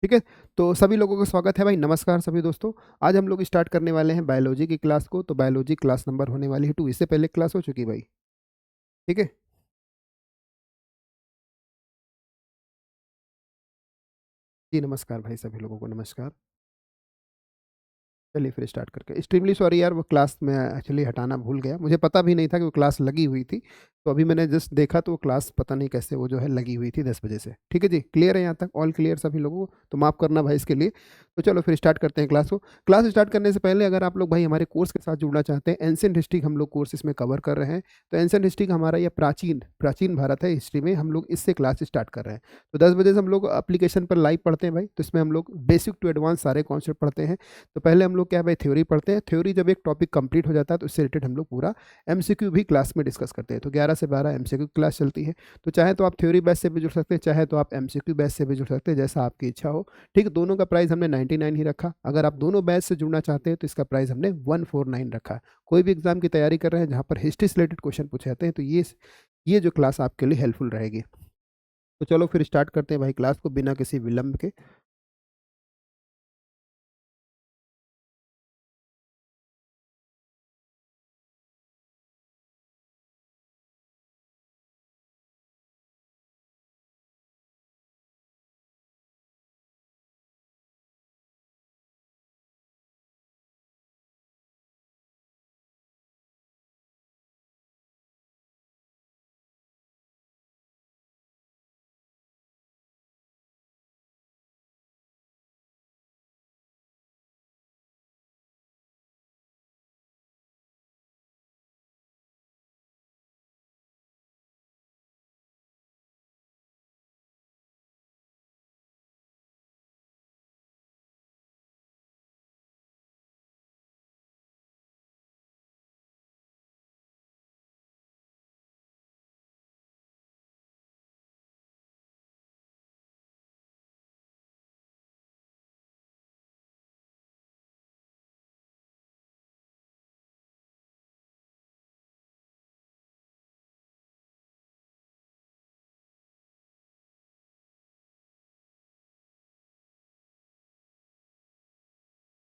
ठीक है? तो सभी लोगों का स्वागत है भाई, नमस्कार सभी दोस्तों। आज हम लोग स्टार्ट करने वाले हैं बायोलॉजी की क्लास को, तो बायोलॉजी क्लास नंबर होने वाली है 2। इससे पहले क्लास हो चुकी भाई, ठीक है? जी, नमस्कार भाई सभी लोगों को नमस्कार। चलिए फिर स्टार्ट करके एक्सट्रीमली सॉरी यार, वो क्लास मैं एक्चुअली हटाना भूल गया। मुझे पता भी नहीं था कि वो क्लास लगी हुई थी। तो अभी मैंने जस्ट देखा तो वो क्लास पता नहीं कैसे वो जो है लगी हुई थी 10 बजे से। ठीक है जी, क्लियर है यहाँ तक? ऑल क्लियर सभी लोगों को? तो माफ़ करना भाई इसके लिए। तो चलो फिर स्टार्ट करते हैं क्लास को। क्लास स्टार्ट करने से पहले अगर आप लोग भाई हमारे कोर्स के साथ जुड़ना चाहते हैं, एंशिएंट हिस्ट्री हम लोग कोर्स इसमें कवर कर रहे हैं। तो एंशिएंट हिस्ट्री का हमारा ये प्राचीन प्राचीन भारत है हिस्ट्री में, हम लोग इससे क्लास स्टार्ट कर रहे हैं। तो 10 बजे से हम लोग एप्लीकेशन पर लाइव पढ़ते हैं भाई। तो इसमें हम लोग बेसिक टू एडवांस सारे कॉन्सेप्ट पढ़ते हैं। तो पहले हम लोग क्या है भाई, थ्योरी पढ़ते हैं। थ्योरी जब एक टॉपिक कंप्लीट हो जाता है तो उससे रिलेटेड हम लोग पूरा एमसीक्यू भी क्लास में डिस्कस करते हैं। तो 11 से 12 एमसीक्यू क्लास चलती है। तो चाहे तो आप थ्योरी बैच से भी जुड़ सकते हैं, चाहे तो आप एमसीक्यू बैच से भी जुड़ सकते हैं, जैसा आपकी इच्छा हो। ठीक है, दोनों का प्राइस हमने 99 ही रखा। अगर आप दोनों बैच से जुड़ना चाहते हैं तो इसका प्राइस हमने 149 रखा। कोई भी एग्जाम की तैयारी कर रहे हैं जहाँ पर हिस्ट्री से रिलेटेड क्वेश्चन पूछे जाते हैं तो ये जो क्लास आपके लिए हेल्पफुल रहेगी। तो चलो फिर स्टार्ट करते हैं भाई क्लास को बिना किसी विलंब के।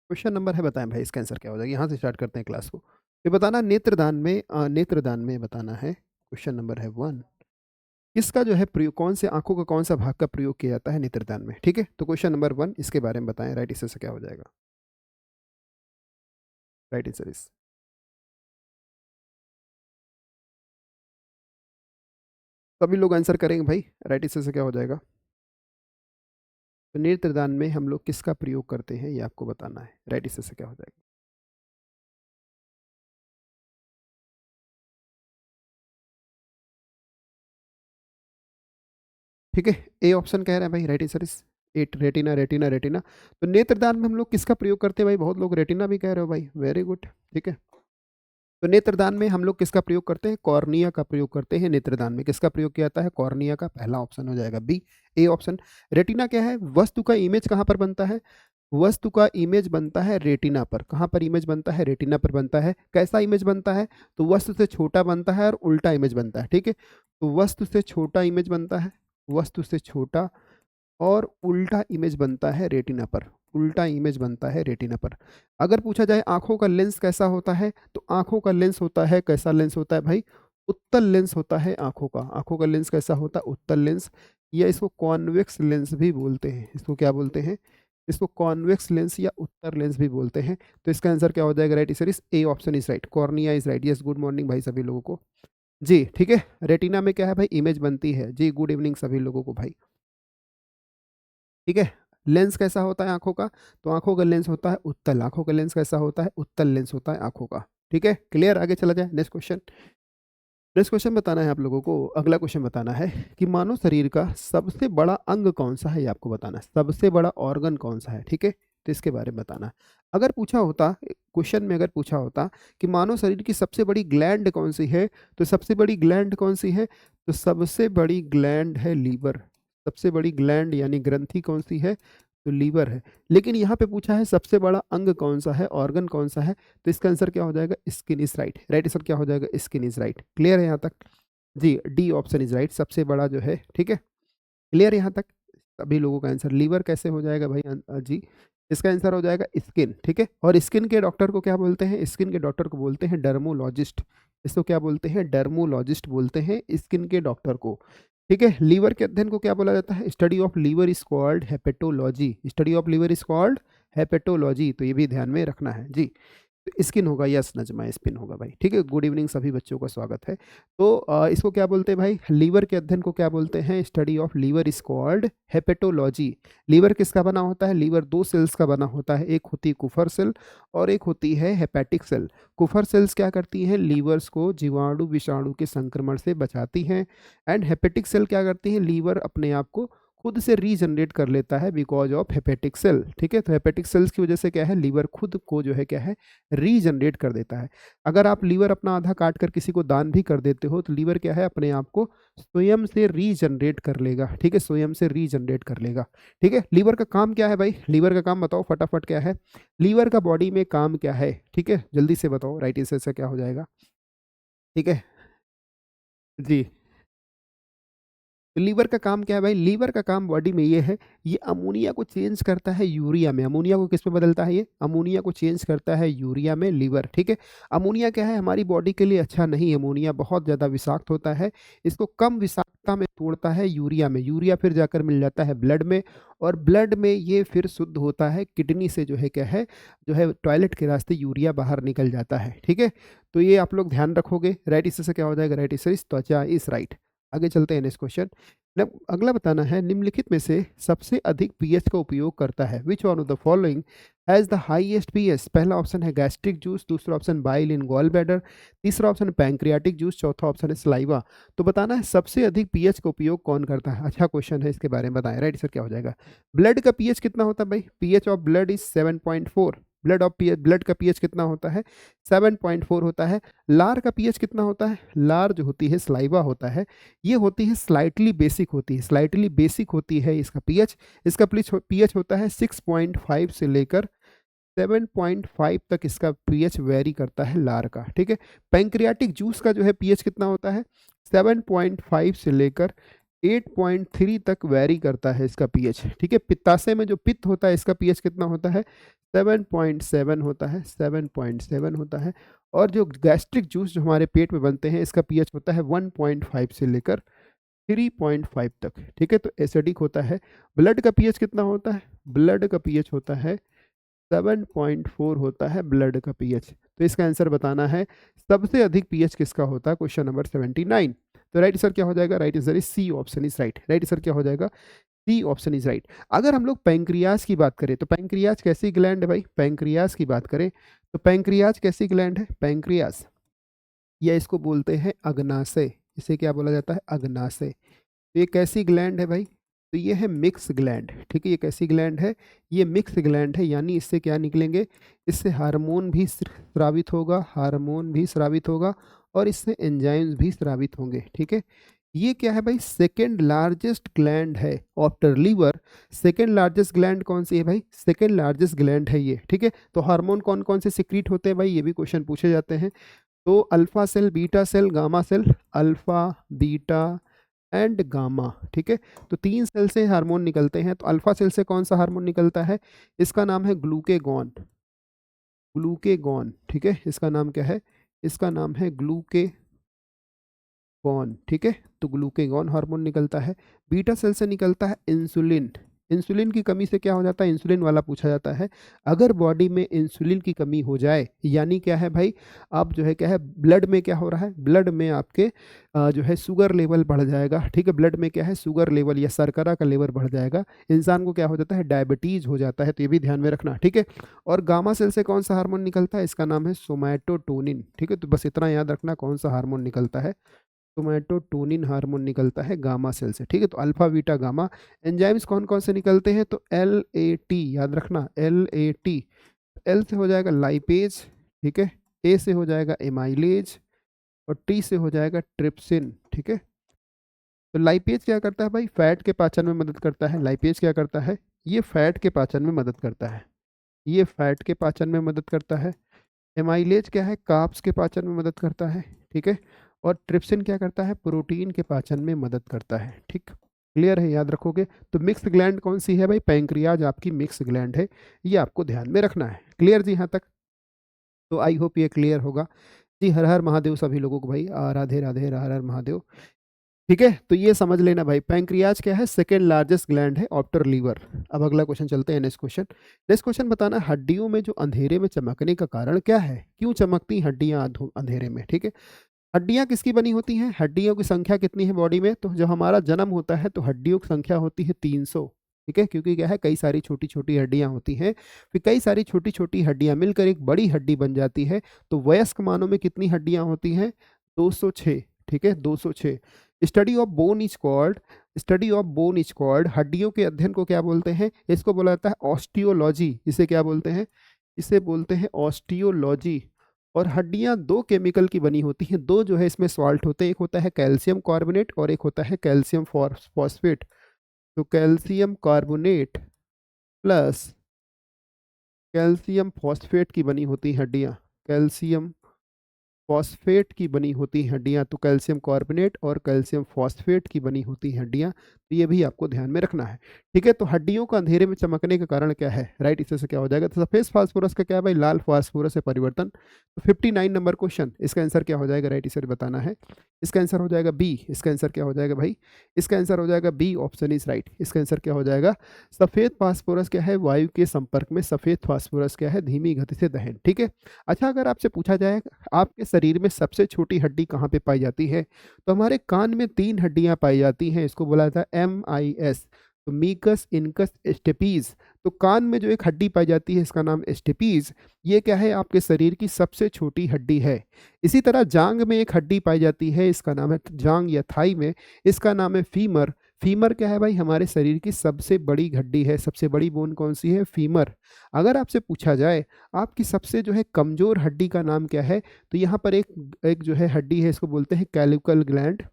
क्वेश्चन नंबर है, बताएं भाई इसका आंसर क्या हो जाएगा। यहाँ से स्टार्ट करते हैं क्लास को। ये बताना नेत्रदान में बताना है। क्वेश्चन नंबर है 1। इसका जो है प्रयोग, कौन से आंखों का कौन सा भाग का प्रयोग किया जाता है नेत्रदान में? ठीक है, तो क्वेश्चन नंबर 1 इसके बारे में बताएं। राइट आंसर से क्या हो जाएगा? राइट आंसर इस सभी लोग आंसर करेंगे भाई। राइट आंसर से क्या हो जाएगा? तो नेत्रदान में हम लोग किसका प्रयोग करते हैं ये आपको बताना है। राइट आंसर से क्या हो जाएगा? ठीक है, ए ऑप्शन कह रहे हैं भाई। राइट आंसर इस एट, रेटिना रेटिना रेटिना। तो नेत्रदान में हम लोग किसका प्रयोग करते हैं भाई? बहुत लोग रेटिना भी कह रहे हो भाई, वेरी गुड। ठीक है, तो नेत्रदान में हम लोग किसका प्रयोग करते हैं? कॉर्निया का प्रयोग करते हैं। नेत्रदान में किसका प्रयोग किया जाता है? कॉर्निया का। पहला ऑप्शन हो जाएगा बी, ए ऑप्शन। रेटिना क्या है? वस्तु का इमेज कहाँ पर बनता है? वस्तु का इमेज बनता है रेटिना पर। कहाँ पर इमेज बनता है? रेटिना पर बनता है। कैसा इमेज बनता है? तो वस्तु से छोटा बनता है और उल्टा इमेज बनता है। ठीक है, तो वस्तु से छोटा इमेज बनता है, वस्तु से छोटा और उल्टा इमेज बनता है रेटिना पर। उल्टा इमेज बनता है रेटिना पर। अगर पूछा जाए आंखों का लेंस कैसा होता है, तो आंखों का लेंस होता है, कैसा लेंस होता है भाई? उत्तल लेंस होता है आंखों का। आंखों का लेंस कैसा होता है? उत्तल लेंस। या इसको कॉन्वेक्स लेंस भी बोलते हैं। इसको क्या बोलते हैं? इसको कॉन्वेक्स लेंस या उत्तर लेंस भी बोलते हैं। तो इसका आंसर क्या हो जाएगा? Right answer is A option is right, cornea is right. Yes, good morning भाई सभी लोगों को। जी ठीक है, रेटिना में क्या है भाई? इमेज बनती है। जी गुड इवनिंग सभी लोगों को भाई। ठीक है, लेंस कैसा होता है आंखों का? तो आंखों का लेंस होता है उत्तल। आंखों का लेंस कैसा होता है? उत्तल लेंस होता है आंखों का। ठीक है, क्लियर? आगे चला जाए नेक्स्ट क्वेश्चन। नेक्स्ट क्वेश्चन बताना है आप लोगों को। अगला क्वेश्चन बताना है कि मानव शरीर का सबसे बड़ा अंग कौन सा है, ये आपको बताना है। सबसे बड़ा ऑर्गन कौन सा है? ठीक है, तो इसके बारे में बताना है। अगर पूछा होता, क्वेश्चन में अगर पूछा होता कि मानव शरीर की सबसे बड़ी ग्लैंड कौन सी है, तो सबसे बड़ी ग्लैंड कौन सी है? तो सबसे बड़ी ग्लैंड है लीवर। सबसे बड़ी ग्लैंड यानी ग्रंथि कौन सी है? तो लीवर है। लेकिन यहाँ पे पूछा है सबसे बड़ा अंग कौन सा है, ऑर्गन कौन सा है? तो इसका आंसर क्या हो जाएगा? Skin is right. Right answer क्या हो जाएगा? Skin is right. क्लियर है यहाँ तक? जी, डी ऑप्शन इज राइट, सबसे बड़ा जो है। ठीक है, क्लियर यहाँ तक? सभी लोगों का आंसर। लीवर कैसे हो जाएगा भाई जी? इसका आंसर हो जाएगा स्किन, ठीक है। और स्किन के डॉक्टर को क्या बोलते हैं? स्किन के डॉक्टर को बोलते हैं डर्मोलॉजिस्ट। इसको क्या बोलते हैं? डर्मोलॉजिस्ट बोलते हैं स्किन के डॉक्टर को, ठीक है। लीवर के अध्ययन को क्या बोला जाता है? Study of liver is called hepatology. Study of liver is called hepatology. तो ये भी ध्यान में रखना है जी। तो स्किन होगा, यस नजमा, स्पिन होगा भाई, ठीक है। गुड इवनिंग सभी बच्चों का स्वागत है। तो इसको क्या बोलते हैं भाई? लीवर के अध्ययन को क्या बोलते हैं? Study of liver is called hepatology. Liver किसका बना होता है? लीवर दो सेल्स का बना होता है, एक होती है कुफर सेल और एक होती है हेपेटिक सेल। कुफर सेल्स क्या करती हैं? लीवर्स को जीवाणु विषाणु के संक्रमण से बचाती हैं। एंड हेपेटिक सेल क्या करती हैं? लीवर अपने आप को खुद से रीजनरेट कर लेता है बिकॉज ऑफ हेपेटिक सेल, ठीक है। तो हेपेटिक सेल्स की वजह से क्या है? लीवर खुद को जो है क्या है? रीजनरेट कर देता है। अगर आप लीवर अपना आधा काट कर किसी को दान भी कर देते हो तो लीवर क्या है? अपने आप को स्वयं से रीजनरेट कर लेगा, ठीक है। स्वयं से रीजनरेट कर लेगा, ठीक है। लीवर का काम क्या है भाई? लीवर का काम बताओ फटाफट, क्या है लीवर का बॉडी में काम क्या है? ठीक है, जल्दी से बताओ, राइट आंसर से क्या हो जाएगा? ठीक है जी। तो लीवर का काम क्या है भाई? लीवर का काम बॉडी में ये है, ये अमोनिया को चेंज करता है यूरिया में। अमोनिया को किस में बदलता है? ये अमोनिया को चेंज करता है यूरिया में, लीवर, ठीक है। अमोनिया क्या है? हमारी बॉडी के लिए अच्छा नहीं। अमोनिया बहुत ज़्यादा विषाक्त होता है। इसको कम विषाक्तता में तोड़ता है यूरिया में। यूरिया फिर जाकर मिल जाता है ब्लड में, और ब्लड में ये फिर शुद्ध होता है किडनी से, जो है क्या है, जो है टॉयलेट के रास्ते यूरिया बाहर निकल जाता है, ठीक है। तो ये आप लोग ध्यान रखोगे। राइट इससे क्या हो जाएगा? राइट इससे त्वचा इस राइट। आगे चलते हैं नेक्स्ट क्वेश्चन। अगला बताना है, निम्नलिखित में से सबसे अधिक पीएच का उपयोग करता है? Which one of the following has the highest pH? पहला ऑप्शन है गैस्ट्रिक जूस, दूसरा ऑप्शन बाइल इन गॉल ब्लैडर, तीसरा ऑप्शन पैंक्रियाटिक जूस, चौथा ऑप्शन है सलाइवा। तो बताना है सबसे अधिक पीएच का उपयोग कौन करता है। अच्छा क्वेश्चन है, इसके बारे में बताएं। राइट सर क्या हो जाएगा? ब्लड का पीएच कितना होता है भाई? PH of blood is 7.4। Blood का पीएच कितना होता है? 7.4 होता है। लार का पीएच कितना होता है? लार जो होती है सलाइवा होता है, ये होती है स्लाइटली बेसिक होती है। स्लाइटली बेसिक होती है इसका पीएच। इसका पीएच होता है 6.5 से लेकर 7.5 तक इसका पीएच वेरी करता है लार का, ठीक है। पैंक्रियाटिक जूस का जो है पीएच कितना होता है? 7.5 से लेकर 8.3 तक वेरी करता है इसका पीएच, ठीक है। पित्ताशय में जो पित्त होता है इसका पीएच कितना होता है? 7.7 होता है, 7.7 होता है। और जो गैस्ट्रिक जूस जो हमारे पेट में बनते हैं इसका पीएच होता है 1.5 से लेकर 3.5 तक, ठीक है। तो एसिडिक होता है। ब्लड का पीएच कितना होता है? ब्लड का पीएच होता है 7.4 होता है ब्लड का पीएच। तो इसका आंसर बताना है सबसे अधिक पीएच किसका होता है, क्वेश्चन नंबर 79। तो राइट आंसर क्या हो जाएगा? Right answer is C option is right. Right answer क्या हो जाएगा? C option is right. अगर हम लोग पैंक्रियाज की बात करें तो पैंक्रियाज कैसी ग्लैंड है भाई? पैंक्रियाज की बात करें तो पैंक्रियाज कैसी ग्लैंड है? पैंक्रियाज, या इसको बोलते हैं अग्नाशय। इसे क्या बोला जाता है? अग्नाशय। तो ये कैसी ग्लैंड है भाई? तो ये है मिक्स ग्लैंड, ठीक है। ये कैसी ग्लैंड है? ये मिक्स ग्लैंड है, यानी इससे क्या निकलेंगे? इससे हार्मोन भी स्रावित होगा, हार्मोन भी स्रावित होगा, और इससे एंजाइम्स भी स्रावित होंगे, ठीक है। ये क्या है भाई? सेकेंड लार्जेस्ट ग्लैंड है after liver. Second largest gland कौन सी है भाई? सेकेंड लार्जेस्ट ग्लैंड है ये, ठीक है। तो हार्मोन कौन कौन से सिक्रीट होते हैं भाई? ये भी क्वेश्चन पूछे जाते हैं। तो alpha cell, beta cell, gamma cell, alpha, beta and gamma, ठीक है। तो तीन सेल से हार्मोन निकलते हैं। तो अल्फा सेल से कौन सा हार्मोन निकलता है? इसका नाम है ग्लूकेगॉन। ग्लूकेगॉन, ठीक है। इसका नाम क्या है? इसका नाम है ग्लूकेगॉन, ठीक है। तो ग्लूकेगॉन हार्मोन निकलता है। बीटा सेल से निकलता है इंसुलिन। इंसुलिन की कमी से क्या हो जाता है? इंसुलिन वाला पूछा जाता है। अगर बॉडी में इंसुलिन की कमी हो जाए, यानी क्या है भाई? आप जो है क्या है, ब्लड में क्या हो रहा है? ब्लड में आपके जो है शुगर लेवल बढ़ जाएगा, ठीक है। ब्लड में क्या है? शुगर लेवल या शर्करा का लेवल बढ़ जाएगा। इंसान को क्या हो जाता है? डायबिटीज हो जाता है। तो ये भी ध्यान में रखना, ठीक है। और गामा सेल से कौन सा हार्मोन निकलता है? इसका नाम है सोमैटोटोनिन, ठीक है। तो बस इतना याद रखना कौन सा हार्मोन निकलता है। सोमैटोटोनिन हार्मोन निकलता है गामा सेल से, ठीक है। तो अल्फा, बीटा, गामा। एंजाइम्स कौन कौन से निकलते हैं? तो LAT याद रखना, LAT। एल से हो जाएगा लाइपेज, ठीक है। ए से हो जाएगा एमाइलेज, और टी से हो जाएगा ट्रिप्सिन, ठीक है। तो लाइपेज क्या करता है भाई? फैट के पाचन में मदद करता है। लाइपेज क्या करता है? ये फैट के पाचन में मदद करता है। ये फैट के पाचन में मदद करता है। एमाइलेज क्या है? कार्ब्स के पाचन में मदद करता है, ठीक है। और ट्रिप्सिन क्या करता है? प्रोटीन के पाचन में मदद करता है, ठीक। क्लियर है, याद रखोगे। तो मिक्स ग्लैंड कौन सी है भाई? पैंक्रियाज आपकी मिक्स ग्लैंड है, ये आपको ध्यान में रखना है। क्लियर जी यहाँ तक? तो आई होप ये क्लियर होगा जी। हर हर महादेव सभी लोगों को भाई, राधे राधे, हर हर महादेव। ठीक है, तो ये समझ लेना भाई, पैंक्रियाज क्या है? सेकेंड लार्जेस्ट ग्लैंड है आफ्टर लीवर। अब अगला क्वेश्चन चलते हैं, नेक्स्ट क्वेश्चन। नेक्स्ट क्वेश्चन बताना, हड्डियों में जो अंधेरे में चमकने का कारण क्या है? क्यों चमकती हड्डियां अंधेरे में? ठीक है, हड्डियां किसकी बनी होती हैं? हड्डियों की संख्या कितनी है बॉडी में? तो जब हमारा जन्म होता है तो हड्डियों की संख्या होती है 300। ठीक है, क्योंकि क्या है, कई सारी छोटी छोटी हड्डियां होती हैं, फिर कई सारी छोटी छोटी हड्डियां मिलकर एक बड़ी हड्डी बन जाती है। तो वयस्क मानव में कितनी हड्डियां होती हैं? 206। ठीक है, 206। Study of bone is called, study of bone is called, हड्डियों के अध्ययन को क्या बोलते हैं? इसको बोला जाता है ऑस्टियोलॉजी। इसे क्या बोलते हैं? इसे बोलते हैं ऑस्टियोलॉजी। और हड्डियां दो केमिकल की बनी होती हैं, दो जो है इसमें सॉल्ट होते हैं, एक होता है कैल्शियम कार्बोनेट और एक होता है कैल्शियम फॉस्फेट। तो calcium carbonate plus calcium phosphate की बनी होती हड्डियां, कैल्शियम फॉस्फेट की बनी होती हड्डियां। तो कैल्शियम कार्बोनेट और कैल्शियम फॉस्फेट की बनी होती हड्डियां, तो ये भी आपको ध्यान में रखना है। ठीक है, तो हड्डियों का अंधेरे में चमकने का कारण क्या है? राइट, इससे से क्या हो जाएगा? तो सफेद फास्फोरस का क्या है भाई? लाल फास्फोरस से परिवर्तन। तो 59 नंबर क्वेश्चन, इसका आंसर क्या हो जाएगा? राइट, इसे बताना है। इसका आंसर हो जाएगा बी। इसका आंसर क्या हो जाएगा भाई? इसका आंसर हो जाएगा बी, ऑप्शन इज राइट। इसका आंसर क्या हो जाएगा? सफेद फास्फोरस क्या है? वायु के संपर्क में सफेद फास्फोरस क्या है? धीमी गति से दहन। ठीक है, अच्छा अगर आपसे पूछा जाए आपके शरीर में सबसे छोटी हड्डी कहाँ पे पाई जाती है, तो हमारे कान में 3 हड्डियां पाई जाती हैं, इसको बोला जाता है MIS। तो मीकस, इनकस, स्टेपीज। तो कान में जो एक हड्डी पाई जाती है इसका नाम स्टेपीज, ये क्या है? आपके शरीर की सबसे छोटी हड्डी है। इसी तरह जांग में एक हड्डी पाई जाती है, इसका नाम है जांग या थाई में, इसका नाम है फीमर। फीमर क्या है भाई? हमारे शरीर की सबसे बड़ी हड्डी है। सबसे बड़ी बोन कौन सी है? फीमर। अगर आपसे पूछा जाए आपकी सबसे जो है कमजोर हड्डी का नाम क्या है, तो यहाँ पर एक एक जो है हड्डी है, इसको बोलते हैं कैलिकल ग्लैंड,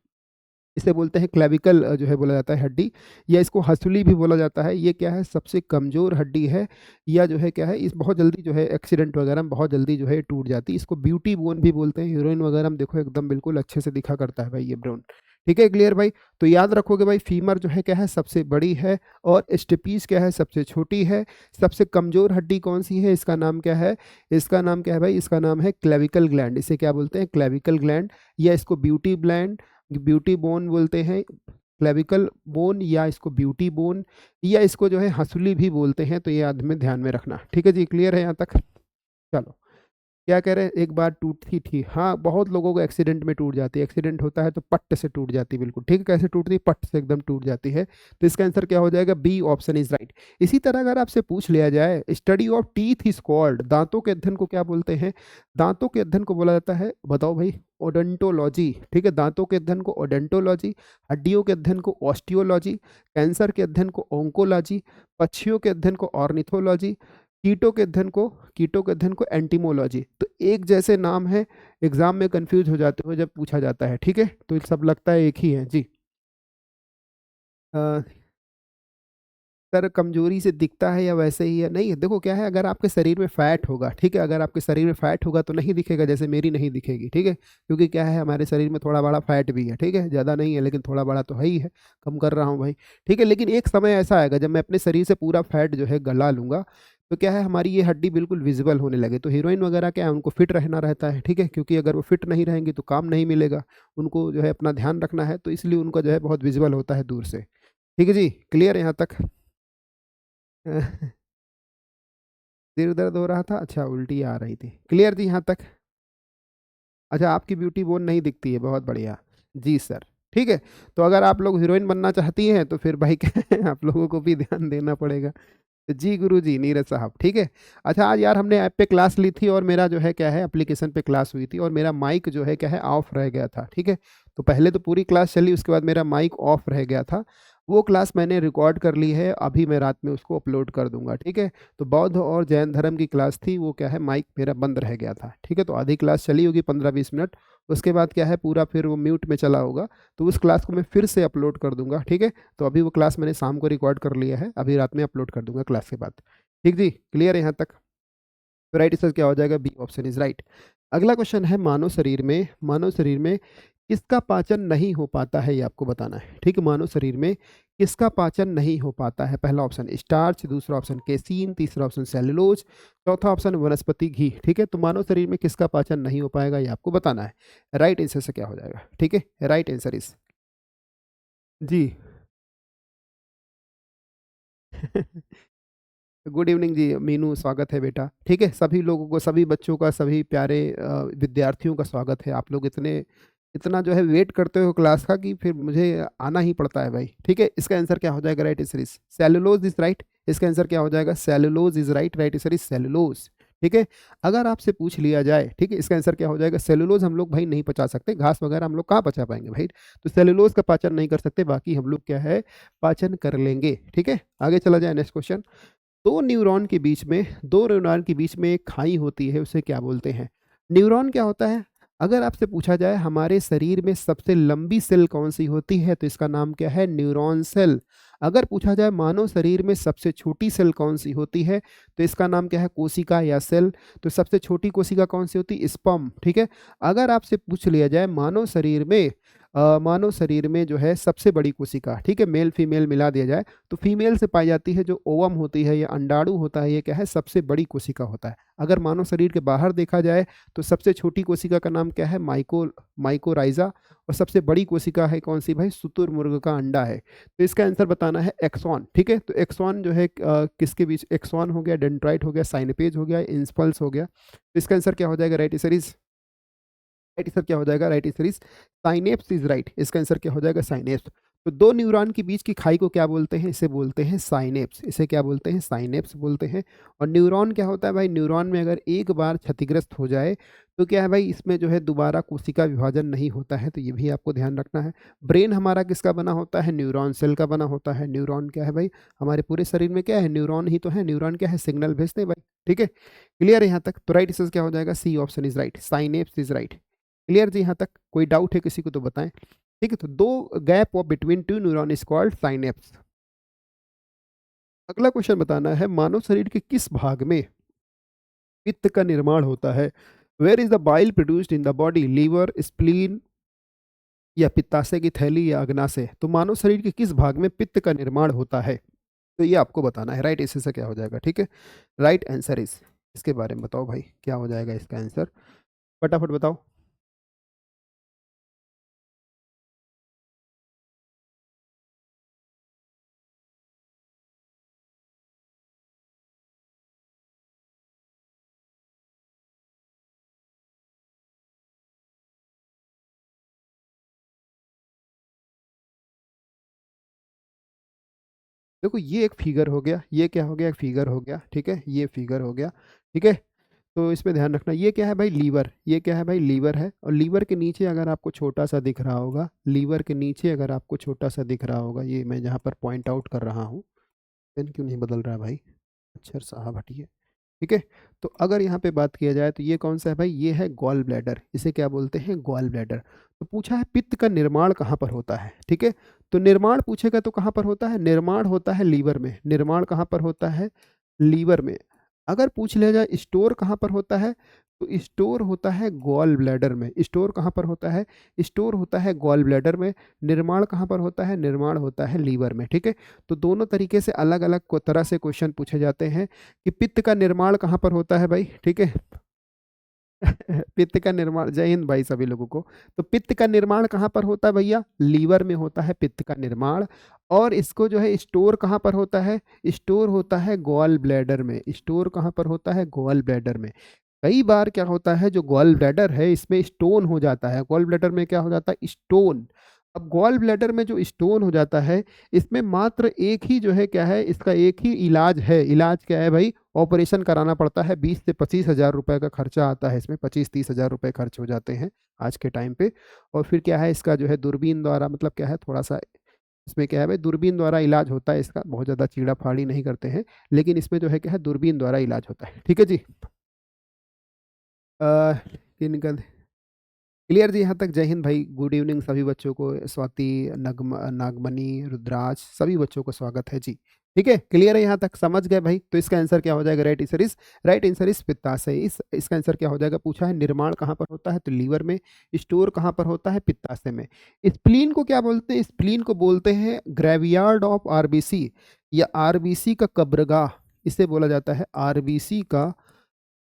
इसे बोलते हैं क्लेविकल जो है बोला जाता है हड्डी, या इसको हंसुली भी बोला जाता है। ये क्या है? सबसे कमजोर हड्डी है, या जो है क्या है, इस बहुत जल्दी जो है एक्सीडेंट वगैरह में बहुत जल्दी जो है टूट जाती है। इसको ब्यूटी बोन भी बोलते हैं। हीरोइन वगैरह में देखो एकदम बिल्कुल अच्छे से दिखा करता है भाई ये बोन। ठीक है, क्लियर भाई? तो याद रखोगे भाई, फीमर जो है क्या है? सबसे बड़ी है, और स्टेपीज क्या है? सबसे छोटी है। सबसे कमजोर हड्डी कौन सी है? इसका नाम क्या है? इसका नाम क्या है भाई? इसका नाम है क्लेविकल ग्लैंड। इसे क्या बोलते हैं? क्लेविकल ग्लैंड, या इसको ब्यूटी ग्लैंड, ब्यूटी बोन बोलते हैं, क्लेविकल बोन, या इसको ब्यूटी बोन, या इसको जो है हंसुली भी बोलते हैं। तो ये याद में ध्यान में रखना। ठीक है जी, क्लियर है यहाँ तक? चलो, क्या कह रहे हैं? एक बार टूटती थी, हाँ बहुत लोगों को एक्सीडेंट में टूट जाती है। एक्सीडेंट होता है तो पट्ट से टूट जाती है, बिल्कुल ठीक है। कैसे टूटती है? पट्ट से एकदम टूट जाती है। तो इसका आंसर क्या हो जाएगा? B, option is right. इसी तरह अगर आपसे पूछ लिया जाए, study of teeth is called, दांतों के अध्ययन को क्या बोलते हैं? दांतों के अध्ययन को बोला जाता है, बताओ भाई, ओडोंटोलॉजी। ठीक है, दांतों के अध्ययन को ओडोंटोलॉजी, हड्डियों के अध्ययन को ऑस्टियोलॉजी, कैंसर के अध्ययन को ओंकोलॉजी, पक्षियों के अध्ययन को ऑर्निथोलॉजी, कीटों के अध्ययन को एंटीमोलॉजी। तो एक जैसे नाम है, एग्जाम में कंफ्यूज हो जाते हो जब पूछा जाता है। ठीक है, तो ये सब लगता है एक ही है जी। सर कमजोरी से दिखता है या वैसे ही है? नहीं, देखो क्या है, अगर आपके शरीर में फैट होगा, ठीक है, अगर आपके शरीर में फैट होगा तो नहीं दिखेगा, जैसे मेरी नहीं दिखेगी। ठीक है, क्योंकि क्या है, हमारे शरीर में थोड़ा बड़ा फैट भी है। ठीक है, ज़्यादा नहीं है लेकिन थोड़ा बड़ा तो है ही है, कम कर रहा हूँ भाई। ठीक है, लेकिन एक समय ऐसा आएगा जब मैं अपने शरीर से पूरा फैट जो है गला लूंगा, तो क्या है, हमारी ये हड्डी बिल्कुल विजिबल होने लगे। तो हीरोइन वगैरह क्या है, उनको फिट रहना रहता है। ठीक है, क्योंकि अगर वो फिट नहीं रहेंगी तो काम नहीं मिलेगा, उनको जो है अपना ध्यान रखना है, तो इसलिए उनका जो है बहुत विजिबल होता है दूर से। ठीक है जी, क्लियर यहाँ तक? सिर दर्द हो रहा था, अच्छा उल्टी आ रही थी। क्लियर जी यहाँ तक? अच्छा, आपकी ब्यूटी बोन नहीं दिखती है, बहुत बढ़िया जी सर। ठीक है, तो अगर आप लोग हीरोइन बनना चाहती हैं तो फिर भाई क्या है, आप लोगों को भी ध्यान देना पड़ेगा। तो जी गुरु जी, नीरज साहब। ठीक है, अच्छा आज यार हमने ऐप पे क्लास ली थी, और मेरा जो है क्या है, एप्लीकेशन पे क्लास हुई थी, और मेरा माइक जो है क्या है, ऑफ रह गया था। ठीक है, तो पहले तो पूरी क्लास चली, उसके बाद मेरा माइक ऑफ रह गया था। वो क्लास मैंने रिकॉर्ड कर ली है, अभी मैं रात में उसको अपलोड कर दूंगा। ठीक है, तो बौद्ध और जैन धर्म की क्लास थी, वो क्या है, माइक मेरा बंद रह गया था। ठीक है, तो आधी क्लास चली होगी 15-20 मिनट, उसके बाद क्या है, पूरा फिर वो म्यूट में चला होगा। तो उस क्लास को मैं फिर से अपलोड कर दूंगा। ठीक है, तो अभी वो क्लास मैंने शाम को रिकॉर्ड कर लिया है, अभी रात में अपलोड कर दूंगा क्लास के बाद। ठीक जी, क्लियर है यहाँ तक? तो राइट आंसर क्या हो जाएगा? B, option is right. अगला क्वेश्चन है, मानव शरीर में किसका पाचन नहीं हो पाता है, ये आपको बताना है। ठीक है, मानव शरीर में किसका पाचन नहीं हो पाता है? पहला ऑप्शन स्टार्च, दूसरा ऑप्शन केसीन, तीसरा ऑप्शन सेलुलोज, चौथा ऑप्शन वनस्पति घी। ठीक है, तो मानव शरीर में किसका पाचन नहीं हो पाएगा, ये आपको बताना है। राइट आंसर से क्या हो जाएगा? ठीक है, राइट आंसर इज जी। गुड इवनिंग जी मीनू, स्वागत है बेटा। ठीक है, सभी लोगों को, सभी बच्चों का, सभी प्यारे विद्यार्थियों का स्वागत है। आप लोग इतने इतना जो है वेट करते हो क्लास का कि फिर मुझे आना ही पड़ता है भाई। ठीक है, इसका आंसर क्या हो जाएगा? Right answer is cellulose is right. इसका आंसर क्या हो जाएगा? Cellulose is right. Right answer is cellulose. ठीक है, अगर आपसे पूछ लिया जाए, ठीक है, इसका आंसर क्या हो जाएगा? सेलुलोज हम लोग भाई नहीं पचा सकते, घास वगैरह हम लोग कहाँ पचा पाएंगे भाई, तो सेलुलोज का पाचन नहीं कर सकते, बाकी हम लोग क्या है, पाचन कर लेंगे। ठीक है, आगे चला जाए, नेक्स्ट क्वेश्चन। दो न्यूरॉन के बीच में एक खाई होती है, उसे क्या बोलते हैं? न्यूरॉन क्या होता है? अगर आपसे पूछा जाए हमारे शरीर में सबसे लंबी सेल कौन सी होती है, तो इसका नाम क्या है? Neuron cell. अगर पूछा जाए मानव शरीर में सबसे छोटी सेल कौन सी होती है, तो इसका नाम क्या है? कोशिका या सेल। तो सबसे छोटी कोशिका कौन सी होती है? स्पर्म। ठीक है, अगर आपसे पूछ लिया जाए मानव शरीर में जो है सबसे बड़ी कोशिका, ठीक है, मेल फीमेल मिला दिया जाए, तो फीमेल से पाई जाती है जो ओवम होती है या अंडाणु होता है, ये क्या है? सबसे बड़ी कोशिका होता है। अगर मानव शरीर के बाहर देखा जाए तो सबसे छोटी कोशिका का नाम क्या है? माइकोराइजा। और सबसे बड़ी कोशिका है कौन सी भाई? शुतुरमुर्ग का अंडा है। तो इसका आंसर बताना है एक्सॉन। ठीक है, तो एक्सॉन जो है किसके बीच? एक्सॉन हो गया, डेंड्राइट हो गया, साइनपेज हो गया, इंस्पल्स हो गया। तो इसका आंसर क्या हो जाएगा? Right answer is right answer क्या हो जाएगा? Right answer is synapse is right. इसका आंसर क्या हो जाएगा? साइनेप्स। तो दो न्यूरॉन के बीच की खाई को क्या बोलते हैं? इसे बोलते हैं साइनेप्स। इसे क्या बोलते हैं? साइनेप्स बोलते हैं। और न्यूरॉन क्या होता है भाई? न्यूरॉन में अगर एक बार क्षतिग्रस्त हो जाए तो क्या है भाई, इसमें जो है दोबारा कोशिका विभाजन नहीं होता है, तो ये भी आपको ध्यान रखना है। ब्रेन हमारा किसका बना होता है? न्यूरॉन सेल का बना होता है। न्यूरॉन क्या है भाई? हमारे पूरे शरीर में क्या है? न्यूरॉन ही तो है। न्यूरॉन क्या है? सिग्नल भेजते हैं भाई। ठीक है, क्लियर है यहाँ तक? तो राइट आंसर क्या हो जाएगा? C option is right, synapse is right. Clear जी यहाँ तक? कोई डाउट है किसी को तो बताएं। ठीक है, तो दो gap of between two neuron is called synapse. अगला क्वेश्चन बताना है, मानव शरीर के किस भाग में पित्त का निर्माण होता है? Where is the bile produced in the body? Liver, spleen, या पित्ताशय की थैली, या अग्नाशय? तो मानव शरीर के किस भाग में पित्त का निर्माण होता है, तो ये आपको बताना है। राइट आंसर से क्या हो जाएगा? ठीक है, राइट आंसर इज, इसके बारे में बताओ भाई, क्या हो जाएगा इसका आंसर? फटाफट बताओ। देखो, ये एक फिगर हो गया, ये क्या हो गया? एक फिगर हो गया। ठीक है, ये फिगर हो गया। ठीक है, तो इसमें ध्यान रखना, ये क्या है भाई? लीवर। ये क्या है भाई? लीवर है। और लीवर के नीचे अगर आपको छोटा सा दिख रहा होगा, लीवर के नीचे अगर आपको छोटा सा दिख रहा होगा, ये मैं जहाँ पर पॉइंट आउट कर रहा हूँ, पेन क्यों नहीं बदल रहा है भाई? अच्छा साहब हटिए। ठीक है, तो अगर यहाँ पे बात किया जाए तो ये कौन सा है भाई? ये है गॉल ब्लैडर। इसे क्या बोलते हैं? Gall bladder. तो पूछा है पित्त का निर्माण कहाँ पर होता है? ठीक है, तो निर्माण पूछेगा तो कहाँ पर होता है? निर्माण होता है लीवर में। निर्माण कहाँ पर होता है? लीवर में। अगर पूछ लिया जाए स्टोर कहाँ पर होता है, तो स्टोर होता है गॉल ब्लैडर में। स्टोर कहाँ पर होता है? स्टोर होता है गॉल ब्लैडर में। निर्माण कहाँ पर होता है? निर्माण होता है लीवर में। ठीक है, तो दोनों तरीके से अलग अलग तरह से क्वेश्चन पूछे जाते हैं कि पित्त का निर्माण कहाँ पर होता है भाई। ठीक है, पित्त का निर्माण, जय हिंद भाई सभी लोगों को। तो पित्त का निर्माण कहाँ पर होता है भैया? लीवर में होता है पित्त का निर्माण। और इसको जो है स्टोर कहाँ पर होता है? स्टोर होता है गॉल ब्लैडर में। स्टोर कहाँ पर होता है? गॉल ब्लैडर में। कई बार क्या होता है, जो गॉल ब्लैडर है इसमें स्टोन हो जाता है। गॉल ब्लैडर में क्या हो जाता है? स्टोन। अब गॉल ब्लैडर में जो स्टोन हो जाता है, इसमें मात्र एक ही जो है क्या है, इसका एक ही इलाज है। इलाज क्या है भाई? ऑपरेशन कराना पड़ता है। 20 से 25 हज़ार रुपए का खर्चा आता है इसमें, 25-30 हज़ार रुपए खर्च हो जाते हैं आज के टाइम पे। और फिर क्या है, इसका जो है दूरबीन द्वारा, मतलब क्या है, थोड़ा सा इसमें क्या है भाई, दूरबीन द्वारा इलाज होता है इसका। बहुत ज़्यादा चीड़ा फाड़ी नहीं करते हैं, लेकिन इसमें जो है क्या है, दूरबीन द्वारा इलाज होता है। ठीक है जी। इनका क्लियर जी यहाँ तक? जय हिंद भाई, गुड इवनिंग सभी बच्चों को। स्वाति, नागमणि, रुद्राज, सभी बच्चों को स्वागत है जी। ठीक है, क्लियर है यहाँ तक, समझ गए भाई? तो इसका आंसर क्या हो जाएगा? राइट आंसर इस पित्ताशय। इसका आंसर क्या हो जाएगा? पूछा है निर्माण कहाँ पर होता है, तो लीवर में। स्टोर कहाँ पर होता है? पित्ताशय में। स्प्लीन को क्या बोलते हैं? स्प्लीन को बोलते हैं ग्रेवयार्ड ऑफ आरबीसी, या आरबीसी का कब्रगाह, इसे बोला जाता है आरबीसी का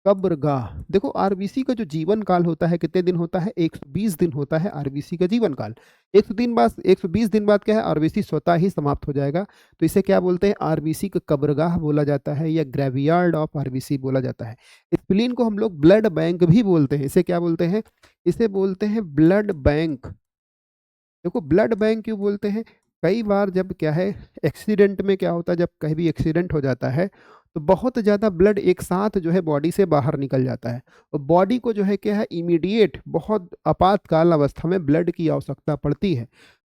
कब्रगाह। देखो आरबीसी का जो जीवन काल होता है कितने दिन होता है? 120 दिन होता है आरबीसी का जीवन काल। 120 दिन बाद क्या है? आरबीसी स्वतः ही समाप्त हो जाएगा। तो इसे क्या बोलते हैं? आरबीसी का कब्रगाह बोला जाता है, या ग्रेवयार्ड ऑफ आरबीसी बोला जाता है। स्प्लीन को हम लोग ब्लड बैंक भी बोलते हैं। इसे क्या बोलते हैं? इसे बोलते हैं ब्लड बैंक। देखो ब्लड बैंक क्यों बोलते हैं? कई बार जब क्या है, एक्सीडेंट में क्या होता है, जब कहीं भी एक्सीडेंट हो जाता है तो बहुत ज़्यादा ब्लड एक साथ जो है बॉडी से बाहर निकल जाता है, और बॉडी को जो है क्या है, इमीडिएट बहुत आपातकाल अवस्था में ब्लड की आवश्यकता पड़ती है।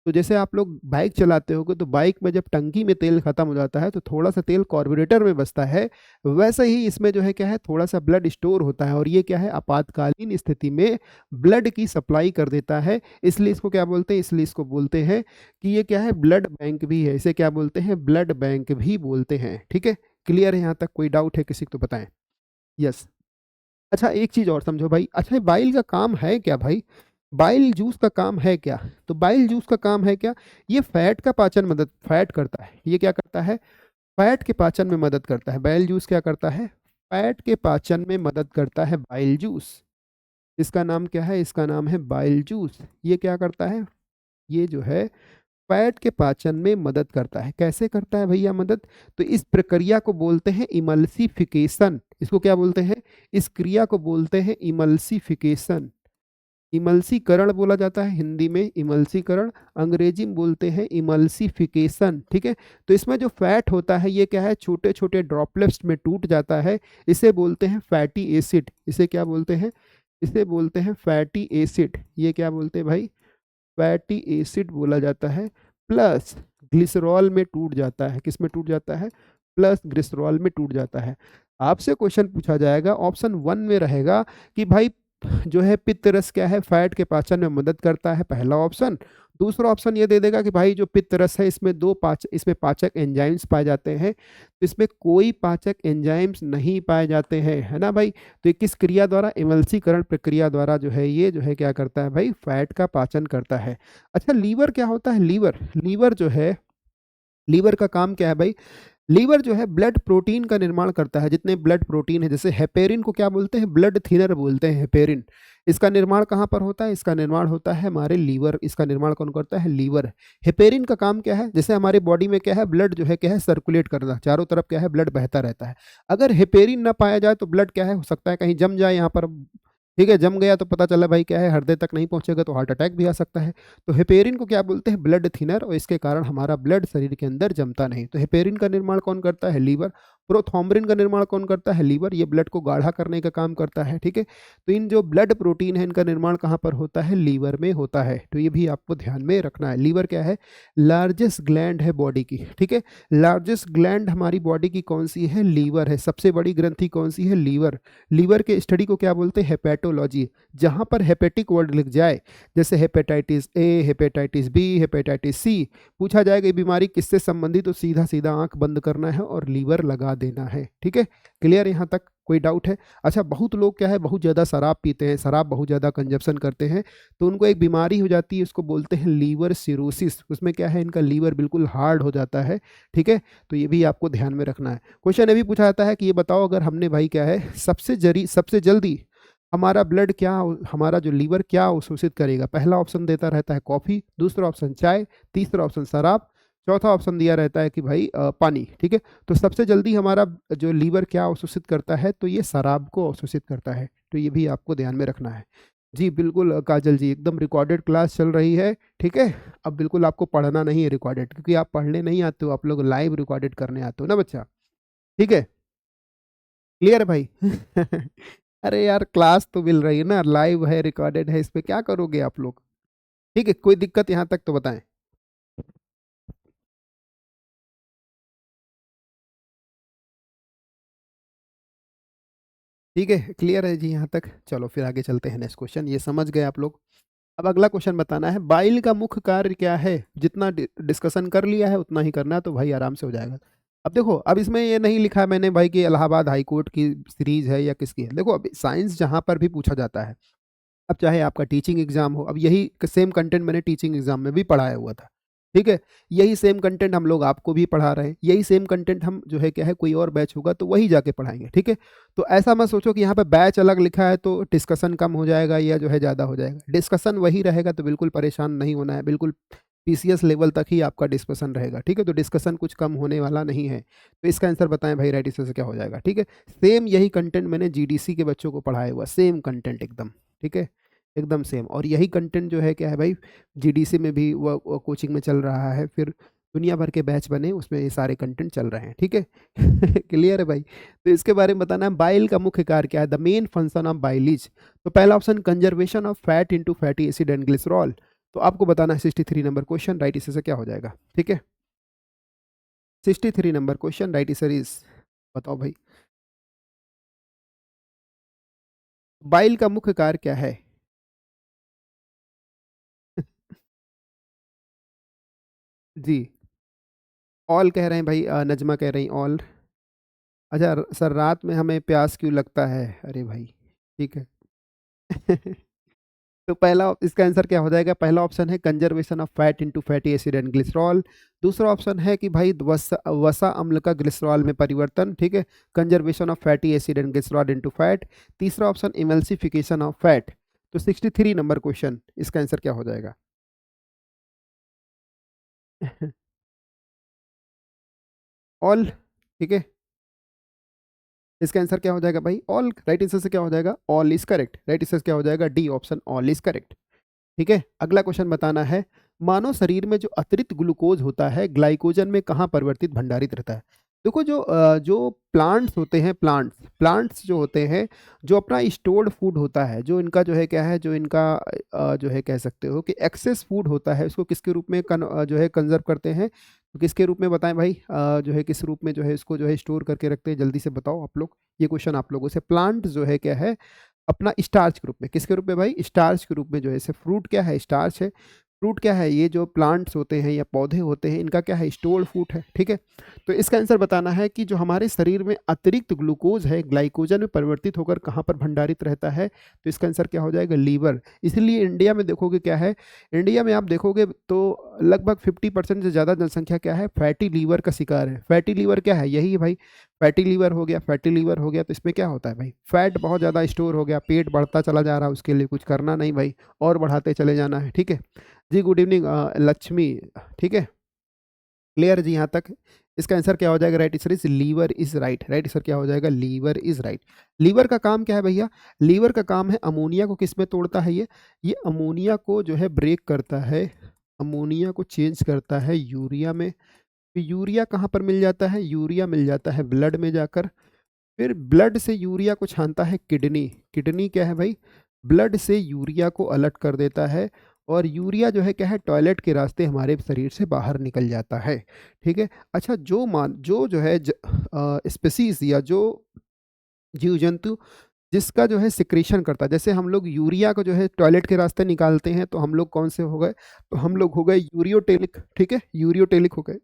तो जैसे आप लोग बाइक चलाते होगे तो बाइक में जब टंकी में तेल खत्म हो जाता है तो थोड़ा सा तेल कार्बोरेटर में बचता है, वैसे ही इसमें जो है क्या है, थोड़ा सा ब्लड स्टोर होता है, और ये क्या है, आपातकालीन स्थिति में ब्लड की सप्लाई कर देता है। इसलिए इसको क्या बोलते हैं? इसलिए इसको बोलते हैं कि ये क्या है, ब्लड बैंक भी है। इसे क्या बोलते हैं? ब्लड बैंक भी बोलते हैं। ठीक है, क्लियर है यहाँ तक? कोई डाउट है किसी को तो बताएं। यस। अच्छा एक चीज और समझो भाई, अच्छा ये बाइल का काम है क्या भाई? बाइल जूस का काम है क्या? तो बाइल जूस का काम है क्या? ये फैट करता है। ये क्या करता है? फैट के पाचन में मदद करता है। बाइल जूस क्या करता है? फैट के पाचन में मदद करता है बाइल जूस। इसका नाम क्या है? इसका नाम है बाइल जूस। ये क्या करता है? ये जो है फैट के पाचन में मदद करता है। कैसे करता है भैया मदद? तो इस प्रक्रिया को बोलते हैं इमल्सिफिकेशन। इसको क्या बोलते हैं? इस क्रिया को बोलते हैं इमल्सिफिकेशन। इमल्सीकरण बोला जाता है हिंदी में, इमल्सीकरण। अंग्रेजी में बोलते हैं इमल्सिफिकेशन। ठीक है, तो इसमें जो फैट होता है ये क्या है, छोटे छोटे ड्रॉपलेट्स में टूट जाता है। इसे बोलते हैं फैटी एसिड। इसे क्या बोलते हैं? इसे बोलते हैं फैटी एसिड। ये क्या बोलते हैं भाई? फैटी एसिड बोला जाता है। प्लस ग्लिसरॉल में टूट जाता है। किस में टूट जाता है? प्लस ग्लिसरॉल में टूट जाता है। आपसे क्वेश्चन पूछा जाएगा, ऑप्शन 1 में रहेगा कि भाई जो है पित्त रस क्या है, फैट के पाचन में मदद करता है, पहला ऑप्शन। दूसरा ऑप्शन ये दे देगा कि भाई जो पित्त रस है इसमें पाचक एंजाइम्स पाए जाते हैं, तो इसमें कोई पाचक एंजाइम्स नहीं पाए जाते हैं, है ना भाई? तो ये किस क्रिया द्वारा? इमल्सीकरण प्रक्रिया द्वारा जो है ये जो है क्या करता है भाई? फैट का पाचन करता है। अच्छा लीवर क्या होता है? लीवर जो है, लीवर का काम क्या है भाई? लीवर जो है ब्लड प्रोटीन का निर्माण करता है। जितने ब्लड प्रोटीन है, जैसे हेपेरिन को क्या बोलते हैं? ब्लड थिनर बोलते हैं, हेपेरिन। इसका निर्माण कहाँ पर होता है? इसका निर्माण होता है हमारे लीवर। इसका निर्माण कौन करता है? लीवर। हेपेरिन का काम क्या है? जैसे हमारे बॉडी में क्या है, ब्लड जो है क्या है, सर्कुलेट करना, चारों तरफ क्या है, ब्लड बहता रहता है। अगर हेपेरिन ना पाया जाए तो ब्लड क्या है, हो सकता है कहीं जम जाए यहाँ पर। ठीक है, जम गया तो पता चला भाई क्या है, हृदय तक नहीं पहुंचेगा तो हार्ट अटैक भी आ सकता है। तो हेपेरिन को क्या बोलते हैं? ब्लड थिनर, और इसके कारण हमारा ब्लड शरीर के अंदर जमता नहीं। तो हेपेरिन का निर्माण कौन करता है? लीवर। प्रोथॉम्बिन का निर्माण कौन करता है? लीवर। ये ब्लड को गाढ़ा करने का काम करता है। ठीक है, तो इन जो ब्लड प्रोटीन है इनका निर्माण कहाँ पर होता है? लीवर में होता है। तो ये भी आपको ध्यान में रखना है। लीवर क्या है? लार्जेस्ट ग्लैंड है बॉडी की। ठीक है, लार्जेस्ट ग्लैंड हमारी बॉडी की कौन सी है? लीवर है। सबसे बड़ी ग्रंथि कौन सी है? लीवर। लीवर के स्टडी को क्या बोलते हैं? हेपेटोलॉजी। जहाँ पर हेपेटिक वर्ड लिख जाए, जैसे hepatitis A, hepatitis B, hepatitis C, पूछा जाएगा ये बीमारी किससे संबंधित, तो सीधा सीधा आंख बंद करना है और लीवर लगा देना है। ठीक है, क्लियर यहाँ तक? कोई डाउट है? अच्छा बहुत लोग क्या है, बहुत ज़्यादा शराब पीते हैं, शराब बहुत ज़्यादा कंजप्शन करते हैं, तो उनको एक बीमारी हो जाती है, उसको बोलते हैं लीवर सिरोसिस। उसमें क्या है, इनका लीवर बिल्कुल हार्ड हो जाता है। ठीक है, तो ये भी आपको ध्यान में रखना है। क्वेश्चन ये भी पूछा जाता है कि ये बताओ, अगर हमने भाई क्या है, सबसे जल्दी हमारा ब्लड क्या, हमारा जो लीवर क्या अवशोषित करेगा? पहला ऑप्शन देता रहता है कॉफ़ी, दूसरा ऑप्शन चाय, तीसरा ऑप्शन शराब, चौथा ऑप्शन दिया रहता है कि भाई पानी। ठीक है, तो सबसे जल्दी हमारा जो लीवर क्या अवशोषित करता है, तो ये शराब को अवशोषित करता है। तो ये भी आपको ध्यान में रखना है। जी बिल्कुल काजल जी, एकदम रिकॉर्डेड क्लास चल रही है। ठीक है, अब बिल्कुल आपको पढ़ना नहीं है रिकॉर्डेड, क्योंकि आप पढ़ने नहीं आते हो, आप लोग लाइव रिकॉर्डेड करने आते हो ना बच्चा। ठीक है, क्लियर है भाई? अरे यार क्लास तो मिल रही है ना, लाइव है, रिकॉर्डेड है, इस पे क्या करोगे आप लोग? ठीक है, कोई दिक्कत यहाँ तक तो बताएं। ठीक है, क्लियर है जी यहाँ तक? चलो फिर आगे चलते हैं। नेक्स्ट क्वेश्चन, ये समझ गए आप लोग। अब अगला क्वेश्चन बताना है, बाइल का मुख्य कार्य क्या है? जितना डिस्कशन कर लिया है उतना ही करना है, तो भाई आराम से हो जाएगा। अब देखो, अब इसमें ये नहीं लिखा है मैंने भाई कि इलाहाबाद हाई कोर्ट की सीरीज है या किसकी है। देखो अब साइंस जहां पर भी पूछा जाता है, अब चाहे आपका टीचिंग एग्जाम हो, अब यही सेम कंटेंट मैंने टीचिंग एग्जाम में भी पढ़ाया हुआ था, ठीक है। यही सेम कंटेंट हम लोग आपको भी पढ़ा रहे हैं, यही सेम कंटेंट हम जो है क्या है, कोई और बैच होगा तो वही जाके पढ़ाएंगे, ठीक है। तो ऐसा मत सोचो कि यहाँ पे बैच अलग लिखा है तो डिस्कशन कम हो जाएगा या जो है ज़्यादा हो जाएगा। डिस्कशन वही रहेगा, तो बिल्कुल परेशान नहीं होना है, बिल्कुल पीसीएस लेवल तक ही आपका डिस्कशन रहेगा, ठीक है। तो डिस्कशन कुछ कम होने वाला नहीं है। तो इसका आंसर बताएं भाई, राइट आंसर से क्या हो जाएगा, ठीक है। सेम यही कंटेंट मैंने जीडीसी के बच्चों को पढ़ाया हुआ, सेम कंटेंट एकदम, ठीक है, एकदम सेम। और यही कंटेंट जो है क्या है भाई, जीडीसी में भी वो कोचिंग में चल रहा है, फिर दुनिया भर के बैच बने उसमें ये सारे कंटेंट चल रहे हैं, ठीक है। क्लियर है भाई। तो इसके बारे में बताना है, बाइल का मुख्य कार्य क्या है, the main function of bile is. तो पहला option conservation of fat into fatty acid and glycerol. तो आपको बताना है 63 नंबर क्वेश्चन, राइट आंसर से क्या हो जाएगा, ठीक है। 63 number question, right answer is, बताओ भाई, बाइल का मुख्य कार्य क्या है। जी, ऑल कह रहे हैं भाई, नजमा कह रही ऑल। अच्छा सर, रात में हमें प्यास क्यों लगता है, अरे भाई, ठीक है। तो पहला, इसका आंसर क्या हो जाएगा, पहला ऑप्शन है conservation of fat into fatty acid and glycerol. दूसरा ऑप्शन है कि भाई वसा अम्ल का ग्लिसरॉल में परिवर्तन, ठीक है, conservation of fatty acid and glycerol into fat. तीसरा ऑप्शन इमल्सिफिकेशन ऑफ फैट। तो 63 नंबर क्वेश्चन, इसका आंसर क्या हो जाएगा। ऑल, ठीक है। इसका आंसर क्या हो जाएगा भाई, ऑल। राइट आंसर से क्या हो जाएगा, all is correct. Right answer क्या हो जाएगा, D option, all is correct, ठीक है। अगला क्वेश्चन बताना है, मानव शरीर में जो अतिरिक्त ग्लूकोज होता है ग्लाइकोजन में कहाँ परिवर्तित भंडारित रहता है। देखो जो प्लांट्स होते हैं, प्लांट्स जो होते हैं, जो अपना स्टोर्ड फूड होता है, जो इनका जो है क्या है, जो इनका जो है कह सकते हो कि एक्सेस फूड होता है, उसको किसके रूप में जो है कंजर्व करते हैं, तो किसके रूप में बताएं भाई, जो है किस रूप में जो है इसको जो है स्टोर करके रखते हैं, जल्दी से बताओ आप लोग। ये क्वेश्चन आप लोगों से, प्लांट जो है क्या है, अपना स्टार्च के रूप में, किसके रूप में भाई, स्टार्च के रूप में जो है, जैसे फ्रूट क्या है, स्टार्च है। फ्रूट क्या है, ये जो प्लांट्स होते हैं या पौधे होते हैं, इनका क्या है, स्टोर्ड फूड है, ठीक है। तो इसका आंसर बताना है कि जो हमारे शरीर में अतिरिक्त ग्लूकोज है ग्लाइकोजन में परिवर्तित होकर कहाँ पर भंडारित रहता है। तो इसका आंसर क्या हो जाएगा, लीवर। इसलिए इंडिया में देखोगे क्या है, इंडिया में आप देखोगे तो लगभग 50% से ज़्यादा जनसंख्या क्या है, फैटी लीवर का शिकार है। फैटी लीवर क्या है, यही है भाई, फैटी लीवर हो गया, फैटी लीवर हो गया। तो इसमें क्या होता है भाई, फैट बहुत ज़्यादा स्टोर हो गया, पेट बढ़ता चला जा रहा है, उसके लिए कुछ करना नहीं भाई, और बढ़ाते चले जाना है, ठीक है। जी गुड इवनिंग लक्ष्मी, ठीक है, क्लियर जी यहाँ तक। इसका आंसर क्या हो जाएगा, right answer is liver is right. Right answer क्या हो जाएगा, लीवर इज राइट। लीवर का काम क्या है भैया, लीवर का काम है अमोनिया को किस में तोड़ता है, ये अमोनिया को जो है ब्रेक करता है, अमोनिया को चेंज करता है यूरिया में। तो यूरिया कहाँ पर मिल जाता है, यूरिया मिल जाता है ब्लड में जाकर, फिर ब्लड से यूरिया को छानता है किडनी। किडनी क्या है भाई, ब्लड से यूरिया को अलग कर देता है, और यूरिया जो है क्या है, टॉयलेट के रास्ते हमारे शरीर से बाहर निकल जाता है, ठीक है। अच्छा, जो है स्पेसीज या जो जीव जंतु जिसका जो है सिक्रेशन करता है, जैसे हम लोग यूरिया को जो है टॉयलेट के रास्ते निकालते हैं, तो हम लोग कौन से हो गए, तो हम लोग हो गए यूरियोटेलिक, ठीक है, यूरियोटेलिक हो गए।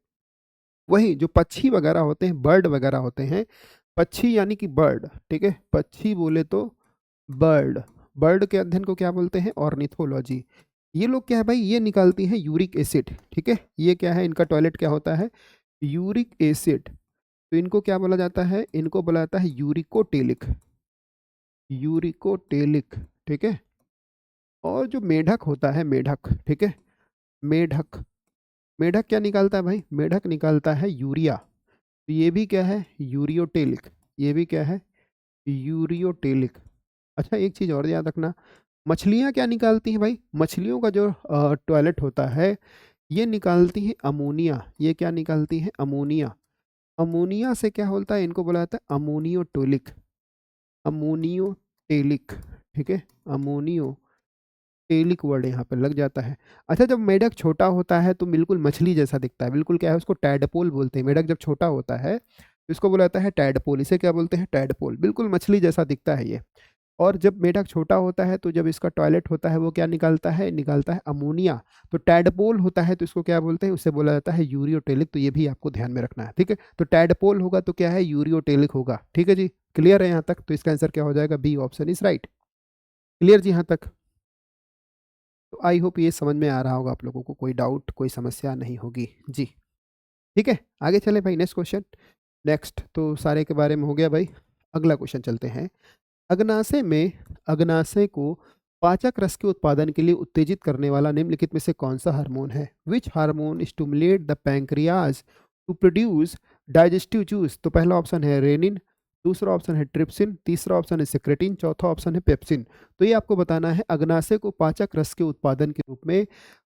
वही जो पक्षी वगैरह होते हैं, बर्ड वगैरह होते हैं, पक्षी यानी कि बर्ड, ठीक है, पक्षी बोले तो बर्ड, बर्ड के अध्ययन को क्या बोलते हैं, ऑर्निथोलॉजी। ये लोग क्या है भाई, ये निकालती हैं यूरिक एसिड, ठीक है। ये क्या है, इनका टॉयलेट क्या होता है, यूरिक एसिड। तो इनको क्या बोला जाता है, इनको बोला जाता है यूरिकोटेलिक, यूरिकोटेलिक, ठीक है। और जो मेढक होता है, मेढक, ठीक है, मेढक, मेढक क्या निकालता है भाई, मेढक निकालता है यूरिया। तो ये भी क्या है, यूरियोटेलिक, ये भी क्या है, यूरियोटेलिक। अच्छा एक चीज़ और याद रखना, मछलियाँ क्या निकालती हैं भाई, मछलियों का जो टॉयलेट होता है, ये निकालती हैं अमोनिया। ये क्या निकालती हैं, अमोनिया। अमोनिया से क्या होता है, इनको बोला जाता है अमोनियोटोलिक, अमोनियोटेलिक, ठीक है, अमोनियो टेलिक वर्ड यहाँ पर लग जाता है। अच्छा, जब मेढक छोटा होता है तो बिल्कुल मछली जैसा दिखता है, बिल्कुल क्या है, उसको टैडपोल बोलते हैं। मेढक जब छोटा होता है तो इसको बोला जाता है टैडपोल, इसे क्या बोलते हैं, टैडपोल, बिल्कुल मछली जैसा दिखता है ये। और जब मेढक छोटा होता है तो जब इसका टॉयलेट होता है वो क्या निकालता है, निकालता है अमोनिया। तो टैडपोल होता है तो इसको क्या बोलते हैं, उसे बोला जाता है यूरियोटेलिक। तो ये भी आपको ध्यान में रखना है, ठीक है। तो टैडपोल होगा तो क्या है, यूरियोटेलिक होगा, ठीक है जी। क्लियर है यहाँ तक? तो इसका आंसर क्या हो जाएगा, B option is right. Clear जी यहाँ तक? तो आई होप ये समझ में आ रहा होगा आप लोगों को, कोई डाउट कोई समस्या नहीं होगी जी। ठीक है, आगे चले भाई, नेक्स्ट क्वेश्चन। नेक्स्ट तो सारे के बारे में हो गया भाई, अगला क्वेश्चन चलते हैं। अग्नाशय को पाचक रस के उत्पादन के लिए उत्तेजित करने वाला निम्नलिखित में से कौन सा हार्मोन है? Which hormone stimulate the pancreas to produce digestive juice? तो पहला ऑप्शन है रेनिन, दूसरा ऑप्शन है ट्रिप्सिन, तीसरा ऑप्शन है सिक्रेटिन, चौथा ऑप्शन है पेप्सिन। तो ये आपको बताना है अग्नाशय को पाचक रस के उत्पादन के रूप में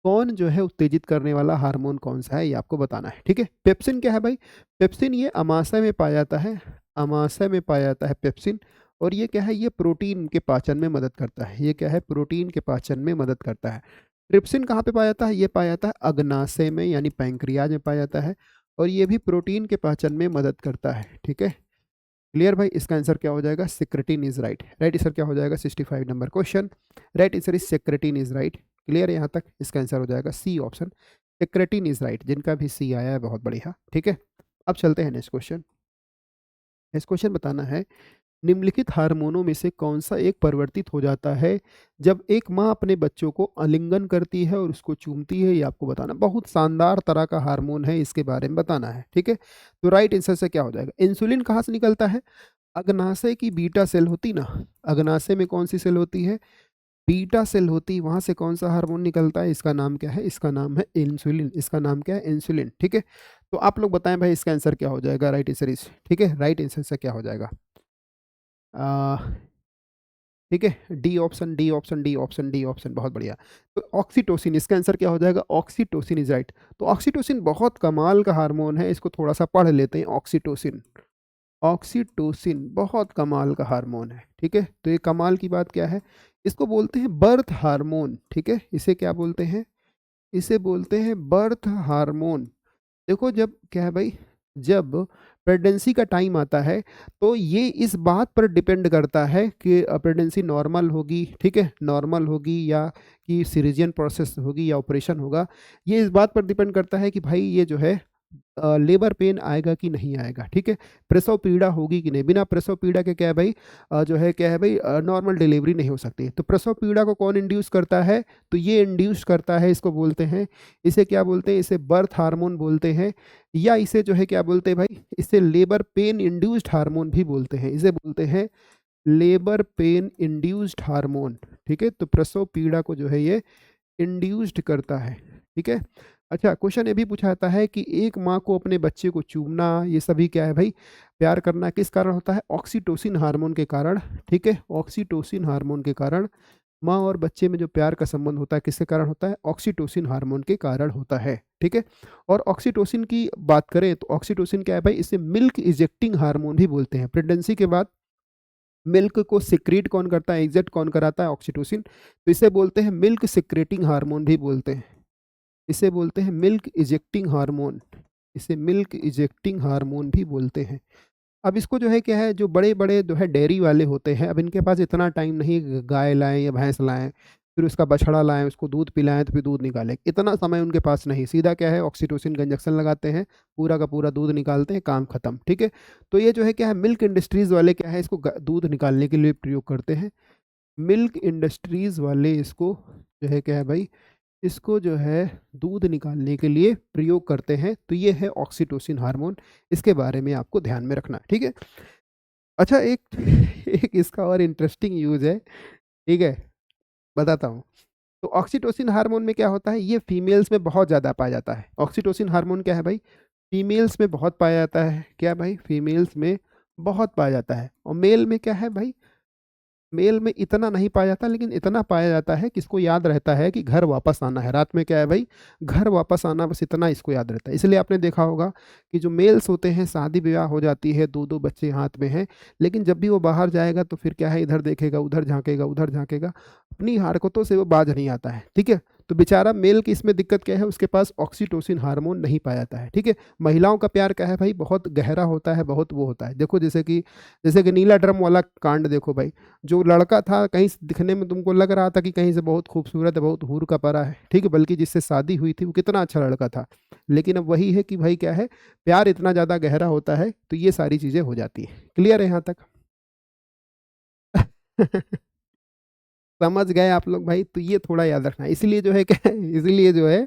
कौन जो है उत्तेजित करने वाला हार्मोन कौन सा है, ये आपको बताना है, ठीक है। पेप्सिन क्या है भाई? पेप्सिन ये अमाशय में पाया जाता है, अमाशय में पाया जाता है पेप्सिन। और ये क्या है, ये प्रोटीन के पाचन में मदद करता है। ये क्या है, प्रोटीन के पाचन में मदद करता है। ट्रिप्सिन कहाँ पे पाया जाता है? ये पाया जाता है अग्नाशय में, यानी पैंक्रियाज में पाया जाता है। और ये भी प्रोटीन के पाचन में मदद करता है, ठीक है। क्लियर भाई? इसका आंसर क्या हो जाएगा, secretin is right. Right answer क्या हो जाएगा, 65 number question. Right answer is secretin is right. Clear है यहाँ तक? इसका आंसर हो जाएगा C option, secretin is right. जिनका भी सी आया है बहुत बढ़िया, ठीक है। अब चलते हैं नेक्स्ट क्वेश्चन। नेक्स्ट क्वेश्चन बताना है, निम्नलिखित हार्मोनों में से कौन सा एक परिवर्तित हो जाता है जब एक माँ अपने बच्चों को आलिंगन करती है और उसको चूमती है? ये आपको बताना, बहुत शानदार तरह का हार्मोन है, इसके बारे में बताना है, ठीक है। तो राइट आंसर से क्या हो जाएगा, इंसुलिन कहाँ से निकलता है? अग्नाशय की बीटा सेल होती ना, अग्नाशय में कौन सी सेल होती है, बीटा सेल होती, वहां से कौन सा हार्मोन निकलता है? इसका नाम क्या है, इसका नाम है इंसुलिन। इसका नाम क्या है, इंसुलिन, ठीक है। तो आप लोग बताएं भाई इसका आंसर क्या हो जाएगा, राइट आंसर इस, ठीक है। राइट आंसर से क्या हो जाएगा, ठीक है, D option, D option, D option, D option, बहुत बढ़िया। तो ऑक्सीटोसिन, इसका आंसर क्या हो जाएगा, ऑक्सीटोसिन इज राइट। तो ऑक्सीटोसिन बहुत कमाल का हार्मोन है, इसको थोड़ा सा पढ़ लेते हैं। ऑक्सीटोसिन, ऑक्सीटोसिन बहुत कमाल का हार्मोन है, ठीक है। तो ये कमाल की बात क्या है, इसको बोलते हैं बर्थ हार्मोन, ठीक है। इसे क्या बोलते हैं, इसे बोलते हैं बर्थ हार्मोन। देखो जब क्या है भाई, जब प्रेगनेंसी का टाइम आता है तो ये इस बात पर डिपेंड करता है कि प्रेगनेंसी नॉर्मल होगी, ठीक है, नॉर्मल होगी या कि सीरियन प्रोसेस होगी या ऑपरेशन होगा। ये इस बात पर डिपेंड करता है कि भाई ये जो है लेबर पेन आएगा कि नहीं आएगा, ठीक है, प्रसव पीड़ा होगी कि नहीं। बिना प्रसव पीड़ा के क्या है भाई, जो है क्या है भाई, नॉर्मल डिलीवरी नहीं हो सकती। तो प्रसव पीड़ा को कौन इंड्यूस करता है, तो ये इंड्यूस करता है, इसको बोलते हैं, इसे क्या बोलते हैं, इसे बर्थ हार्मोन बोलते हैं। या इसे जो है क्या बोलते हैं भाई, इसे लेबर पेन इंड्यूस्ड हार्मोन भी बोलते हैं, इसे बोलते हैं लेबर पेन इंड्यूस्ड हार्मोन, ठीक है। तो प्रसव पीड़ा को जो है ये इंड्यूस्ड करता है, ठीक है। अच्छा, क्वेश्चन ये भी पूछा जाता है कि एक माँ को अपने बच्चे को चूमना, ये सभी क्या है भाई, प्यार करना किस कारण होता है, ऑक्सीटोसिन हार्मोन के कारण, ठीक है। ऑक्सीटोसिन हार्मोन के कारण माँ और बच्चे में जो प्यार का संबंध होता है किसके कारण होता है, ऑक्सीटोसिन हार्मोन के कारण होता है, ठीक है। और ऑक्सीटोसिन की बात करें तो ऑक्सीटोसिन क्या है भाई, इसे मिल्क इजेक्टिंग हार्मोन भी बोलते हैं। प्रेगनेंसी के बाद मिल्क को सिक्रीट कौन करता है, एग्जेक्ट कौन कराता है, ऑक्सीटोसिन। तो इसे बोलते हैं मिल्क सिक्रेटिंग हार्मोन भी बोलते हैं, इसे बोलते हैं मिल्क इजेक्टिंग हार्मोन, इसे मिल्क इजेक्टिंग हार्मोन भी बोलते हैं। अब इसको जो है क्या है, जो बड़े बड़े जो है डेयरी वाले होते हैं, अब इनके पास इतना टाइम नहीं, गाय लाएं या भैंस लाएं, फिर उसका बछड़ा लाएं, उसको दूध पिलाएं, तो फिर दूध निकालें, इतना समय उनके पास नहीं। सीधा क्या है, ऑक्सीटोसिन का इंजेक्शन लगाते हैं, पूरा का पूरा दूध निकालते हैं, काम खत्म, ठीक है। तो ये जो है क्या है, मिल्क इंडस्ट्रीज वाले क्या है, इसको दूध निकालने के लिए प्रयोग करते हैं। मिल्क इंडस्ट्रीज वाले इसको जो है क्या है भाई, इसको जो है दूध निकालने के लिए प्रयोग करते हैं। तो ये है ऑक्सीटोसिन हार्मोन, इसके बारे में आपको ध्यान में रखना है, ठीक है। अच्छा, एक एक इसका और इंटरेस्टिंग यूज है, ठीक है, बताता हूँ। तो ऑक्सीटोसिन हार्मोन में क्या होता है, ये फीमेल्स में बहुत ज़्यादा पाया जाता है। ऑक्सीटोसिन हार्मोन क्या है भाई, फीमेल्स में बहुत पाया जाता है, क्या भाई, फीमेल्स में बहुत पाया जाता है। और मेल में क्या है भाई, मेल में इतना नहीं पाया जाता, लेकिन इतना पाया जाता है कि इसको याद रहता है कि घर वापस आना है, रात में क्या है भाई, घर वापस आना, बस इतना इसको याद रहता है। इसलिए आपने देखा होगा कि जो मेल्स होते हैं, शादी विवाह हो जाती है, दो दो बच्चे हाथ में हैं, लेकिन जब भी वो बाहर जाएगा तो फिर क्या है, इधर देखेगा, उधर झांकेगा, उधर झांकेगा, अपनी हरकतों से वो बाज नहीं आता है, ठीक है। तो बेचारा मेल की इसमें दिक्कत क्या है, उसके पास ऑक्सीटोसिन हार्मोन नहीं पाया जाता है, ठीक है। महिलाओं का प्यार क्या है भाई, बहुत गहरा होता है, बहुत वो होता है। देखो जैसे कि नीला ड्रम वाला कांड देखो भाई, जो लड़का था कहीं से दिखने में तुमको लग रहा था कि कहीं से बहुत खूबसूरत है, बहुत हूर का परा है, ठीक है, बल्कि जिससे शादी हुई थी वो कितना अच्छा लड़का था, लेकिन अब वही है कि भाई क्या है, प्यार इतना ज़्यादा गहरा होता है तो ये सारी चीज़ें हो जाती है। क्लियर है यहाँ तक? समझ गए आप लोग भाई? तो ये थोड़ा याद रखना, इसलिए जो है क्या इसलिए जो है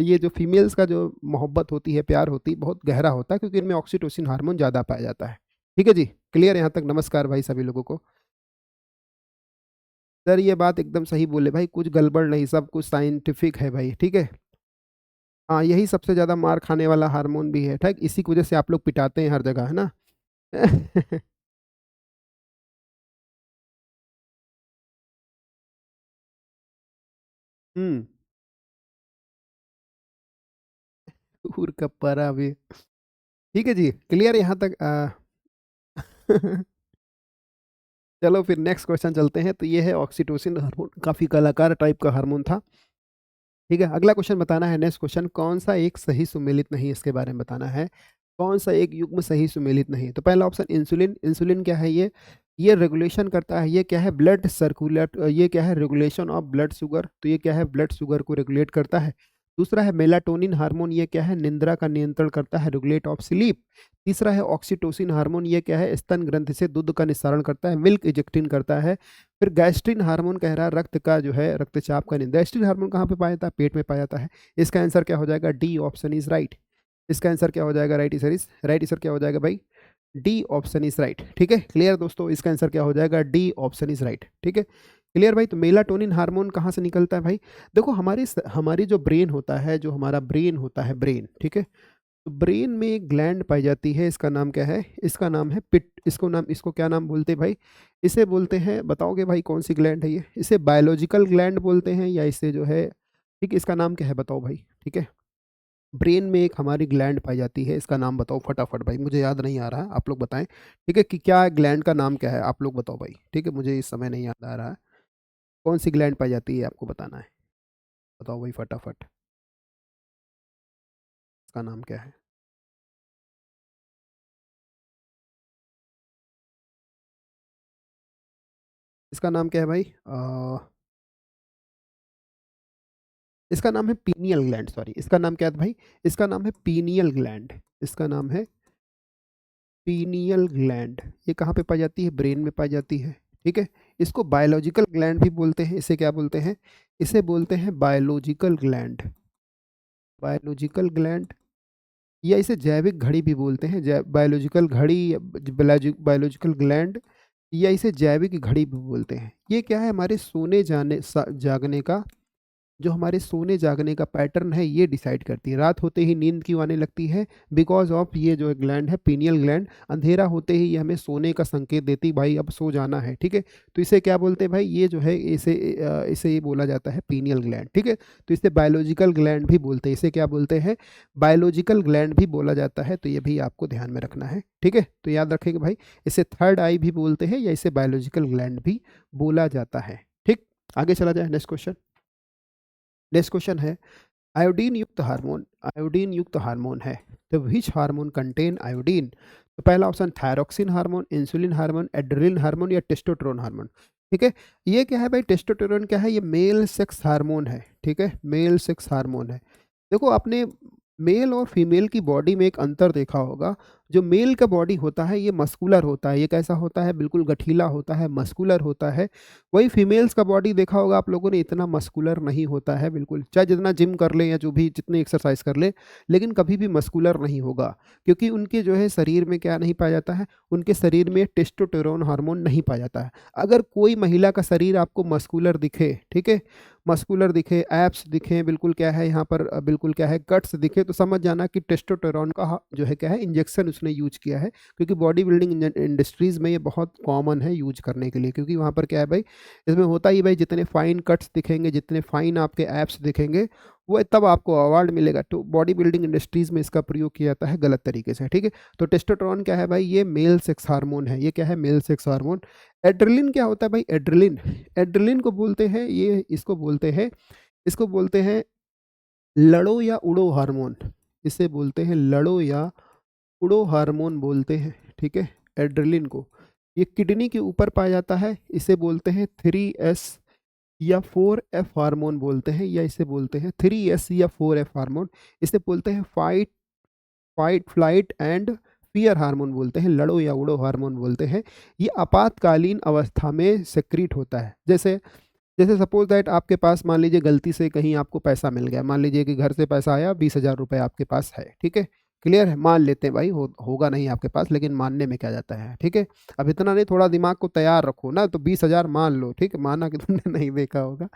ये जो फीमेल्स का जो मोहब्बत होती है, प्यार होती है, बहुत गहरा होता है, क्योंकि इनमें ऑक्सीटोसिन हार्मोन ज़्यादा पाया जाता है। ठीक है जी, क्लियर यहाँ तक? नमस्कार भाई सभी लोगों को। सर ये बात एकदम सही बोले भाई, कुछ गड़बड़ नहीं, सब कुछ साइंटिफिक है भाई, ठीक है। हाँ, यही सबसे ज़्यादा मार खाने वाला हार्मोन भी है, ठीक, इसी की वजह से आप लोग पिटाते हैं हर जगह, है ना? हम्म। ऊर का परा भी। ठीक है जी, क्लियर यहाँ तक? चलो फिर नेक्स्ट क्वेश्चन चलते हैं। तो ये है ऑक्सीटोसिन हार्मोन, काफी कलाकार टाइप का हार्मोन था। ठीक है, अगला क्वेश्चन बताना है। नेक्स्ट क्वेश्चन, कौन सा एक सही सुमेलित नहीं, इसके बारे में बताना है। कौन सा एक युग्म सही सुमेलित नहीं? तो पहला ऑप्शन इंसुलिन। इंसुलिन क्या है ये रेगुलेशन करता है, ये क्या है, ब्लड सर्कुलेट, ये क्या है, रेगुलेशन ऑफ ब्लड शुगर, तो ये क्या है, ब्लड शुगर को रेगुलेट करता है। दूसरा है मेलाटोनिन हार्मोन, ये क्या है, निंद्रा का नियंत्रण करता है, रेगुलेट ऑफ स्लीप। तीसरा है ऑक्सीटोसिन हार्मोन, ये क्या है, स्तन ग्रंथि से दूध का निस्सारण करता है, मिल्क इजेक्टिन करता है। फिर गैस्ट्रिन हार्मोन कह रहा है रक्त का जो है, रक्तचाप का नियंत्रण। गैस्ट्रिन हार्मोन कहाँ पे पाया जाता है? पेट में पाया जाता है। इसका आंसर क्या हो जाएगा? D option is right. इसका आंसर क्या हो जाएगा? राइट आंसर क्या हो जाएगा भाई? D option is right. ठीक है, क्लियर दोस्तों? इसका आंसर क्या हो जाएगा? D option is right. ठीक है, क्लियर भाई? तो मेलाटोनिन हार्मोन कहाँ से निकलता है भाई? देखो हमारी जो ब्रेन होता है, जो हमारा ब्रेन होता है, ब्रेन, ठीक है, तो ब्रेन में एक ग्लैंड पाई जाती है, इसका नाम क्या है? इसका नाम है पिट। इसको क्या नाम बोलते हैं भाई? इसे बोलते हैं, बताओगे भाई कौन सी ग्लैंड है ये? इसे बायोलॉजिकल ग्लैंड बोलते हैं या इसे जो है, ठीक, इसका नाम क्या है बताओ भाई? ठीक है, ब्रेन में एक हमारी ग्लैंड पाई जाती है, इसका नाम बताओ फटाफट भाई, मुझे याद नहीं आ रहा है, आप लोग बताएं। ठीक है, कि क्या ग्लैंड का नाम क्या है, आप लोग बताओ भाई। ठीक है, मुझे इस समय नहीं याद आ रहा है, कौन सी ग्लैंड पाई जाती है, आपको बताना है, बताओ भाई फटाफट, इसका नाम क्या है? इसका नाम क्या है भाई? इसका नाम है पीनियल ग्लैंड, सॉरी, इसका नाम क्या है भाई? इसका नाम है पीनियल ग्लैंड। इसका नाम है पीनियल ग्लैंड। ये कहाँ पे पाई जाती है? ब्रेन में पाई जाती है। ठीक है, इसको बायोलॉजिकल ग्लैंड भी बोलते हैं। इसे क्या बोलते हैं? इसे बोलते हैं बायोलॉजिकल ग्लैंड। बायोलॉजिकल ग्लैंड, या इसे जैविक घड़ी भी बोलते हैं, बायोलॉजिकल घड़ी, बायोलॉजिकल ग्लैंड, या इसे जैविक घड़ी भी बोलते हैं। ये क्या है, हमारे जागने का, जो हमारे सोने जागने का पैटर्न है, ये डिसाइड करती है। रात होते ही नींद क्यों आने लगती है? बिकॉज ऑफ ये जो ग्लैंड है, पीनियल ग्लैंड, अंधेरा होते ही ये हमें सोने का संकेत देती, भाई अब सो जाना है। ठीक है, तो इसे क्या बोलते हैं भाई? ये जो है, इसे ये बोला जाता है पीनियल ग्लैंड। ठीक है, तो इसे बायोलॉजिकल ग्लैंड भी बोलते हैं। इसे क्या बोलते हैं? बायोलॉजिकल ग्लैंड भी बोला जाता है। तो ये भी आपको ध्यान में रखना है। ठीक है, तो याद रखेंगे भाई, इसे थर्ड आई भी बोलते हैं, या इसे बायोलॉजिकल ग्लैंड भी बोला जाता है। ठीक, आगे चला जाए, नेक्स्ट क्वेश्चन। नेक्स्ट क्वेश्चन है, आयोडीन युक्त हार्मोन है, तो विच हार्मोन कंटेन आयोडीन? तो पहला option thyroxine hormone, insulin hormone, adrenaline hormone, या टेस्टोस्टेरोन हार्मोन। ठीक है, ये क्या है भाई? टेस्टोस्टेरोन क्या है? ये मेल सेक्स हार्मोन है। ठीक है, मेल सेक्स हार्मोन है। देखो, आपने मेल और फीमेल की बॉडी में एक अंतर देखा होगा। जो मेल का बॉडी होता है, ये मस्कुलर होता है। ये कैसा होता है? बिल्कुल गठीला होता है, मस्कुलर होता है। वही फीमेल्स का बॉडी देखा होगा आप लोगों ने, इतना मस्कुलर नहीं होता है बिल्कुल, चाहे जितना जिम कर ले या जो भी जितने एक्सरसाइज कर ले, लेकिन कभी भी मस्कुलर नहीं होगा, क्योंकि उनके जो है शरीर में क्या नहीं पाया जाता है? उनके शरीर में टेस्टोस्टेरोन हार्मोन नहीं पाया जाता है। अगर कोई महिला का शरीर आपको मस्कुलर दिखे, ठीक है, मस्कुलर दिखे, एप्स दिखे, बिल्कुल क्या है यहाँ पर, बिल्कुल क्या है, गट्स दिखे, तो समझ जाना कि टेस्टोस्टेरोन का जो है क्या है, इंजेक्शन उसने यूज किया है। क्योंकि बॉडी बिल्डिंग इंडस्ट्रीज में ये बहुत कॉमन है यूज करने के लिए, क्योंकि वहाँ पर क्या है भाई, इसमें होता ही भाई, जितने फाइन कट्स दिखेंगे, जितने फाइन आपके एप्स दिखेंगे, वो तब आपको अवार्ड मिलेगा। तो बॉडी बिल्डिंग इंडस्ट्रीज में इसका प्रयोग किया जाता है गलत तरीके से। ठीक है, तो टेस्टोस्टेरोन क्या है भाई? ये मेल सेक्स हार्मोन है। ये क्या है? Male sex hormone. एड्रेनलिन क्या होता है भाई? एड्रेनलिन को बोलते हैं, ये इसको बोलते हैं इसको बोलते हैं लड़ो या उड़ो हार्मोन। इसे बोलते हैं लड़ो या उड़ो हार्मोन बोलते हैं, ठीक है, एड्रेलिन को। ये किडनी के ऊपर पाया जाता है। इसे बोलते हैं 3S या 4F हार्मोन बोलते हैं, या इसे बोलते हैं 3S या 4F हार्मोन। इसे बोलते हैं fight fight flight and fear hormone बोलते हैं, लड़ो या उड़ो हार्मोन बोलते हैं। ये आपातकालीन अवस्था में सेक्रीट होता है। जैसे जैसे सपोज दैट आपके पास मान लीजिए गलती से कहीं आपको पैसा मिल गया, मान लीजिए कि घर से पैसा आया, 20,000 रुपये आपके पास है, ठीक है, क्लियर है, मान लेते हैं भाई, होगा नहीं आपके पास, लेकिन मानने में क्या जाता है, ठीक है। अब इतना नहीं, थोड़ा दिमाग को तैयार रखो ना, तो 20,000 मान लो, ठीक है, माना कि तुमने नहीं देखा होगा,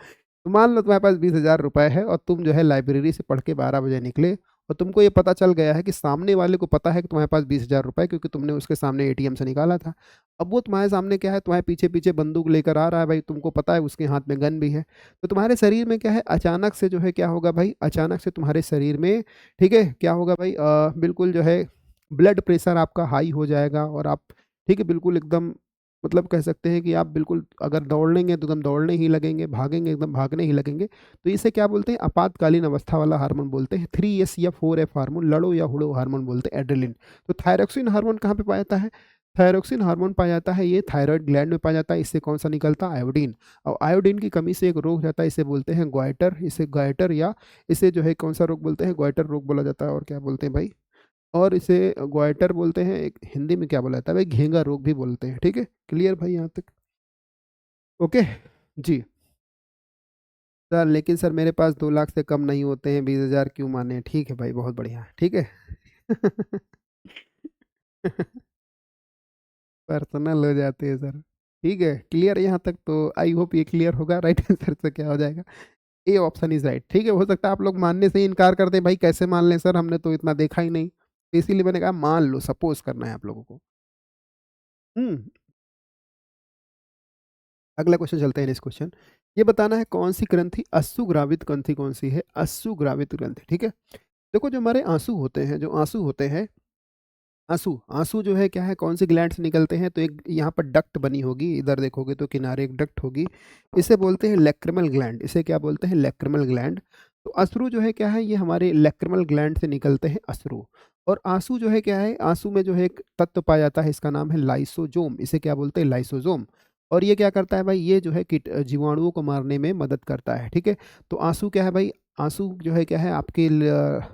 तो मान लो तुम्हारे पास 20,000 रुपये है और तुम जो है लाइब्रेरी से पढ़ के 12 बजे निकले, और तुमको ये पता चल गया है कि सामने वाले को पता है कि तुम्हारे पास 20,000 रुपये, क्योंकि तुमने उसके सामने एटीएम से निकाला था। अब वो तुम्हारे सामने क्या है, तुम्हारे पीछे पीछे बंदूक लेकर आ रहा है भाई, तुमको पता है उसके हाथ में गन भी है। तो तुम्हारे शरीर में क्या है, अचानक से जो है क्या होगा भाई, अचानक से तुम्हारे शरीर में, ठीक है, क्या होगा भाई, बिल्कुल जो है ब्लड प्रेशर आपका हाई हो जाएगा, और आप, ठीक है, बिल्कुल एकदम, मतलब कह सकते हैं कि आप बिल्कुल अगर दौड़ेंगे तो एकदम दौड़ने ही लगेंगे, भागेंगे एकदम भागने ही लगेंगे। तो इसे क्या बोलते हैं, आपातकालीन अवस्था वाला हार्मोन बोलते हैं। 3S या 4F हार्मोन, लड़ो या हुड़ो हार्मोन बोलते हैं, एड्रेलिन। तो थायरोक्सिन हार्मोन कहाँ पे पाया जाता है, थायरोक्सिन हार्मोन पाया जाता है ये थायराइड ग्लैंड में पाया जाता है। इससे कौन सा निकलता है, आयोडीन। और आयोडीन की कमी से एक रोग हो जाता है, इसे बोलते हैं ग्वाइटर। इसे ग्वाइटर या इसे जो है कौन सा रोग बोलते हैं, ग्वाइटर रोग बोला जाता है। और क्या बोलते हैं भाई, और इसे ग्वाइटर बोलते हैं, एक हिंदी में क्या बोला जाता है भाई, घेंगा रोग भी बोलते हैं, ठीक है, क्लियर भाई यहाँ तक, ओके जी। सर लेकिन सर मेरे पास 2 लाख से कम नहीं होते हैं, 20,000 क्यों माने, ठीक है भाई, बहुत बढ़िया, ठीक है। पर्सनल हो जाते हैं सर, ठीक है, क्लियर यहाँ तक, तो आई होप ये क्लियर होगा। राइट आंसर से क्या हो जाएगा, ए ऑप्शन इज राइट, ठीक है। हो सकता है आप लोग मानने से ही इनकार करते हैं, भाई कैसे मान लें सर, हमने तो इतना देखा ही नहीं, तो इसीलिए मैंने कहा मान लो, सपोज करना है आप लोगों को। हम्म अगला क्वेश्चन चलते हैं, नेक्स्ट क्वेश्चन। ये बताना है कौन सी ग्रंथि अश्रुग्रावित ग्रंथि कौन सी है, अश्रुग्रावित ग्रंथि, ठीक है। देखो जो हमारे आंसू होते हैं, जो आंसू होते हैं, आंसू आंसू जो है क्या है, कौन सी ग्लैंड से निकलते हैं, तो एक यहाँ पर डक्ट बनी होगी, इधर देखोगे तो किनारे एक डक्ट होगी, इसे बोलते हैं लैक्रिमल ग्लैंड। इसे क्या बोलते हैं, लैक्रिमल ग्लैंड। तो अश्रु जो है क्या है, ये हमारे लैक्रिमल ग्लैंड से निकलते हैं अश्रु। और आंसू जो है क्या है, आंसू में जो है एक तत्व पाया जाता है, इसका नाम है लाइसोजोम। इसे क्या बोलते हैं, लाइसोजोम। और ये क्या करता है भाई, ये जो है कीट जीवाणुओं को मारने में मदद करता है, ठीक है। तो आंसू क्या है भाई, आंसू जो है क्या है, आपके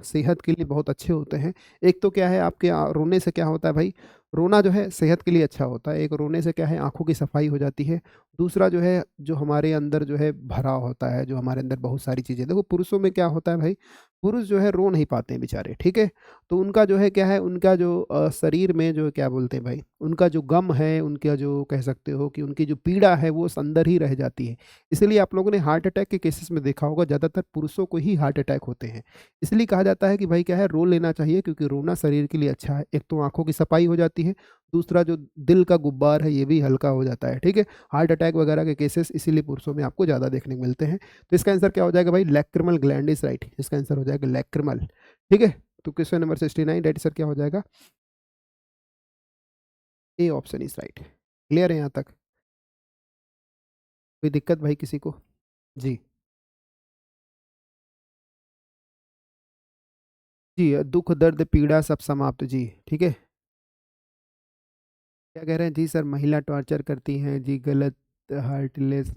सेहत के लिए बहुत अच्छे होते हैं। एक तो क्या है, आपके रोने से क्या होता है भाई, रोना जो है सेहत के लिए अच्छा होता है। एक रोने से क्या है, आंखों की सफाई हो जाती है। दूसरा जो है, जो हमारे अंदर जो है भरा होता है, जो हमारे अंदर बहुत सारी चीज़ें, देखो पुरुषों में क्या होता है भाई, पुरुष जो है रो नहीं पाते हैं बेचारे, ठीक है। तो उनका जो है क्या है, उनका जो शरीर में जो क्या बोलते हैं भाई, उनका जो गम है, उनका जो कह सकते हो कि उनकी जो पीड़ा है, वो अंदर ही रह जाती है। इसलिए आप लोगों ने हार्ट अटैक के केसेस में देखा होगा, ज़्यादातर पुरुषों को ही हार्ट अटैक होते हैं। इसलिए कहा जाता है कि भाई क्या है, रो लेना चाहिए, क्योंकि रोना शरीर के लिए अच्छा है। एक तो आंखों की सफाई हो जाती है, दूसरा जो दिल का गुब्बार है ये भी हल्का हो जाता है, ठीक है। हार्ट अटैक वगैरह के केसेस इसीलिए पुरुषों में आपको ज़्यादा देखने को मिलते हैं। तो इसका आंसर क्या हो जाएगा भाई, लैक्रिमल ग्लैंड इज राइट। इसका आंसर हो जाएगा लैक्रिमल, ठीक है। तो क्वेश्चन नंबर 69 राइट सर क्या हो जाएगा, A option is right. Clear है यहाँ तक, कोई दिक्कत भाई किसी को, जी। जी दुख दर्द पीड़ा सब समाप्त, जी ठीक है। क्या कह रहे हैं जी सर, महिला टॉर्चर करती हैं जी, गलत, हार्टलेस,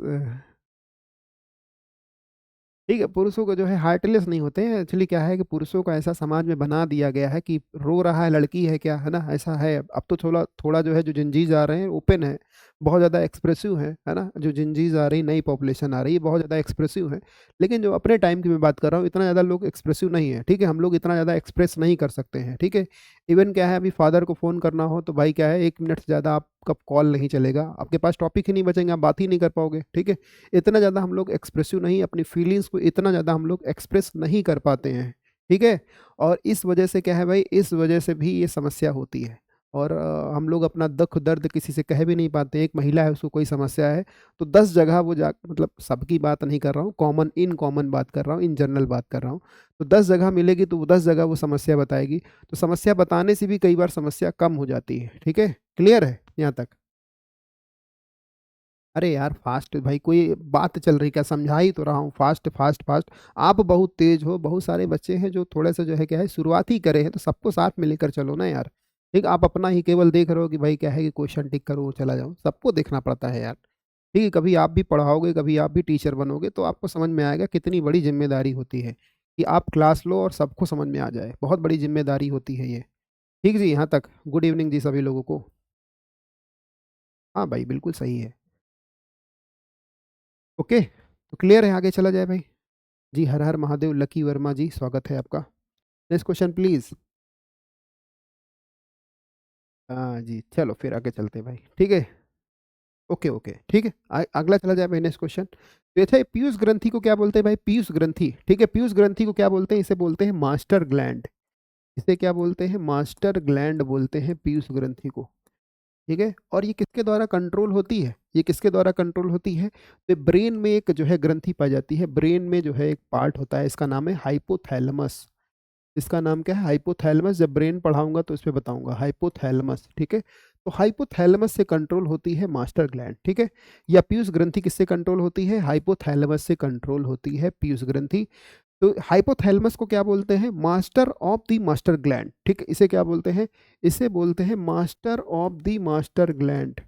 ठीक है। पुरुषों को जो है हार्टलेस नहीं होते हैं, एक्चुअली क्या है कि पुरुषों का ऐसा समाज में बना दिया गया है कि रो रहा है लड़की है क्या, है ना, ऐसा है। अब तो थोड़ा थोड़ा जो है, जो जिंजीज आ रहे हैं ओपन है, बहुत ज़्यादा एक्सप्रेसिव है ना। जो जिंजीज आ रही, नई पॉपुलेशन आ रही है, बहुत ज़्यादा एक्सप्रेसिव है। लेकिन जो अपने टाइम की मैं बात कर रहा हूँ, इतना ज़्यादा लोग एक्सप्रेसिव नहीं है, ठीक है। हम लोग इतना ज़्यादा एक्सप्रेस नहीं कर सकते हैं, ठीक है। इवन क्या है, अभी फादर को फ़ोन करना हो तो भाई क्या है, 1 मिनट से ज़्यादा आपका कॉल नहीं चलेगा, आपके पास टॉपिक ही नहीं बचेंगे, आप बात ही नहीं कर पाओगे, ठीक है। इतना ज़्यादा हम लोग एक्सप्रेसिव नहीं, अपनी फीलिंग्स को इतना ज़्यादा हम लोग एक्सप्रेस नहीं कर पाते हैं, ठीक है। और इस वजह से क्या है भाई, इस वजह से भी ये समस्या होती है। और हम लोग अपना दुख दर्द किसी से कह भी नहीं पाते। एक महिला है, उसको कोई समस्या है, तो 10 जगह वो जा, मतलब सबकी बात नहीं कर रहा हूँ, कॉमन इन कॉमन बात कर रहा हूँ, इन जनरल बात कर रहा हूँ। तो 10 जगह मिलेगी तो वो 10 जगह वो समस्या बताएगी। तो समस्या बताने से भी कई बार समस्या कम हो जाती है, ठीक है। क्लियर है यहाँ तक, अरे यार फास्ट भाई, कोई बात चल रही क्या, समझा ही तो रहा हूँ, फास्ट फास्ट फास्ट। आप बहुत तेज हो, बहुत सारे बच्चे हैं जो थोड़ा सा जो है क्या है शुरुआत ही करे हैं, तो सबको साथ में लेकर चलो ना यार। ठीक, आप अपना ही केवल देख रहे हो कि भाई क्या है कि क्वेश्चन टिक करो चला जाओ, सबको देखना पड़ता है यार। ठीक है, कभी आप भी पढ़ाओगे, कभी आप भी टीचर बनोगे, तो आपको समझ में आएगा कितनी बड़ी जिम्मेदारी होती है कि आप क्लास लो और सबको समझ में आ जाए, बहुत बड़ी जिम्मेदारी होती है ये। ठीक जी, यहाँ तक गुड इवनिंग जी सभी लोगों को। हाँ भाई बिल्कुल सही है। ओके, तो क्लियर है, आगे चला जाए भाई। जी, हर हर महादेव, लकी वर्मा जी स्वागत है आपका। Next question please. हाँ जी, चलो फिर आगे चलते हैं भाई, ठीक है। ओके ओके ठीक है, अगला चला जाए भाई, नेक्स्ट क्वेश्चन। तो ये था पीयूष ग्रंथि को क्या बोलते हैं भाई, पीयूष ग्रंथि, ठीक है। पीयूष ग्रंथि को क्या बोलते हैं, इसे बोलते हैं मास्टर ग्लैंड। इसे क्या बोलते हैं, मास्टर ग्लैंड बोलते हैं पीयूष ग्रंथि को। ठीक है, और ये किसके द्वारा कंट्रोल होती है, ये किसके द्वारा कंट्रोल होती है, तो ब्रेन में एक जो है ग्रंथि पाई जाती है, ब्रेन में जो है एक पार्ट होता है, इसका नाम है हाइपोथैलेमस। इसका नाम क्या है, हाइपोथैलेमस। जब ब्रेन पढ़ाऊंगा तो इस पे बताऊंगा, हाइपोथैलेमस, ठीक है। तो हाइपोथैलेमस से कंट्रोल होती है मास्टर ग्लैंड, ठीक है। या पीयूष ग्रंथि किससे कंट्रोल होती है, हाइपोथैलेमस से कंट्रोल होती है पीयूष ग्रंथि। तो हाइपोथैलेमस को क्या बोलते हैं, master of the master gland, ठीक है। इसे क्या बोलते हैं, इसे बोलते हैं master of the master gland,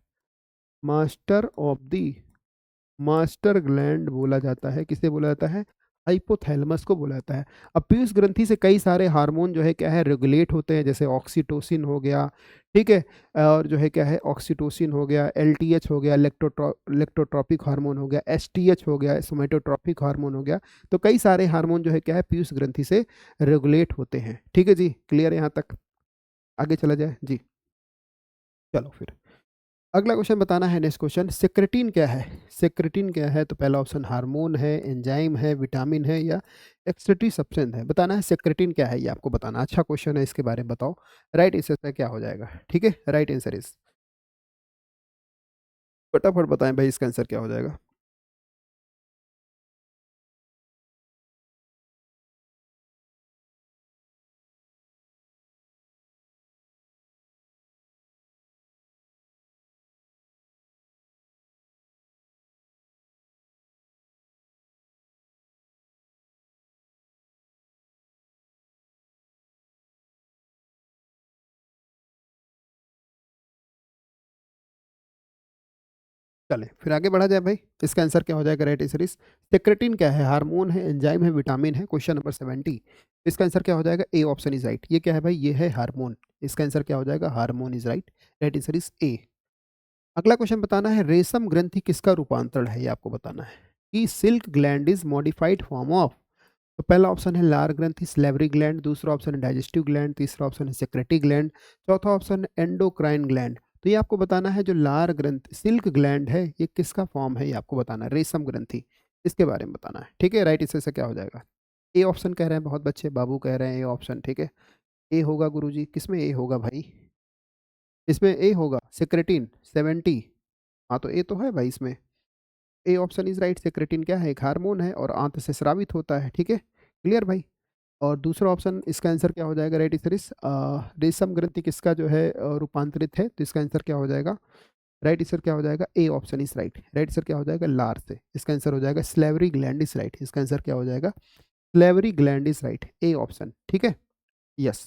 master of the master gland बोला जाता है, किसे बोला जाता है, हाइपोथैलेमस को बोला जाता है। अब पीयूष ग्रंथि से कई सारे हार्मोन जो है क्या है रेगुलेट होते हैं, जैसे ऑक्सीटोसिन हो गया, ठीक है। और जो है क्या है ऑक्सीटोसिन हो गया, एलटीएच हो गया, इलेक्ट्रोट्रॉपिक हार्मोन हो गया, एसटीएच हो गया, सोमेटोट्रॉपिक हार्मोन हो गया। तो कई सारे हार्मोन जो है क्या है पीयूष ग्रंथि से रेगुलेट होते हैं, ठीक है जी, क्लियर है यहाँ तक। आगे चला जाए जी, चलो फिर अगला क्वेश्चन बताना है। नेक्स्ट क्वेश्चन, सेक्रेटिन क्या है, सेक्रेटिन क्या है, तो पहला ऑप्शन हार्मोन है, एंजाइम है, विटामिन है, या एक्सक्रीटरी सब्सटेंस है। बताना है सेक्रेटिन क्या है, ये आपको बताना। अच्छा क्वेश्चन है, इसके बारे में बताओ। राइट आंसर क्या हो जाएगा, ठीक है, राइट आंसर इज, फटाफट बताएं भाई इसका आंसर क्या हो जाएगा। चले फिर आगे बढ़ा जाए भाई, इसका आंसर क्या हो जाएगा, राइट आंसर इज, सेक्रेटिन क्या है, हार्मोन है, एंजाइम है, विटामिन है, क्वेश्चन नंबर 70। इसका आंसर क्या हो जाएगा, ए ऑप्शन इज राइट। ये क्या है भाई, ये है हार्मोन। इसका आंसर क्या हो जाएगा, hormone is right, right answer is ए। अगला क्वेश्चन बताना है, रेशम ग्रंथि किसका रूपांतरण है, ये आपको बताना है कि silk gland is modified form of. तो पहला ऑप्शन है लार ग्रंथि, स्लेवरी ग्लैंड, दूसरा ऑप्शन है डाइजेस्टिव ग्लैंड, तीसरा ऑप्शन है सेक्रेटरी ग्लैंड, चौथा ऑप्शन है एंडोक्राइन ग्लैंड। तो ये आपको बताना है, जो लार ग्रंथि सिल्क ग्लैंड है ये किसका फॉर्म है, ये आपको बताना है, रेशम ग्रंथि, इसके बारे में बताना है, ठीक है। राइट इससे से क्या हो जाएगा, ए ऑप्शन कह रहे हैं बहुत बच्चे, बाबू कह रहे हैं ए ऑप्शन, ठीक है। ए होगा गुरुजी, किसमें ए होगा भाई, इसमें ए होगा सेक्रेटिन 70। हाँ तो ए तो है भाई इसमें, A option is right. Secretin क्या है, एक हार्मोन है और आंत से स्रावित होता है, ठीक है, क्लियर भाई। और दूसरा ऑप्शन, इसका आंसर क्या हो जाएगा, राइट आंसर इज, रेशम ग्रंथि किसका जो है रूपांतरित है, तो इसका आंसर क्या हो जाएगा, राइट आंसर क्या हो जाएगा, A option is right. Right answer क्या हो जाएगा, लार से, इसका आंसर हो जाएगा स्लेवरी ग्लैंड इज राइट। इसका आंसर क्या हो जाएगा, salivary gland is right, A option, ठीक है। यस,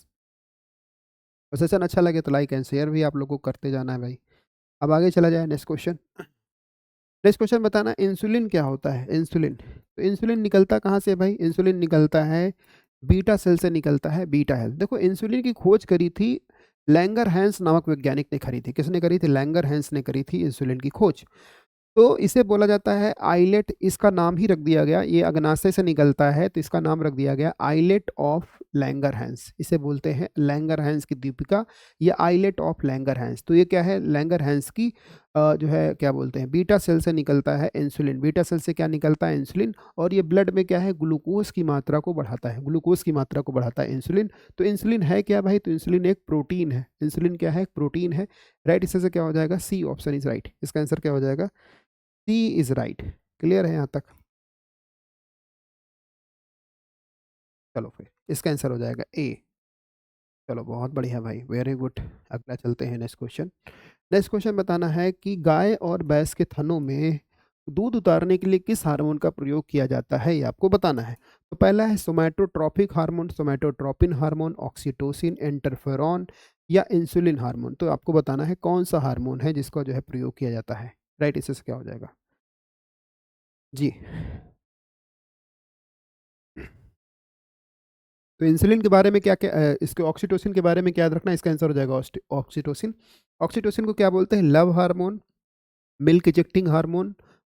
और सेशन अच्छा लगे तो लाइक एंड शेयर भी आप लोगों को करते जाना है भाई। अब आगे चला जाए, नेक्स्ट क्वेश्चन। नेक्स्ट क्वेश्चन बताना, इंसुलिन क्या होता है, इंसुलिन। तो इंसुलिन निकलता कहाँ से है भाई, इंसुलिन निकलता है बीटा सेल से, निकलता है बीटा हेल्थ। देखो इंसुलिन की खोज करी थी लैंगर हैंस नामक वैज्ञानिक ने, करी थी, किसने करी थी, लैंगर हैंस ने करी थी इंसुलिन की खोज। तो इसे बोला जाता है आइलेट, इसका नाम ही रख दिया गया, ये अग्नाशय से निकलता है तो इसका नाम रख दिया गया आइलेट ऑफ लैंगरहैंस। इसे बोलते हैं लैंगरहैंस की दीपिका, या आइलेट ऑफ लैंगरहैंस। तो ये क्या है, लैंगरहैंस की जो है क्या बोलते हैं, बीटा सेल से निकलता है इंसुलिन। बीटा सेल से क्या निकलता है, इंसुलिन। और ये ब्लड में क्या है, ग्लूकोज की मात्रा को बढ़ाता है, ग्लूकोज की मात्रा को बढ़ाता है इंसुलिन। तो इंसुलिन है क्या भाई, तो इंसुलिन एक प्रोटीन है, इंसुलिन क्या है, एक प्रोटीन है। राइट, इससे से क्या हो जाएगा, सी ऑप्शन इज राइट। इसका आंसर क्या हो जाएगा, सी इज राइट। क्लियर है यहाँ तक, चलो फिर इसका आंसर हो जाएगा ए। चलो बहुत बढ़िया भाई, वेरी गुड। अगला चलते हैं नेक्स्ट क्वेश्चन। नेक्स्ट क्वेश्चन बताना है कि गाय और भैंस के थनों में दूध उतारने के लिए किस हार्मोन का प्रयोग किया जाता है, ये आपको बताना है। तो पहला है सोमैटोट्रोपिक हार्मोन, सोमैटोट्रोपिन हार्मोन, ऑक्सीटोसिन, इंटरफेरॉन या इंसुलिन हार्मोन। तो आपको बताना है कौन सा हार्मोन है जिसका जो है प्रयोग किया जाता है। राइट, इससे क्या हो जाएगा जी। तो इंसुलिन के बारे में क्या क्या इसके ऑक्सीटोसिन के बारे में क्या याद रखना है, इसका आंसर हो जाएगा ऑक्सीटोसिन। ऑक्सीटोसिन को क्या बोलते हैं, love hormone, milk ejecting hormone,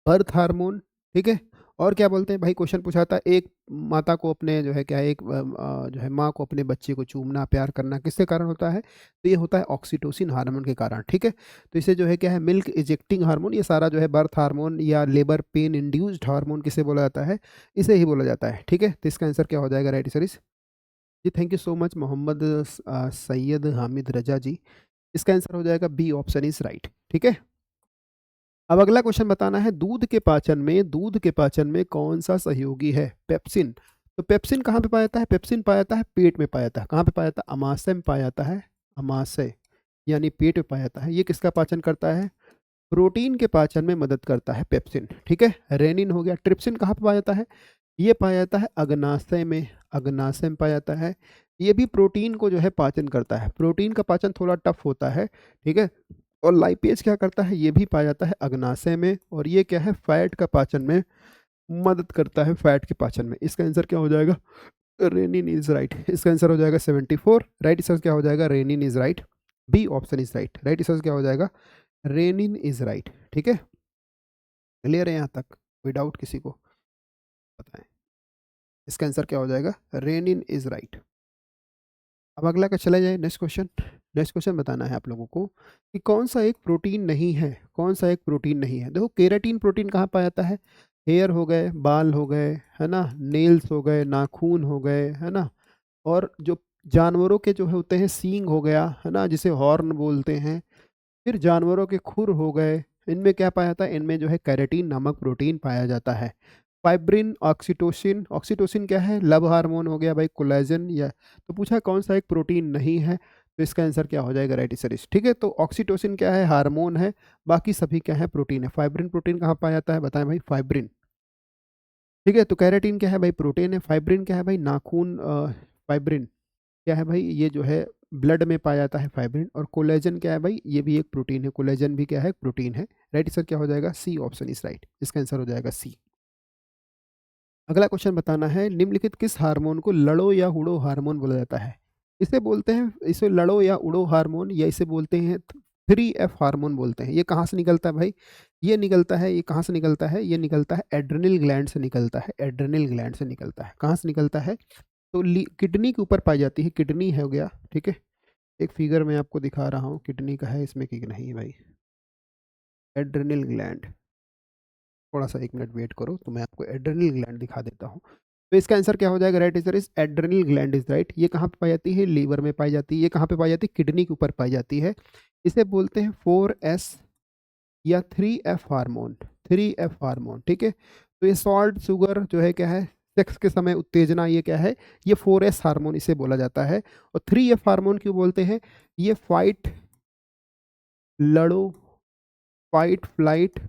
birth hormone, ठीक है। और क्या बोलते हैं भाई, क्वेश्चन पूछा था एक माता को अपने जो है क्या है, एक जो है माँ को अपने बच्चे को चूमना प्यार करना किसके कारण होता है, तो ये होता है ऑक्सीटोसिन हार्मोन के कारण, ठीक है। तो इसे जो है क्या है, मिल्क इजेक्टिंग हार्मोन, ये सारा जो है बर्थ हार्मोन या लेबर पेन इंड्यूस्ड हार्मोन किसे बोला जाता है, इसे ही बोला जाता है, ठीक है। तो इसका आंसर क्या हो जाएगा, राइट सर। जी thank you so much Mohammad Syed Hamid Raza ji. इसका आंसर हो जाएगा बी ऑप्शन इज राइट, ठीक है। अब अगला क्वेश्चन बताना है, दूध के पाचन में कौन सा सहयोगी है, पेप्सिन। तो पेप्सिन कहाँ पे पाया जाता है, पेप्सिन पाया जाता है पेट में पाया जाता है, कहाँ पे पाया जाता है, अमाशय में पाया जाता है, अमाशय यानी पेट में पाया जाता है। ये किसका पाचन करता है, प्रोटीन के पाचन में मदद करता है पेप्सिन, ठीक है। रेनिन हो गया। ट्रिप्सिन कहाँ पे पाया जाता है, ये पाया जाता है अग्नाशय में, अग्नाशय में पाया जाता है। ये भी प्रोटीन को जो है पाचन करता है, प्रोटीन का पाचन थोड़ा टफ होता है, ठीक है। और लाइपेज क्या करता है, ये भी पाया जाता है अग्नाशय में, और ये क्या है, फैट का पाचन में मदद करता है, फैट के पाचन में। इसका आंसर क्या हो जाएगा, रेनिन इज राइट। इसका आंसर हो जाएगा 74, राइट आंसर क्या हो जाएगा, renin is right, B option is right, right answer क्या हो जाएगा, रेनिन इज राइट, ठीक है। क्लियर है यहाँ तक, कोई डाउट किसी को, बताएं। इसका आंसर क्या हो जाएगा, रेनिन इज राइट। अब अगला का चला जाए, नेक्स्ट क्वेश्चन। नेक्स्ट क्वेश्चन बताना है आप लोगों को कि कौन सा एक प्रोटीन नहीं है, कौन सा एक प्रोटीन नहीं है। देखो केराटिन प्रोटीन कहाँ पाया जाता है, हेयर हो गए, बाल हो गए, है ना, नेल्स हो गए, नाखून हो गए, है ना, और जो जानवरों के जो होते हैं सींग हो गया, है ना, जिसे हॉर्न बोलते हैं, फिर जानवरों के खुर हो गए, इनमें क्या पाया जाता है, इनमें जो है कैरेटीन नामक प्रोटीन पाया जाता है। फाइब्रिन, ऑक्सीटोसिन, ऑक्सीटोसिन क्या है, लव हार्मोन हो गया भाई, कोलेजन, या तो पूछा कौन सा एक प्रोटीन नहीं है, तो इसका आंसर क्या हो जाएगा, राइट सर, ठीक है। तो ऑक्सीटोसिन क्या है, हार्मोन है, बाकी सभी क्या है, प्रोटीन है। फाइब्रिन प्रोटीन कहाँ पाया जाता है, बताएं भाई, फाइब्रिन, ठीक है। तो कैरेटीन क्या है भाई, प्रोटीन है। फाइब्रिन क्या है भाई, नाखून, फाइब्रिन क्या है भाई, ये जो है ब्लड में पाया जाता है फाइब्रिन। और कोलेजन क्या है भाई, ये भी एक प्रोटीन है, कोलेजन भी क्या है, प्रोटीन है। राइट सर क्या हो जाएगा, सी ऑप्शन इज राइट, इसका आंसर हो जाएगा सी। अगला क्वेश्चन बताना है, निम्नलिखित किस हार्मोन को लड़ो या उड़ो हार्मोन बोला जाता है। इसे बोलते हैं, इसे लड़ो या उड़ो हार्मोन, या इसे बोलते हैं 3F हार्मोन बोलते हैं। ये कहाँ से निकलता है भाई, ये निकलता है, ये कहाँ से निकलता है, ये निकलता है एड्रेनल ग्लैंड से निकलता है, एड्रेनल ग्लैंड से निकलता है। कहाँ से निकलता है, तो किडनी के ऊपर पाई जाती है, किडनी है हो गया, ठीक है। एक फिगर में आपको दिखा रहा हूँ, किडनी का है इसमें कि नहीं भाई, एड्रेनल ग्लैंड, थोड़ा सा एक मिनट वेट करो तो मैं आपको एड्रेनल ग्लैंड दिखा देता हूँ। तो इसका आंसर क्या हो जाएगा, right answer is adrenal gland is right. ये कहाँ पे पाई जाती है, लीवर में पाई जाती है। ये कहाँ पे पाई जाती है, किडनी के ऊपर पाई जाती है। इसे बोलते हैं 4S या 3F हार्मोन, 3F हार्मोन, ठीक है। तो ये सॉल्ट शुगर जो है क्या है, सेक्स के समय उत्तेजना, ये क्या है, ये 4S हार्मोन इसे बोला जाता है। और 3F हार्मोन क्यों बोलते हैं, ये फाइट, लड़ो, फाइट फ्लाइट,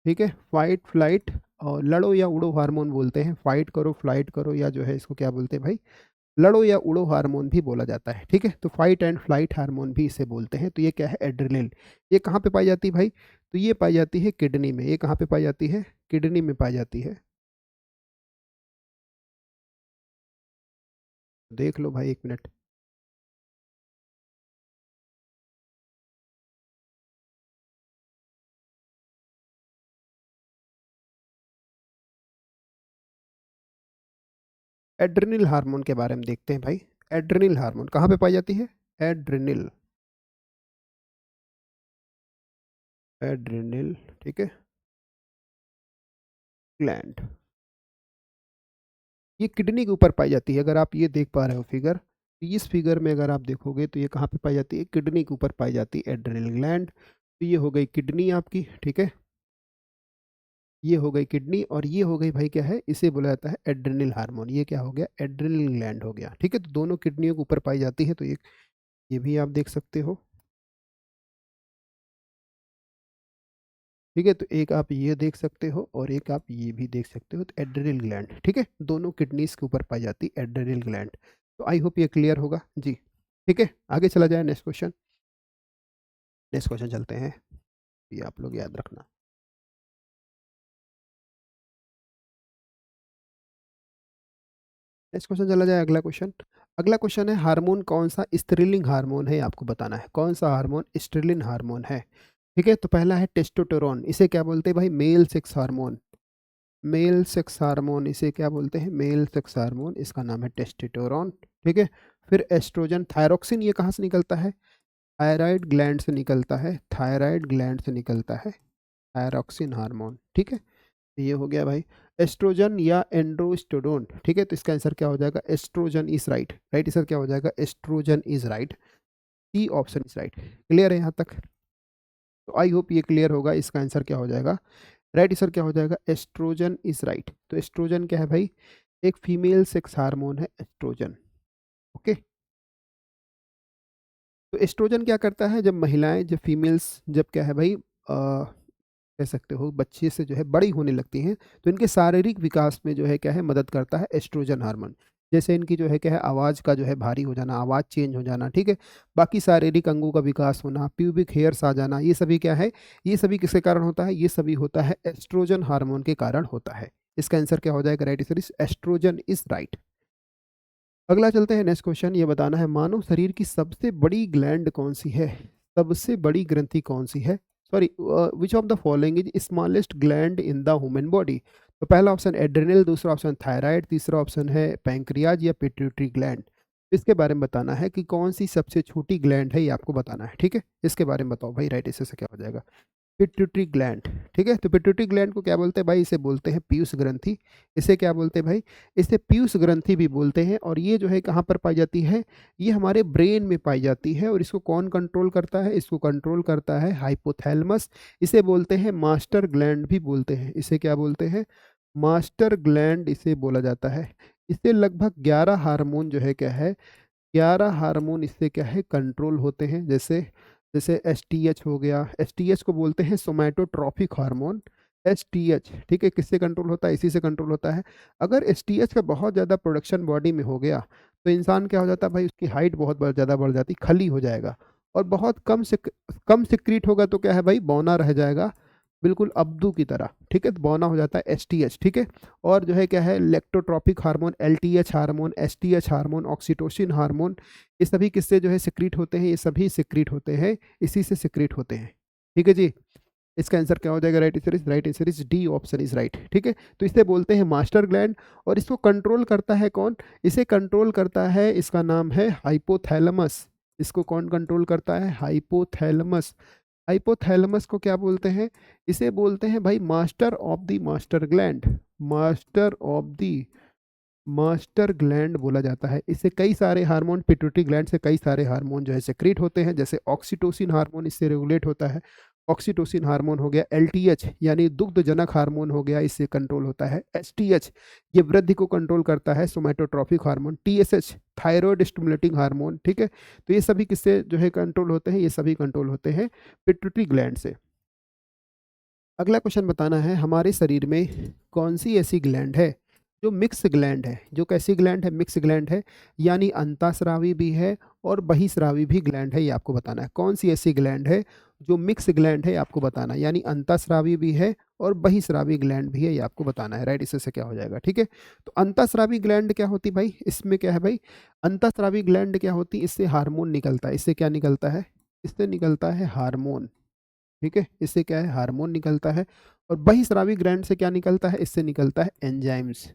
ठीक है, फाइट फ्लाइट और लड़ो या उड़ो हार्मोन बोलते हैं। फाइट करो, फ्लाइट करो, या जो है इसको क्या बोलते हैं भाई, लड़ो या उड़ो हार्मोन भी बोला जाता है, ठीक है। तो फाइट एंड फ्लाइट हार्मोन भी इसे बोलते हैं। तो ये क्या है, एड्रेनलिन। ये कहाँ पे पाई जाती है भाई, तो ये पाई जाती है किडनी में। ये कहाँ पे पाई जाती है, किडनी में पाई जाती है। देख लो भाई एक मिनट। एड्रेनल हार्मोन के बारे में देखते हैं भाई। एड्रेनल हार्मोन कहाँ पे पाई जाती है, एड्रेनल, एड्रेनल, ठीक है, ग्लैंड, ये किडनी के ऊपर पाई जाती है। अगर आप ये देख पा रहे हो फिगर, तो इस फिगर में अगर आप देखोगे तो ये कहाँ पे पाई जाती है, किडनी के ऊपर पाई जाती है एड्रेनल ग्लैंड। तो ये हो गई किडनी आपकी, ठीक है, ये हो गई किडनी, और ये हो गई भाई क्या है, इसे बोला जाता है एड्रेनल हार्मोन। ये क्या हो गया, एड्रेनल ग्लैंड हो गया, ठीक है। तो दोनों किडनियों के ऊपर पाई जाती है। तो ये भी आप देख सकते हो। ठीक है, तो एक आप ये देख सकते हो और एक आप ये भी देख सकते हो, तो एड्रिनल ग्लैंड, ठीक है, दोनों किडनीज के ऊपर पाई जाती है एड्रिनल ग्लैंड। तो आई होप ये क्लियर होगा जी। ठीक है, आगे चला जाए नेक्स्ट क्वेश्चन। नेक्स्ट क्वेश्चन चलते हैं, ये आप लोग याद रखना। नेक्स्ट क्वेश्चन चला जाए, अगला क्वेश्चन। अगला क्वेश्चन है हार्मोन कौन सा स्त्रीलिंग हार्मोन है, आपको बताना है कौन सा हार्मोन स्त्रीलिंग हार्मोन है। ठीक है, तो पहला है टेस्टोस्टेरोन, इसे क्या बोलते हैं भाई, male sex hormone. Male sex hormone इसे क्या बोलते हैं, मेल सेक्स हार्मोन, इसका नाम है टेस्टोस्टेरोन। ठीक है, फिर एस्ट्रोजन, थायरोक्सिन, ये कहाँ से निकलता है, थायराइड ग्लैंड से निकलता है, थायराइड ग्लैंड से निकलता है थायरोक्सिन हार्मोन। ठीक है, ये हो गया भाई एस्ट्रोजन या एंड्रोस्टेरोन। ठीक है, तो इसका आंसर क्या हो जाएगा, estrogen is right. Right answer क्या हो जाएगा, estrogen is right. C option is right. Clear है यहाँ तक, तो आई होप ये क्लियर होगा। इसका आंसर क्या हो जाएगा, राइट आंसर क्या हो जाएगा, एस्ट्रोजन इज राइट। तो एस्ट्रोजन क्या है भाई, एक फीमेल सेक्स हार्मोन है एस्ट्रोजन। ओके, तो एस्ट्रोजन क्या करता है, जब महिलाएं, जब फीमेल्स, जब क्या है भाई कह सकते हो बच्चे से जो है बड़ी होने लगती हैं, तो इनके शारीरिक विकास में जो है क्या है मदद करता है एस्ट्रोजन हार्मोन। जैसे इनकी जो है क्या है आवाज़ का जो है भारी हो जाना, आवाज़ चेंज हो जाना, ठीक है, बाकी शारीरिक अंगों का विकास होना, प्यूबिक हेयर्स आ जाना, ये सभी क्या है, ये सभी किसके कारण होता है, ये सभी होता है एस्ट्रोजन हार्मोन के कारण होता है। इसका आंसर क्या हो जाएगा, right answer is estrogen is right. अगला चलते हैं, नेक्स्ट क्वेश्चन ये बताना है मानव शरीर की सबसे बड़ी ग्लैंड कौन सी है, सबसे बड़ी ग्रंथि कौन सी है, sorry, which of the following is smallest gland in the human body. तो पहला ऑप्शन एड्रिनल, दूसरा ऑप्शन थायराइड, तीसरा ऑप्शन है पैंक्रियाज या पिट्यूटरी ग्लैंड। इसके बारे में बताना है कि कौन सी सबसे छोटी ग्लैंड है, ये आपको बताना है। ठीक है, इसके बारे में बताओ भाई, राइट इससे से क्या हो जाएगा, पिट्यूटरी ग्लैंड। ठीक है, तो पिट्यूटरी ग्लैंड को क्या बोलते हैं भाई, इसे बोलते हैं पीयूष ग्रंथि। इसे क्या बोलते हैं भाई, इसे पीयूष ग्रंथि भी बोलते हैं। और ये जो है कहाँ पर पाई जाती है, ये हमारे ब्रेन में पाई जाती है। और इसको कौन कंट्रोल करता है, इसको कंट्रोल करता है हाइपोथैलेमस। इसे बोलते हैं मास्टर ग्लैंड भी बोलते हैं, इसे क्या बोलते हैं, मास्टर ग्लैंड इसे बोला जाता है। इससे लगभग 11 हार्मोन जो है क्या है, 11 हार्मोन इससे क्या है कंट्रोल होते हैं। जैसे जैसे एस टी एच हो गया, एस टी एच को बोलते हैं सोमैटोट्रॉपिक हार्मोन। एस टी एच, ठीक है, किससे कंट्रोल होता है, इसी से कंट्रोल होता है। अगर एस टी एच का बहुत ज़्यादा प्रोडक्शन बॉडी में हो गया, तो इंसान क्या हो जाता है भाई, उसकी हाइट बहुत ज़्यादा बढ़ जाती, खली हो जाएगा। और बहुत कम सिक्रीट होगा तो क्या है भाई, बौना रह जाएगा, बिल्कुल अब्दू की तरह। ठीक है, तो बौना हो जाता है एस टी एच। ठीक है, और जो है क्या है lactotropic hormone, L T H hormone, S T H hormone, oxytocin hormone, ये सभी किससे जो है सिक्रीट होते हैं, ये सभी सिक्रीट होते हैं, इसी से सिक्रीट होते हैं। ठीक है जी, इसका आंसर क्या हो जाएगा, right answer is D option is right. ठीक है, तो इसे बोलते हैं मास्टर ग्लैंड। और इसको कंट्रोल करता है कौन, इसे कंट्रोल करता है, इसका नाम है हाइपोथैलेमस। इसको कौन कंट्रोल करता है, हाइपोथैलेमस। हाइपोथैलेमस को क्या बोलते हैं, इसे बोलते हैं भाई master of the master gland. Master of the master gland बोला जाता है। इससे कई सारे हार्मोन, पिट्यूटरी ग्लैंड से कई सारे हार्मोन जो है सेक्रेट होते हैं। जैसे ऑक्सीटोसिन हार्मोन इससे रेगुलेट होता है, ऑक्सीटोसिन हार्मोन हो गया, एलटीएच यानी दुग्धजनक हार्मोन हो गया, इससे कंट्रोल होता है। एसटीएच ये वृद्धि को कंट्रोल करता है, somatotropic hormone. TSH thyroid stimulating hormone. ठीक है, तो ये सभी किससे जो है कंट्रोल होते हैं, ये सभी कंट्रोल होते हैं पिट्यूटरी ग्लैंड से। अगला क्वेश्चन बताना है हमारे शरीर में कौन सी ऐसी ग्लैंड है जो मिक्स ग्लैंड है, जो कैसी ग्लैंड है, मिक्स ग्लैंड है, यानी अंतःस्रावी भी है और बहिस्रावी भी ग्लैंड है, ये आपको बताना है। कौन सी ऐसी ग्लैंड है जो मिक्स ग्लैंड है, आपको बताना है, यानी अंतःस्रावी भी है और बहिस्रावी ग्लैंड भी है, ये आपको बताना है। राइट, इससे क्या हो जाएगा, ठीक है। तो अंतःस्रावी ग्लैंड क्या होती भाई, इसमें क्या है भाई, अंतःस्रावी ग्लैंड क्या होती, इससे हार्मोन निकलता है। इससे क्या निकलता है, इससे निकलता है हार्मोन। ठीक है, इससे क्या है, हार्मोन निकलता है। और बहिस्रावी ग्लैंड से क्या निकलता है, इससे निकलता है एंजाइम्स।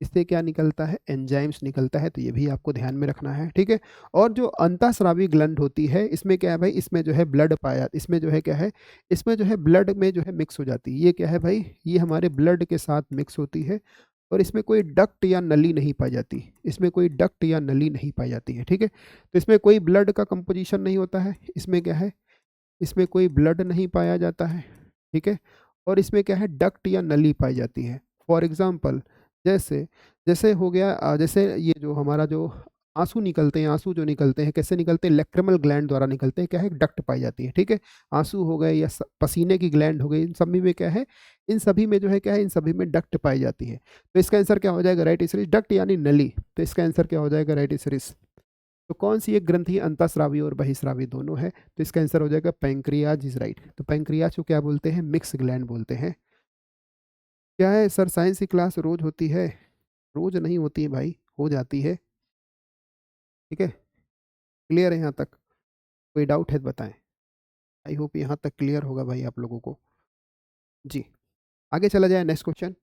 इससे क्या निकलता है, एंजाइम्स निकलता है, तो ये भी आपको ध्यान में रखना है। ठीक है, और जो अंतःस्रावी ग्लैंड होती है, इसमें क्या है भाई, इसमें जो है ब्लड पाया, इसमें जो है क्या है, इसमें जो है ब्लड में जो है मिक्स हो जाती है। ये क्या है भाई, ये हमारे ब्लड के साथ मिक्स होती है। और इसमें कोई डक्ट या नली नहीं पाई जाती, इसमें कोई डक्ट या नली नहीं पाई जाती है। ठीक है, तो इसमें कोई ब्लड का कंपोजिशन नहीं होता है, इसमें क्या है, इसमें कोई ब्लड नहीं पाया जाता है। ठीक है, और इसमें क्या है, डक्ट या नली पाई जाती है। फॉर एग्जांपल जैसे जैसे हो गया जैसे ये जो हमारा जो आंसू निकलते हैं, आंसू जो निकलते हैं कैसे निकलते हैं, लैक्रिमल ग्लैंड द्वारा निकलते हैं, क्या है डक्ट पाई जाती है, ठीक है। आंसू हो गए या पसीने की ग्लैंड हो गई, इन सभी में क्या है, इन सभी में जो है क्या है, इन सभी में डक्ट पाई जाती है। तो इसका आंसर क्या हो जाएगा, राइट इसरिस, डक्ट यानी नली, तो इसका आंसर क्या हो जाएगा, राइट इसरिस। तो कौन सी एक ग्रंथि अंतःस्रावी और बहिस्रावी दोनों है, तो इसका आंसर हो जाएगा पैंक्रियाज इज राइट। तो पैंक्रियाज को क्या बोलते हैं, मिक्स ग्लैंड बोलते हैं। क्या है सर, साइंस की क्लास रोज होती है, रोज नहीं होती है भाई, हो जाती है, ठीक है। क्लियर है यहाँ तक, कोई डाउट है तो बताएं। आई होप यहाँ तक क्लियर होगा भाई आप लोगों को। जी, आगे चला जाए, next question,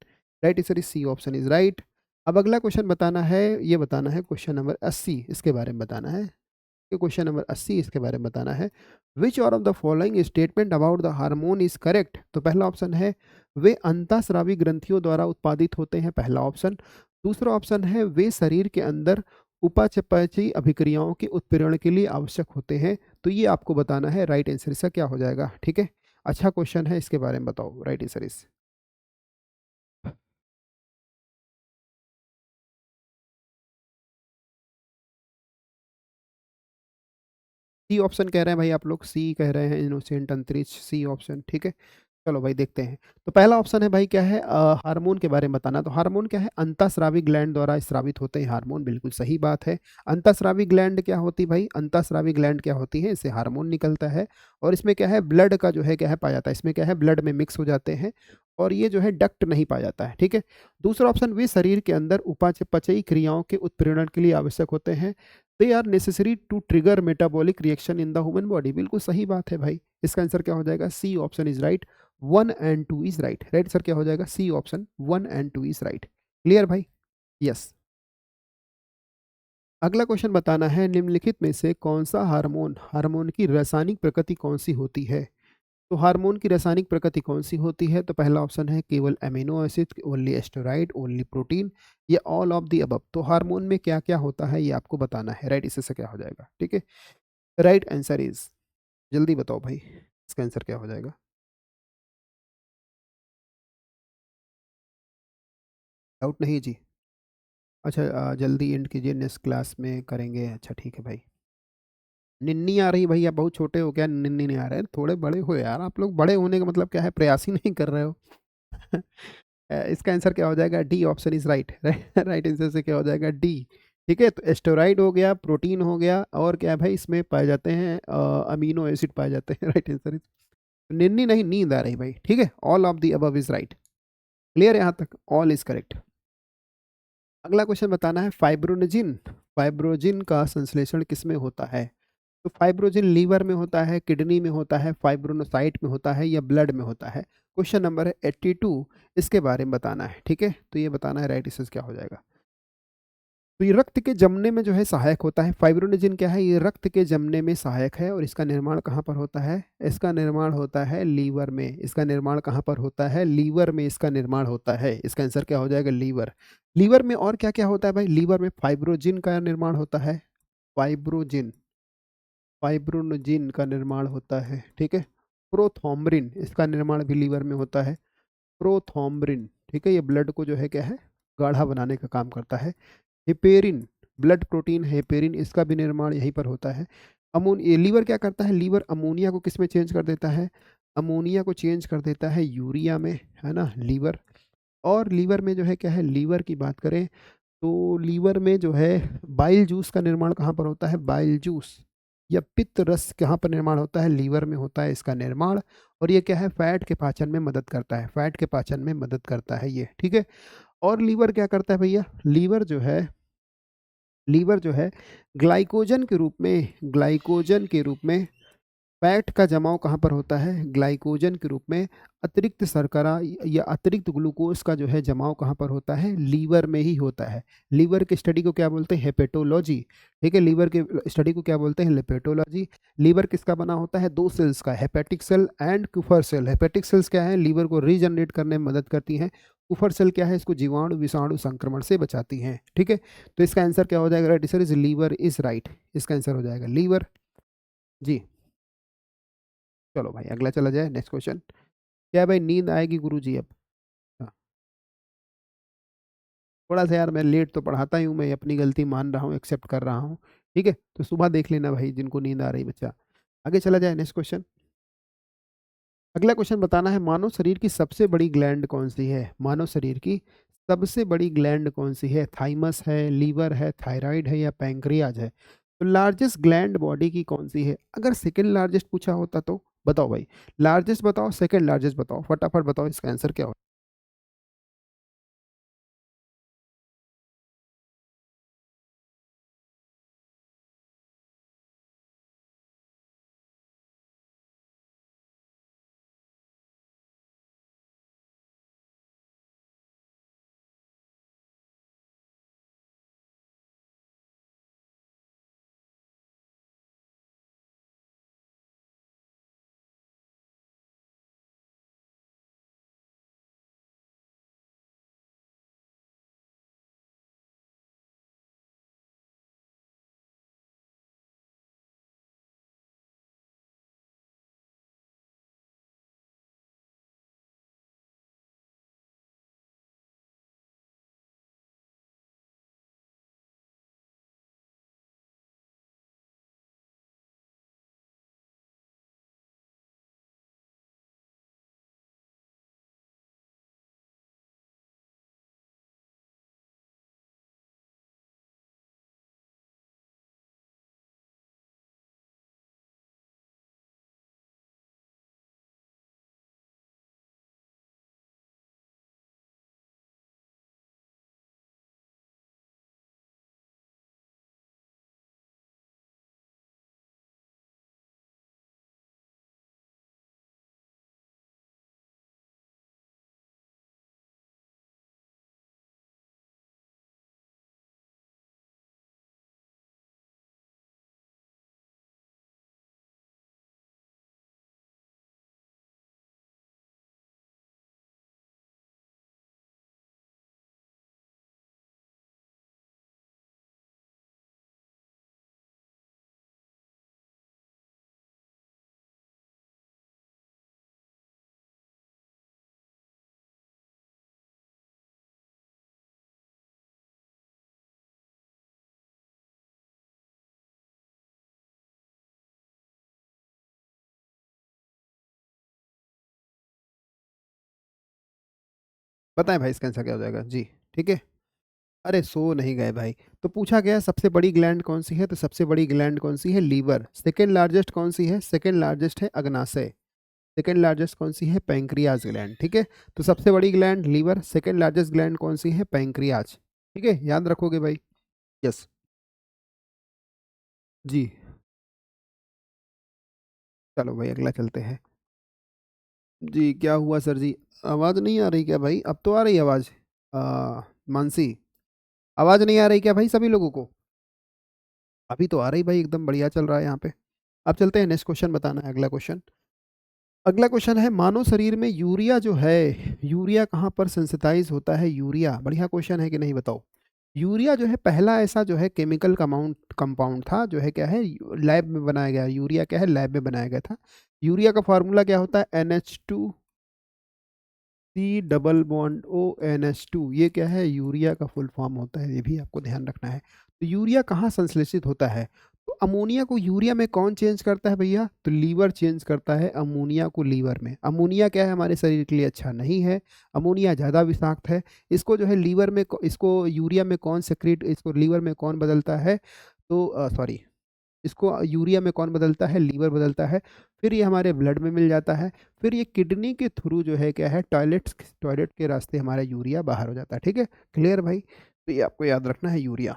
right answer is C, option is right. अब अगला क्वेश्चन बताना है, ये बताना है क्वेश्चन नंबर 80, इसके बारे में बताना है, ये क्वेश्चन नंबर 80 इसके बारे में बताना है। विच और of the following statement about the hormone is correct, तो पहला ऑप्शन है वे अंतःस्रावी ग्रंथियों द्वारा उत्पादित होते हैं, पहला ऑप्शन। दूसरा ऑप्शन है वे शरीर के अंदर उपाचयापचयी अभिक्रियाओं के उत्प्रेरण के लिए आवश्यक होते हैं। तो ये आपको बताना है, राइट आंसर इसका क्या हो जाएगा, ठीक है। अच्छा क्वेश्चन है, इसके बारे में बताओ, राइट आंसर इस। सी ऑप्शन कह रहे हैं भाई आप लोग, सी कह रहे हैं, इनोसेंट अंतरिक्ष, सी ऑप्शन, ठीक है। चलो भाई देखते हैं। तो पहला ऑप्शन है भाई क्या है, हार्मोन के बारे में बताना। तो हार्मोन क्या है, अंतःस्रावी ग्लैंड द्वारा स्रावित होते हैं हार्मोन, बिल्कुल सही बात है। अंतःस्रावी ग्लैंड क्या होती भाई, अंतःस्रावी ग्लैंड क्या होती है, इससे हार्मोन निकलता है। और इसमें क्या है, ब्लड का जो है क्या है पाया जाता है, इसमें क्या है ब्लड में मिक्स हो जाते हैं, और ये जो है डक्ट नहीं पाया जाता है, ठीक है। दूसरा ऑप्शन, वे शरीर के अंदर उपापचयी क्रियाओं के उत्प्रेरण के लिए आवश्यक होते हैं, they are necessary to trigger metabolic reaction in the human body, बिल्कुल सही बात है भाई। इसका आंसर क्या हो जाएगा, C option is right, 1 and 2 is right, right sir क्या हो जाएगा, C option 1 and 2 is right. Clear भाई, यस। अगला क्वेश्चन बताना है, निम्नलिखित में से कौन सा हार्मोन, हार्मोन की रासायनिक प्रकृति कौन सी होती है। तो हार्मोन की रासायनिक प्रकृति कौन सी होती है, तो पहला ऑप्शन है केवल amino acid, only steroid, only protein, या ऑल ऑफ दी अबव। तो हार्मोन में क्या क्या होता है ये आपको बताना है, राइट इससे क्या हो जाएगा, ठीक है। राइट आंसर इज, जल्दी बताओ भाई, इसका आंसर क्या हो जाएगा। डाउट नहीं जी, अच्छा जल्दी एंड कीजिए, नेक्स्ट क्लास में करेंगे, अच्छा ठीक है भाई। निन्नी आ रही भैया, बहुत छोटे हो क्या, निन्नी नहीं आ रहा है, थोड़े बड़े हो यार आप लोग, बड़े होने का मतलब क्या है, प्रयास ही नहीं कर रहे हो। इसका आंसर क्या हो जाएगा, D option is right, right answer से क्या हो जाएगा, डी, ठीक है। तो एस्टेरॉइड हो गया, प्रोटीन हो गया, और क्या है भाई इसमें पाए जाते हैं अमीनो एसिड पाए जाते हैं, राइट आंसर इज, निन्नी नहीं, नींद आ रही भाई, ठीक है। All of the above is right. Clear है यहाँ तक, ऑल इज करेक्ट। अगला क्वेश्चन बताना है, फाइब्रोनजिन, फाइब्रोजिन का संश्लेषण किसमें होता है। तो फाइब्रोजिन लीवर में होता है, किडनी में होता है, फाइब्रोनोसाइट में होता है, या ब्लड में होता है। क्वेश्चन नंबर है 82, इसके बारे में बताना है, ठीक है। तो ये बताना है, राइट इससे क्या हो जाएगा। तो ये रक्त के जमने में जो है सहायक होता है, फाइब्रोनजिन क्या है, ये रक्त के जमने में सहायक है, और इसका निर्माण कहाँ पर होता है, इसका निर्माण होता है लीवर में। इसका निर्माण कहाँ पर होता है, लीवर में इसका निर्माण होता है। इसका आंसर क्या हो जाएगा, लीवर। लीवर में और क्या क्या होता है भाई, लीवर में फाइब्रोजिन का निर्माण होता है, फाइब्रोजिन, फाइब्रोनोजिन का निर्माण होता है, ठीक है। प्रोथॉम्ब्रिन, इसका निर्माण भी लीवर में होता है, प्रोथॉम्ब्रिन, ठीक है। ये ब्लड को जो है क्या है, गाढ़ा बनाने का काम करता है। हेपेरिन, ब्लड प्रोटीन हेपेरिन, इसका भी निर्माण यहीं पर होता है। ये लीवर क्या करता है, लीवर अमोनिया को किस में चेंज कर देता है, अमोनिया को चेंज कर देता है यूरिया में, है ना लीवर। और लीवर में जो है क्या है, लीवर की बात करें तो लीवर में जो है बाइल जूस का निर्माण कहाँ पर होता है, बाइल जूस या पित्त रस कहाँ पर निर्माण होता है, लीवर में होता है इसका निर्माण। और ये क्या है, फैट के पाचन में मदद करता है, फैट के पाचन में मदद करता है ये, ठीक है। और लीवर क्या करता है भैया, लीवर जो है, लीवर जो है ग्लाइकोजन के रूप में, ग्लाइकोजन के रूप में फैट का जमाव कहाँ पर होता है, ग्लाइकोजन के रूप में अतिरिक्त शर्करा या अतिरिक्त ग्लूकोज का जो है जमाव कहाँ पर होता है, लीवर में ही होता है। लीवर की स्टडी को क्या बोलते हैं, हेपेटोलॉजी, ठीक है। लीवर के स्टडी को क्या बोलते हैं, हेपेटोलॉजी। लीवर किसका बना होता है, दो सेल्स का, hepatic cell and Kufar cell. Hepatic sales क्या है, लीवर को रीजनरेट करने में मदद करती हैं। कुफर सेल क्या है, इसको जीवाणु विषाणु संक्रमण से बचाती हैं, ठीक है। तो इसका आंसर क्या हो जाएगा, right answer is liver is right, इसका आंसर हो जाएगा लीवर, जी। चलो भाई अगला चला जाए, नेक्स्ट क्वेश्चन। क्या है भाई, नींद आएगी गुरुजी अब। हाँ, थोड़ा सा यार मैं लेट तो पढ़ाता ही हूँ, मैं अपनी गलती मान रहा हूँ, एक्सेप्ट कर रहा हूँ, ठीक है। तो सुबह देख लेना भाई जिनको नींद आ रही बच्चा। आगे चला जाए, नेक्स्ट क्वेश्चन। अगला क्वेश्चन बताना है, मानव शरीर की सबसे बड़ी ग्लैंड कौन सी है? मानव शरीर की सबसे बड़ी ग्लैंड कौन सी है? थाइमस है, लीवर है, थायराइड है या पैंक्रियाज है? तो लार्जेस्ट ग्लैंड बॉडी की कौन सी है? अगर सेकंड लार्जेस्ट पूछा होता तो बताओ भाई, लार्जेस्ट बताओ, सेकंड लार्जेस्ट बताओ, फटाफट बताओ इसका आंसर क्या हो। बताएं भाई इसका आंसर क्या हो जाएगा जी। ठीक है। अरे सो नहीं गए भाई। तो पूछा गया सबसे बड़ी ग्लैंड कौन सी है, तो सबसे बड़ी ग्लैंड कौन सी है? लीवर। सेकंड लार्जेस्ट कौन सी है? सेकंड लार्जेस्ट है अग्नाशय। सेकंड लार्जेस्ट कौन सी है? Pancreas gland. ठीक है। तो सबसे बड़ी gland liver, second largest gland कौन सी है? पैंक्रियाज। ठीक है, याद रखोगे भाई। यस। जी। चलो भाई अगला चलते हैं। जी क्या हुआ सर जी? आवाज़ नहीं आ रही क्या भाई? अब तो आ रही है आवाज़। मानसी, आवाज़ नहीं आ रही क्या भाई सभी लोगों को? अभी तो आ रही भाई, एकदम बढ़िया चल रहा है यहाँ पे। अब चलते हैं, नेक्स्ट क्वेश्चन बताना है, अगला क्वेश्चन। अगला क्वेश्चन है, मानव शरीर में यूरिया जो है, यूरिया कहाँ पर सेंसिटाइज होता है? यूरिया, बढ़िया क्वेश्चन है कि नहीं बताओ। यूरिया जो है पहला ऐसा जो है केमिकल कंपाउंड था, जो है क्या है, लैब में बनाया गया। यूरिया क्या है, लैब में बनाया गया था। यूरिया का फार्मूला क्या होता है? NH2COO, ये क्या है? यूरिया का फुल फॉर्म होता है, ये भी आपको ध्यान रखना है। तो यूरिया कहाँ संश्लेषित होता है? तो अमोनिया को यूरिया में कौन चेंज करता है भैया? तो लीवर चेंज करता है अमोनिया को लीवर में। अमोनिया क्या है, हमारे शरीर के लिए अच्छा नहीं है। अमोनिया ज़्यादा विषाक्त है। इसको जो है लीवर में इसको यूरिया में कौन सेक्रेट, इसको लीवर में कौन बदलता है? तो सॉरी, इसको यूरिया में कौन बदलता है? लीवर बदलता है। फिर ये हमारे ब्लड में मिल जाता है। फिर ये किडनी के थ्रू जो है क्या है, टॉयलेट के रास्ते हमारा यूरिया बाहर हो जाता है। ठीक है, क्लियर भाई? तो ये आपको याद रखना है, यूरिया।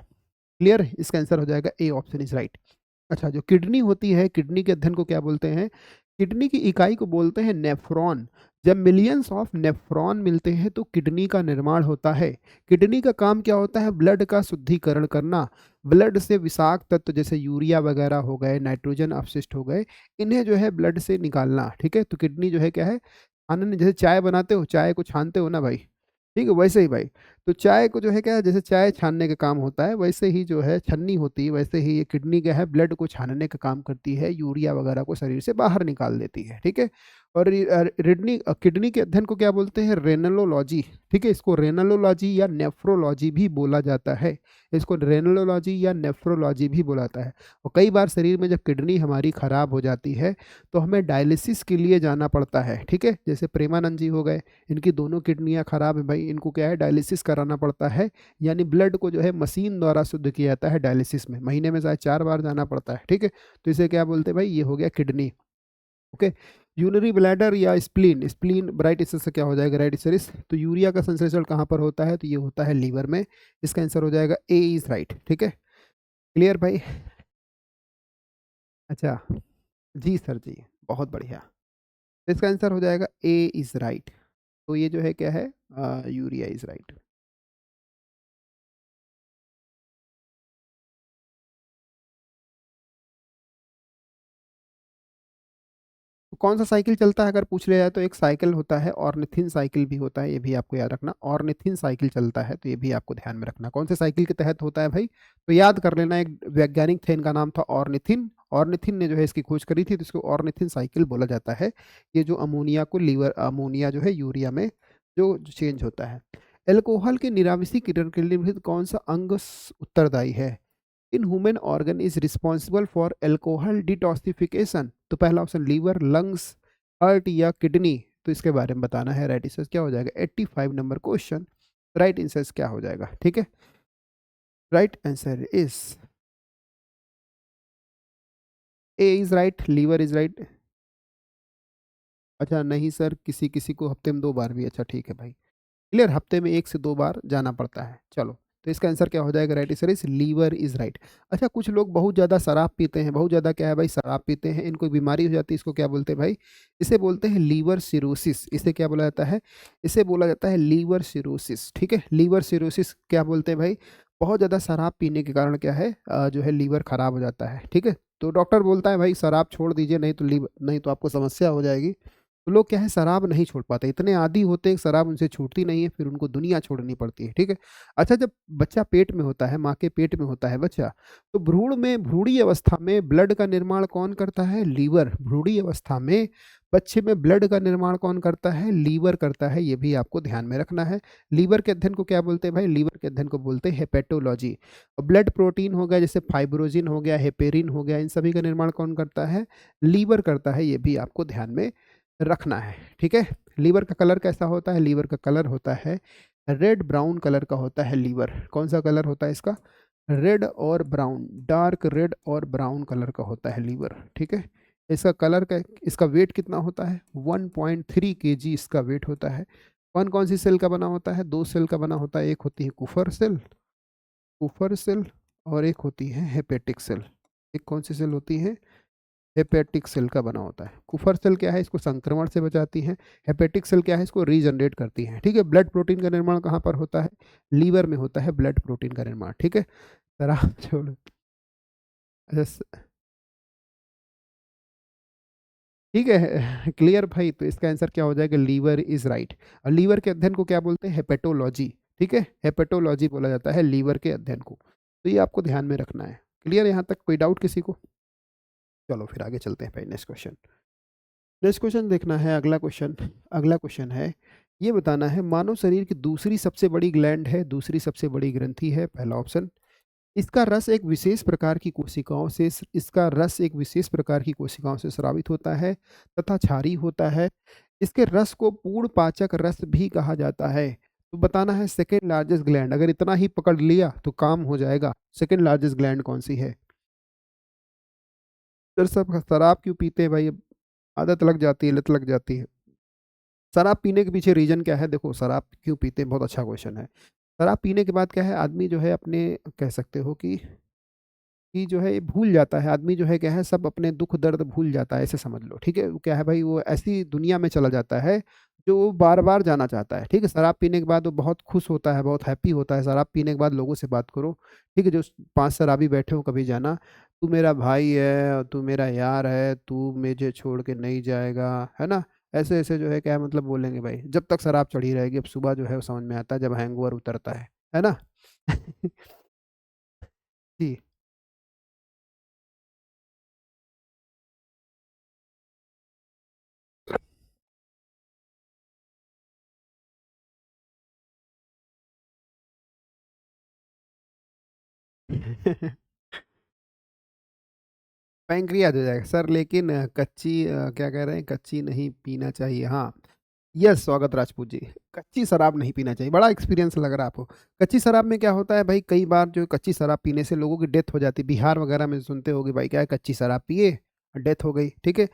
क्लियर? इसका आंसर हो जाएगा ए, ऑप्शन इज राइट। अच्छा, जो किडनी होती है, किडनी के अध्ययन को क्या बोलते हैं? किडनी की इकाई को बोलते हैं नेफ्रॉन। जब मिलियंस ऑफ नेफ्रॉन मिलते हैं तो किडनी का निर्माण होता है। किडनी का काम क्या होता है? ब्लड का शुद्धिकरण करना। ब्लड से विषाक्त तत्व जैसे यूरिया वगैरह हो गए, नाइट्रोजन अपशिष्ट हो गए, इन्हें जो है ब्लड से निकालना। ठीक है, तो किडनी जो है क्या है, खाने में जैसे चाय बनाते हो, चाय को छानते हो ना भाई, ठीक है, वैसे ही भाई। तो चाय को जो है क्या है, जैसे चाय छानने का काम होता है वैसे ही जो है छन्नी होती है, वैसे ही ये किडनी क्या है ब्लड को छानने का काम करती है, यूरिया वगैरह को शरीर से बाहर निकाल देती है, ठीक है। और किडनी के अध्ययन को क्या बोलते हैं, रेनलोलॉजी, ठीक है। इसको रेनलोलॉजी या नेफ्रोलॉजी भी बोला जाता है, इसको रेनलोलॉजी या नेफ्रोलॉजी भी बोला जाता है। और कई बार शरीर में जब किडनी हमारी खराब हो जाती है तो हमें डायलिसिस के लिए जाना पड़ता है, ठीक है। जैसे प्रेमानंद जी हो गए, इनकी दोनों किडनियां खराब है भाई, इनको क्या है डायलिसिस कराना पड़ता है, यानी ब्लड को जो है मशीन द्वारा शुद्ध किया जाता है डायलिसिस में, महीने में शायद 4 बार जाना पड़ता है, ठीक है। तो इसे क्या बोलते हैं भाई, ये हो गया किडनी, ओके। यूनरी ब्लैडर या स्प्लीन, स्प्लीन ब्राइट इससे से क्या हो जाएगा राइट सर। तो यूरिया का संश्लेषण कहाँ पर होता है, तो ये होता है लीवर में, इसका आंसर हो जाएगा ए इज राइट, ठीक है। क्लियर भाई। अच्छा, जी सर जी, बहुत बढ़िया। तो इसका आंसर हो जाएगा ए इज राइट। तो ये जो है क्या है, यूरिया इज राइट। तो कौन सा साइकिल चलता है अगर पूछ लिया जाए, तो एक साइकिल होता है ऑर्निथिन साइकिल भी होता है, ये भी आपको याद रखना, ऑर्निथिन साइकिल चलता है, तो ये भी आपको ध्यान में रखना कौन से साइकिल के तहत होता है भाई। तो याद कर लेना, एक वैज्ञानिक थे, इनका नाम था ऑर्निथिन, ऑर्निथिन ने जो है इसकी खोज करी थी, तो इसको ऑर्निथिन साइकिल बोला जाता है। ये जो अमोनिया को लीवर, अमोनिया जो है यूरिया में जो चेंज होता है। एल्कोहल के निरावसीकरण के लिए कौन सा अंग उत्तरदायी है, in human organ is responsible for alcohol detoxification. तो पहला ऑप्शन लीवर, लंग्स, हार्ट या किडनी। तो इसके बारे में बताना है, राइट आंसर क्या हो जाएगा 85 नंबर क्वेश्चन, राइट आंसर क्या हो जाएगा, ठीक है। Right answer is A is right, liver is right. अच्छा नहीं सर, किसी किसी को हफ्ते में 2 बार भी, अच्छा ठीक है भाई। क्लियर, हफ्ते में 1 से 2 बार जाना पड़ता है, चलो। तो इसका आंसर क्या हो जाएगा right answer is liver is right. अच्छा, कुछ लोग बहुत ज़्यादा शराब पीते हैं, बहुत ज़्यादा क्या है भाई शराब पीते हैं, इनको बीमारी हो जाती है, इसको क्या बोलते हैं भाई, इसे बोलते हैं लीवर सिरोसिस। इसे क्या बोला जाता है, इसे बोला जाता है लीवर सिरोसिस, ठीक है। लीवर सिरोसिस क्या बोलते हैं भाई, बहुत ज़्यादा शराब पीने के कारण क्या है, जो है लीवर खराब हो जाता है, ठीक है। तो डॉक्टर बोलता है भाई शराब छोड़ दीजिए, नहीं तो लीवर, नहीं तो आपको समस्या हो जाएगी। तो लोग क्या है शराब नहीं छोड़ पाते, इतने आदी होते हैं शराब उनसे छूटती नहीं है, फिर उनको दुनिया छोड़नी पड़ती है, ठीक है। अच्छा, जब बच्चा पेट में होता है, माँ के पेट में होता है बच्चा, तो भ्रूण में, भ्रूणी अवस्था में ब्लड का निर्माण कौन करता है, लीवर। भ्रूणी अवस्था में बच्चे में ब्लड का निर्माण कौन करता है, लीवर करता है, ये भी आपको ध्यान में रखना है। लीवर के अध्ययन को क्या बोलते हैं भाई, लीवर के अध्ययन को बोलते हैं हेपेटोलॉजी। ब्लड प्रोटीन हो गया, जैसे फाइब्रोजिन हो गया, हेपेरिन हो गया, इन सभी का निर्माण कौन करता है, लीवर करता है, ये भी आपको ध्यान में रखना है, ठीक है। लीवर का कलर कैसा होता है, लीवर का कलर होता है रेड ब्राउन कलर का होता है लीवर। कौन सा कलर होता है इसका, रेड और ब्राउन, डार्क रेड और ब्राउन कलर का होता है लीवर, ठीक है। इसका कलर का, इसका वेट कितना होता है, 1.3 kg इसका वेट होता है। कौन कौन सी सेल का बना होता है, 2 सेल का बना होता है, एक होती है कुफर सेल, कुफर सेल, और एक होती है हेपेटिक सेल। एक कौन सी सेल होती है, हेपेटिक सेल का बना होता है। कुफर सेल क्या है, इसको संक्रमण से बचाती है। हेपेटिक सेल क्या है, इसको रीजनरेट करती है, ठीक है। ब्लड प्रोटीन का निर्माण कहाँ पर होता है, लीवर में होता है ब्लड प्रोटीन का निर्माण, ठीक है। शराब छोड़ो, अच्छा ठीक है क्लियर भाई। तो इसका आंसर क्या हो जाएगा, लीवर इज राइट। और लीवर के अध्ययन को क्या बोलते हैं, हेपेटोलॉजी, ठीक है। हेपेटोलॉजी बोला जाता है लीवर के अध्ययन को, तो ये आपको ध्यान में रखना है। क्लियर, यहाँ तक कोई डाउट किसी को, चलो फिर आगे चलते हैं भाई, नेक्स्ट क्वेश्चन। नेक्स्ट क्वेश्चन देखना है, अगला क्वेश्चन। अगला क्वेश्चन है, ये बताना है मानव शरीर की दूसरी सबसे बड़ी ग्लैंड है, दूसरी सबसे बड़ी ग्रंथि है, पहला ऑप्शन। इसका रस एक विशेष प्रकार की कोशिकाओं से, इसका रस एक विशेष प्रकार की कोशिकाओं से स्रावित होता है तथा क्षारीय होता है। इसके रस को पूर्ण पाचक रस भी कहा जाता है। तो बताना है सेकेंड लार्जेस्ट ग्लैंड, अगर इतना ही पकड़ लिया तो काम हो जाएगा। सेकेंड लार्जेस्ट ग्लैंड कौन सी है। सर सब शराब क्यों पीते हैं भाई, आदत लग जाती है, लत लग जाती है। शराब पीने के पीछे रीजन क्या है, देखो शराब क्यों पीते हैं, बहुत अच्छा क्वेश्चन है। शराब पीने के बाद क्या है, आदमी जो है अपने, कह सकते हो कि जो है ये भूल जाता है, आदमी जो है क्या है सब अपने दुख दर्द भूल जाता है, ऐसे समझ लो, ठीक है। वो क्या है भाई, वो ऐसी दुनिया में चला जाता है जो वो बार बार जाना चाहता है, ठीक है। शराब पीने के बाद वो बहुत खुश होता है, बहुत हैप्पी होता है। शराब पीने के बाद लोगों से बात करो, ठीक है, जो 5 शराबी बैठे हो कभी जाना, तू मेरा भाई है, तू मेरा यार है, तू मुझे छोड़ के नहीं जाएगा, है ना, ऐसे ऐसे जो है क्या मतलब बोलेंगे भाई, जब तक शराब चढ़ी रहेगी। अब सुबह जो है वो समझ में आता है जब हैंगओवर उतरता है ना। जी। पैंक्रियाज हो जाएगा सर, लेकिन कच्ची क्या कह रहे हैं, कच्ची नहीं पीना चाहिए, हाँ। यस, स्वागत राजपूत जी। कच्ची शराब नहीं पीना चाहिए, बड़ा एक्सपीरियंस लग रहा है आपको। कच्ची शराब में क्या होता है भाई, कई बार जो कच्ची शराब पीने से लोगों की डेथ हो जाती है, बिहार वगैरह में सुनते होगे भाई, क्या है, कच्ची शराब पिए डेथ हो गई, ठीक है।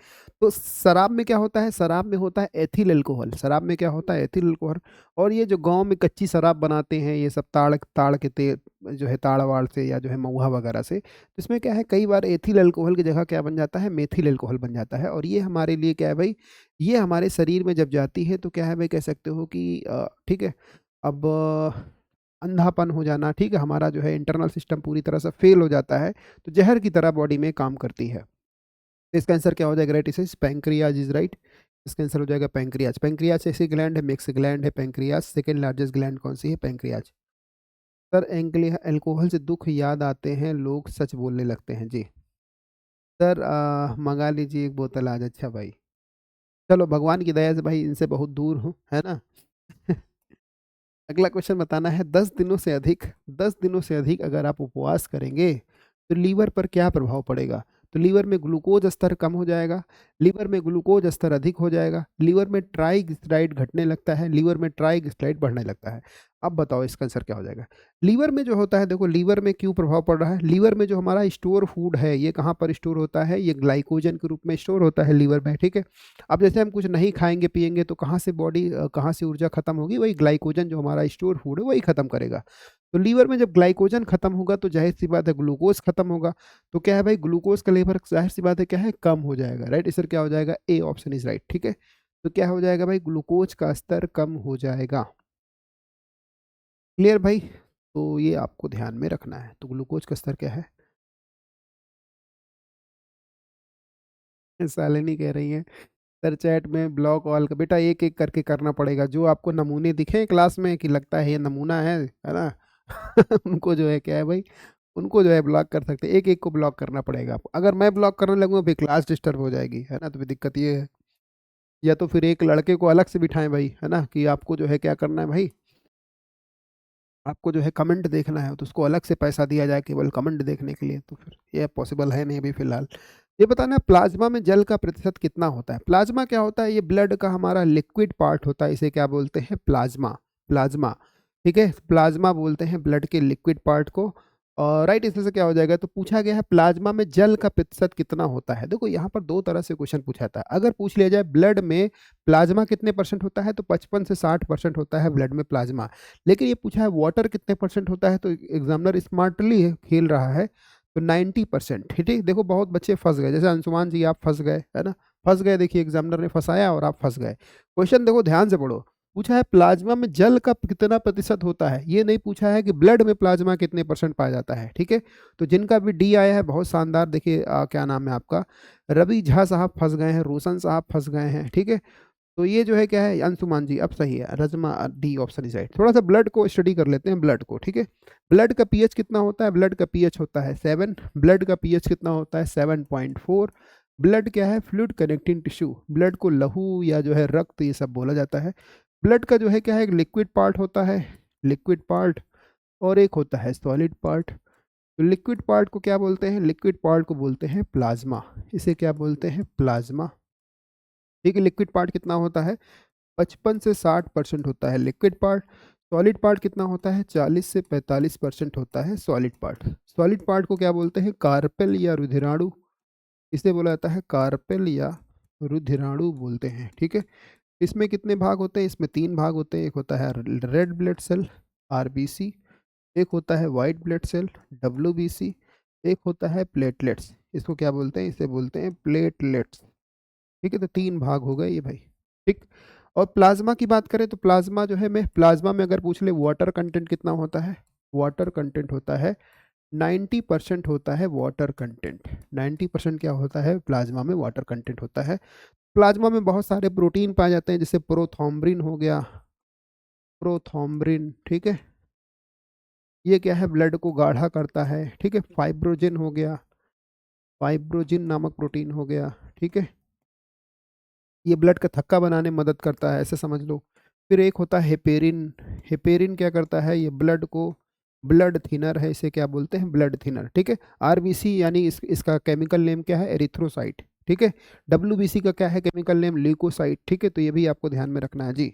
तो शराब में क्या होता है, शराब में होता है एथिल अल्कोहल, शराब में क्या होता है, एथिल अल्कोहल। और ये जो गांव में कच्ची शराब बनाते हैं, ये सब ताड़ ताड़ के तेल जो है, ताड़ वाड़ से या जो है महुआ वगैरह से, तो इसमें क्या है, कई बार एथिल अल्कोहल की जगह क्या बन जाता है, मेथिल अल्कोहल बन जाता है। और ये हमारे लिए क्या है भाई, ये हमारे शरीर में जब जाती है तो क्या है भाई, कह सकते हो कि ठीक है, अब अंधापन हो जाना, ठीक है, हमारा जो है इंटरनल सिस्टम पूरी तरह से फेल हो जाता है, तो जहर की तरह बॉडी में काम करती है। तो इसका आंसर क्या हो जाएगा, राइट, इसे पैंक्रियाज इज राइट। इसका आंसर हो जाएगा पैंक्रियाज। पैंक्रियाज ऐसी ग्लैंड है, मिक्स ग्लैंड है पैंक्रियाज। सेकेंड लार्जेस्ट ग्लैंड कौन सी है, पैंक्रियाज। सर अल्कोहल से दुख याद आते हैं, लोग सच बोलने लगते हैं जी। सर मंगा लीजिए एक बोतल आज, अच्छा भाई। चलो भगवान की दया से भाई इनसे बहुत दूर हूँ, है ना। अगला क्वेश्चन बताना है, 10 दिनों से अधिक अगर आप उपवास करेंगे तो लीवर पर क्या प्रभाव पड़ेगा। तो लीवर में ग्लूकोज स्तर कम हो जाएगा, लीवर में ग्लूकोज स्तर अधिक हो जाएगा, लीवर में ट्राइग्लिसराइड घटने लगता है, लीवर में ट्राइग्लिसराइड बढ़ने लगता है। अब बताओ इसका आंसर क्या हो जाएगा। लीवर में जो होता है, देखो लीवर में क्यों प्रभाव पड़ रहा है, लीवर में जो हमारा स्टोर फूड है ये कहाँ पर स्टोर होता है, ये ग्लाइकोजन के रूप में स्टोर होता है लीवर में, ठीक है। अब जैसे हम कुछ नहीं खाएंगे पिएंगे तो कहाँ से बॉडी कहाँ से ऊर्जा खत्म होगी, वही ग्लाइकोजन जो हमारा स्टोर फूड है वही खत्म करेगा। तो लीवर में जब ग्लाइकोजन खत्म होगा तो जाहिर सी बात है ग्लूकोज खत्म होगा। तो क्या है भाई, ग्लूकोज का लेवल जाहिर सी बात है क्या है, कम हो जाएगा, राइट। इसर क्या हो जाएगा, ए ऑप्शन इज राइट, ठीक है। तो क्या हो जाएगा भाई, ग्लूकोज का स्तर कम हो जाएगा। क्लियर भाई। तो ये आपको ध्यान में रखना है। तो ग्लूकोज का स्तर क्या है, सालिनी कह रही है सर चैट में ब्लॉक ऑल का, बेटा एक एक करके करना पड़ेगा, जो आपको नमूने दिखे क्लास में कि लगता है ये नमूना है ना। उनको जो है क्या है भाई, उनको जो है ब्लॉक कर सकते हैं, एक एक को ब्लॉक करना पड़ेगा आपको। अगर मैं ब्लॉक करने लगूंगा फिर क्लास डिस्टर्ब हो जाएगी, है ना, तो फिर दिक्कत ये है। या तो फिर एक लड़के को अलग से बिठाएं भाई, है ना, कि आपको जो है क्या करना है भाई, आपको जो है कमेंट देखना है तो उसको अलग से पैसा दिया जाए केवल कमेंट देखने के लिए, तो फिर ये पॉसिबल है नहीं अभी फिलहाल। ये बताना है, प्लाज्मा में जल का प्रतिशत कितना होता है। प्लाज्मा क्या होता है, ये ब्लड का हमारा लिक्विड पार्ट होता है, इसे क्या बोलते हैं, प्लाज्मा। प्लाज्मा, ठीक है, प्लाज्मा बोलते हैं ब्लड के लिक्विड पार्ट को। और राइट, इसमें से क्या हो जाएगा, तो पूछा गया है प्लाज्मा में जल का प्रतिशत कितना होता है। देखो यहाँ पर दो तरह से क्वेश्चन पूछा था, अगर पूछ लिया जाए ब्लड में प्लाज्मा कितने परसेंट होता है, तो 55 से 60% होता है ब्लड में प्लाज्मा। लेकिन ये पूछा है वाटर कितने परसेंट होता है, तो एग्जामिनर स्मार्टली खेल रहा है, तो 90%, ठीक है। देखो बहुत बच्चे फंस गए, जैसे अंशुमान जी आप फंस गए, है ना, फंस गए, देखिए एग्जामिनर ने फंसाया और आप फंस गए। क्वेश्चन देखो ध्यान से पढ़ो, पूछा है प्लाज्मा में जल का कितना प्रतिशत होता है, ये नहीं पूछा है कि ब्लड में प्लाज्मा कितने परसेंट पाया जाता है, ठीक है। तो जिनका भी डी आया है बहुत शानदार, देखिए क्या नाम है आपका, रवि झा साहब फंस गए हैं, रोशन साहब फंस गए हैं, ठीक है। तो ये जो है क्या है, अंशुमान जी अब सही है, रजमा डी ऑप्शन इज राइट। थोड़ा सा ब्लड को स्टडी कर लेते हैं, ब्लड को, ठीक है। ब्लड का पीएच कितना होता है, ब्लड का पीएच होता है 7। ब्लड का पीएच कितना होता है, 7.4। ब्लड क्या है, फ्लूइड कनेक्टिंग टिश्यू, ब्लड को लहू या जो है रक्त ये सब बोला जाता है। ब्लड का जो है क्या है, एक लिक्विड पार्ट होता है, लिक्विड पार्ट, और एक होता है सॉलिड पार्ट। तो लिक्विड पार्ट को क्या बोलते हैं, लिक्विड पार्ट को बोलते हैं प्लाज्मा, इसे क्या बोलते हैं, प्लाज्मा, ठीक है। लिक्विड पार्ट कितना होता है, 55 से 60% होता है लिक्विड पार्ट। सॉलिड पार्ट कितना होता है, 40 से 45% होता है सॉलिड पार्ट। सॉलिड पार्ट को क्या बोलते हैं, कार्पेल या रुधिराणु, इसे बोला जाता है कार्पेल या रुधिराणु बोलते हैं, ठीक है। इसमें कितने भाग होते हैं, इसमें 3 भाग होते हैं, एक होता है रेड ब्लड सेल आरबीसी, एक होता है वाइट ब्लड सेल डब्ल्यूबीसी, एक होता है प्लेटलेट्स, इसको क्या बोलते हैं, इसे बोलते हैं प्लेटलेट्स, ठीक है। तो 3 भाग हो गए ये भाई, ठीक। और प्लाज्मा की बात करें तो प्लाज्मा जो है, मैं प्लाज्मा में अगर पूछ ले वाटर कंटेंट कितना होता है, वाटर कंटेंट होता है 90% होता है वाटर कंटेंट। 90% क्या होता है प्लाज्मा में वाटर कंटेंट होता है। प्लाज्मा में बहुत सारे प्रोटीन पाए जाते हैं, जैसे प्रोथॉम्ब्रिन हो गया, प्रोथॉम्ब्रिन, ठीक है, ये क्या है, ब्लड को गाढ़ा करता है, ठीक है। फाइब्रोजिन हो गया, फाइब्रोजिन नामक प्रोटीन हो गया, ठीक है, ये ब्लड का थक्का बनाने में मदद करता है, ऐसे समझ लो। फिर एक होता है हेपेरिन, हेपेरिन क्या करता है, ये ब्लड को, ब्लड थिनर है, इसे क्या बोलते हैं, ब्लड थिनर, ठीक है। आरबीसी यानी इसका केमिकल नेम क्या है, एरिथ्रोसाइट, ठीक है। डब्ल्यूबीसी का क्या है केमिकल नेम, ल्यूकोसाइट, ठीक है। तो ये भी आपको ध्यान में रखना है जी।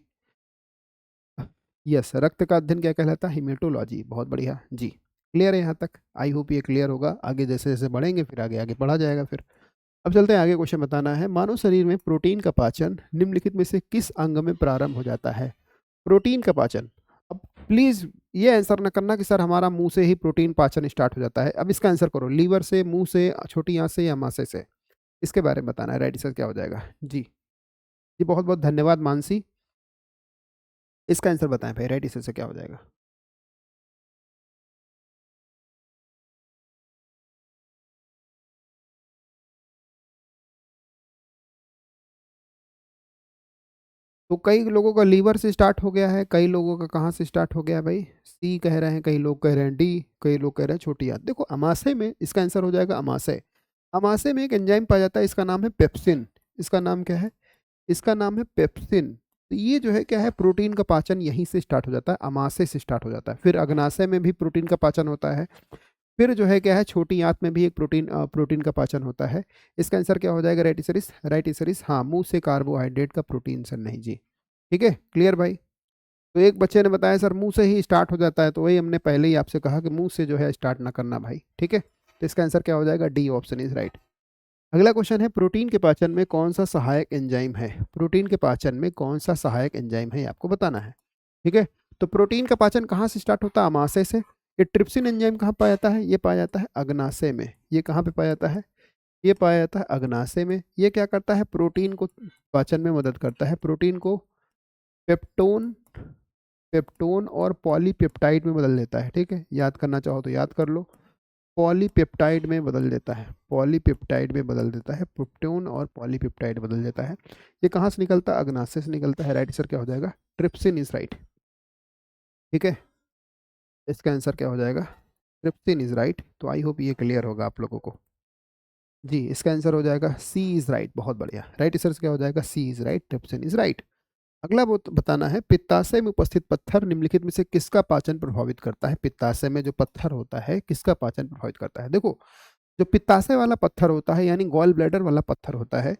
यस, रक्त का अध्ययन क्या कहलाता है, हिमेटोलॉजी, बहुत बढ़िया जी। क्लियर है यहाँ तक, आई होप ये क्लियर होगा। आगे जैसे जैसे बढ़ेंगे फिर आगे आगे पढ़ा जाएगा फिर। अब चलते हैं आगे, क्वेश्चन बताना है, मानव शरीर में प्रोटीन का पाचन निम्नलिखित में से किस अंग में प्रारंभ हो जाता है। प्रोटीन का पाचन, अब प्लीज ये आंसर न करना कि सर हमारा मुंह से ही प्रोटीन पाचन स्टार्ट हो जाता है। अब इसका आंसर करो, लीवर से, मुंह से, छोटी आंत से या मासे से, इसके बारे में बताना है। राइट आंसर क्या हो जाएगा जी। जी बहुत बहुत धन्यवाद मानसी, इसका आंसर बताएं भाई, राइट आंसर से क्या हो जाएगा। तो कई लोगों का लीवर से स्टार्ट हो गया है, कई लोगों का कहाँ से स्टार्ट हो गया है भाई, सी कह रहे हैं, कई लोग कह रहे हैं डी, कई लोग कह रहे हैं छोटी आंत। देखो अमाशय में इसका आंसर हो जाएगा अमाशय। अमाशय में एक एंजाइम पाया जाता है, इसका नाम है पेप्सिन। इसका नाम क्या है, इसका नाम है पेप्सिन। तो ये जो है क्या है, प्रोटीन का पाचन यहीं से स्टार्ट हो जाता है, अमाशय से स्टार्ट हो जाता है। फिर अग्नाशय में भी प्रोटीन का पाचन होता है। फिर जो है क्या है, छोटी आंत में भी एक प्रोटीन का पाचन होता है। इसका आंसर क्या हो जाएगा, राइट आंसर, राइट आंसर, हाँ, मुंह से कार्बोहाइड्रेट का प्रोटीन सर नहीं जी। ठीक है, क्लियर भाई। तो एक बच्चे ने बताया सर मुंह से ही स्टार्ट हो जाता है, तो वही हमने पहले ही आपसे कहा कि मुंह से जो है स्टार्ट ना करना भाई, ठीक है। तो इसका आंसर क्या हो जाएगा, डी ऑप्शन इज राइट। अगला क्वेश्चन है, प्रोटीन के पाचन में कौन सा सहायक एंजाइम है। प्रोटीन के पाचन में कौन सा सहायक एंजाइम है, आपको बताना है, ठीक है। तो प्रोटीन का पाचन कहाँ से स्टार्ट होता है, अमाशय से। ये ट्रिप्सिन एंजाइम कहाँ पाया जाता है, ये पाया जाता है अग्नाशय में। ये कहाँ पे पाया जाता है, ये पाया जाता है अग्नाशय में। ये क्या करता है, प्रोटीन को पाचन में मदद करता है, प्रोटीन को पेप्टोन, पेप्टोन और पॉलीपेप्टाइड में बदल देता है, ठीक है। याद करना चाहो तो याद कर लो, पॉलीपेप्टाइड में बदल देता है, पॉलीपेप्टाइड में बदल देता है, पेप्टोन और पॉलीपेप्टाइड बदल देता है। ये कहाँ से निकलता है, अग्नाशय से निकलता है। राइट आंसर क्या हो जाएगा, ट्रिप्सिन इज राइट, ठीक है। इसका आंसर क्या हो जाएगा, ट्रिप्सिन इज राइट। तो आई होप ये क्लियर होगा आप लोगों को जी। इसका आंसर हो जाएगा सी इज राइट, बहुत बढ़िया। राइट आंसर क्या हो जाएगा, C is right, trypsin is right. अगला वो बताना है, पित्ताशय में उपस्थित पत्थर निम्नलिखित में से किसका पाचन प्रभावित करता है। पित्ताशय में जो पत्थर होता है किसका पाचन प्रभावित करता है। देखो जो पित्ताशय वाला पत्थर होता है यानी गॉल ब्लैडर वाला पत्थर होता है,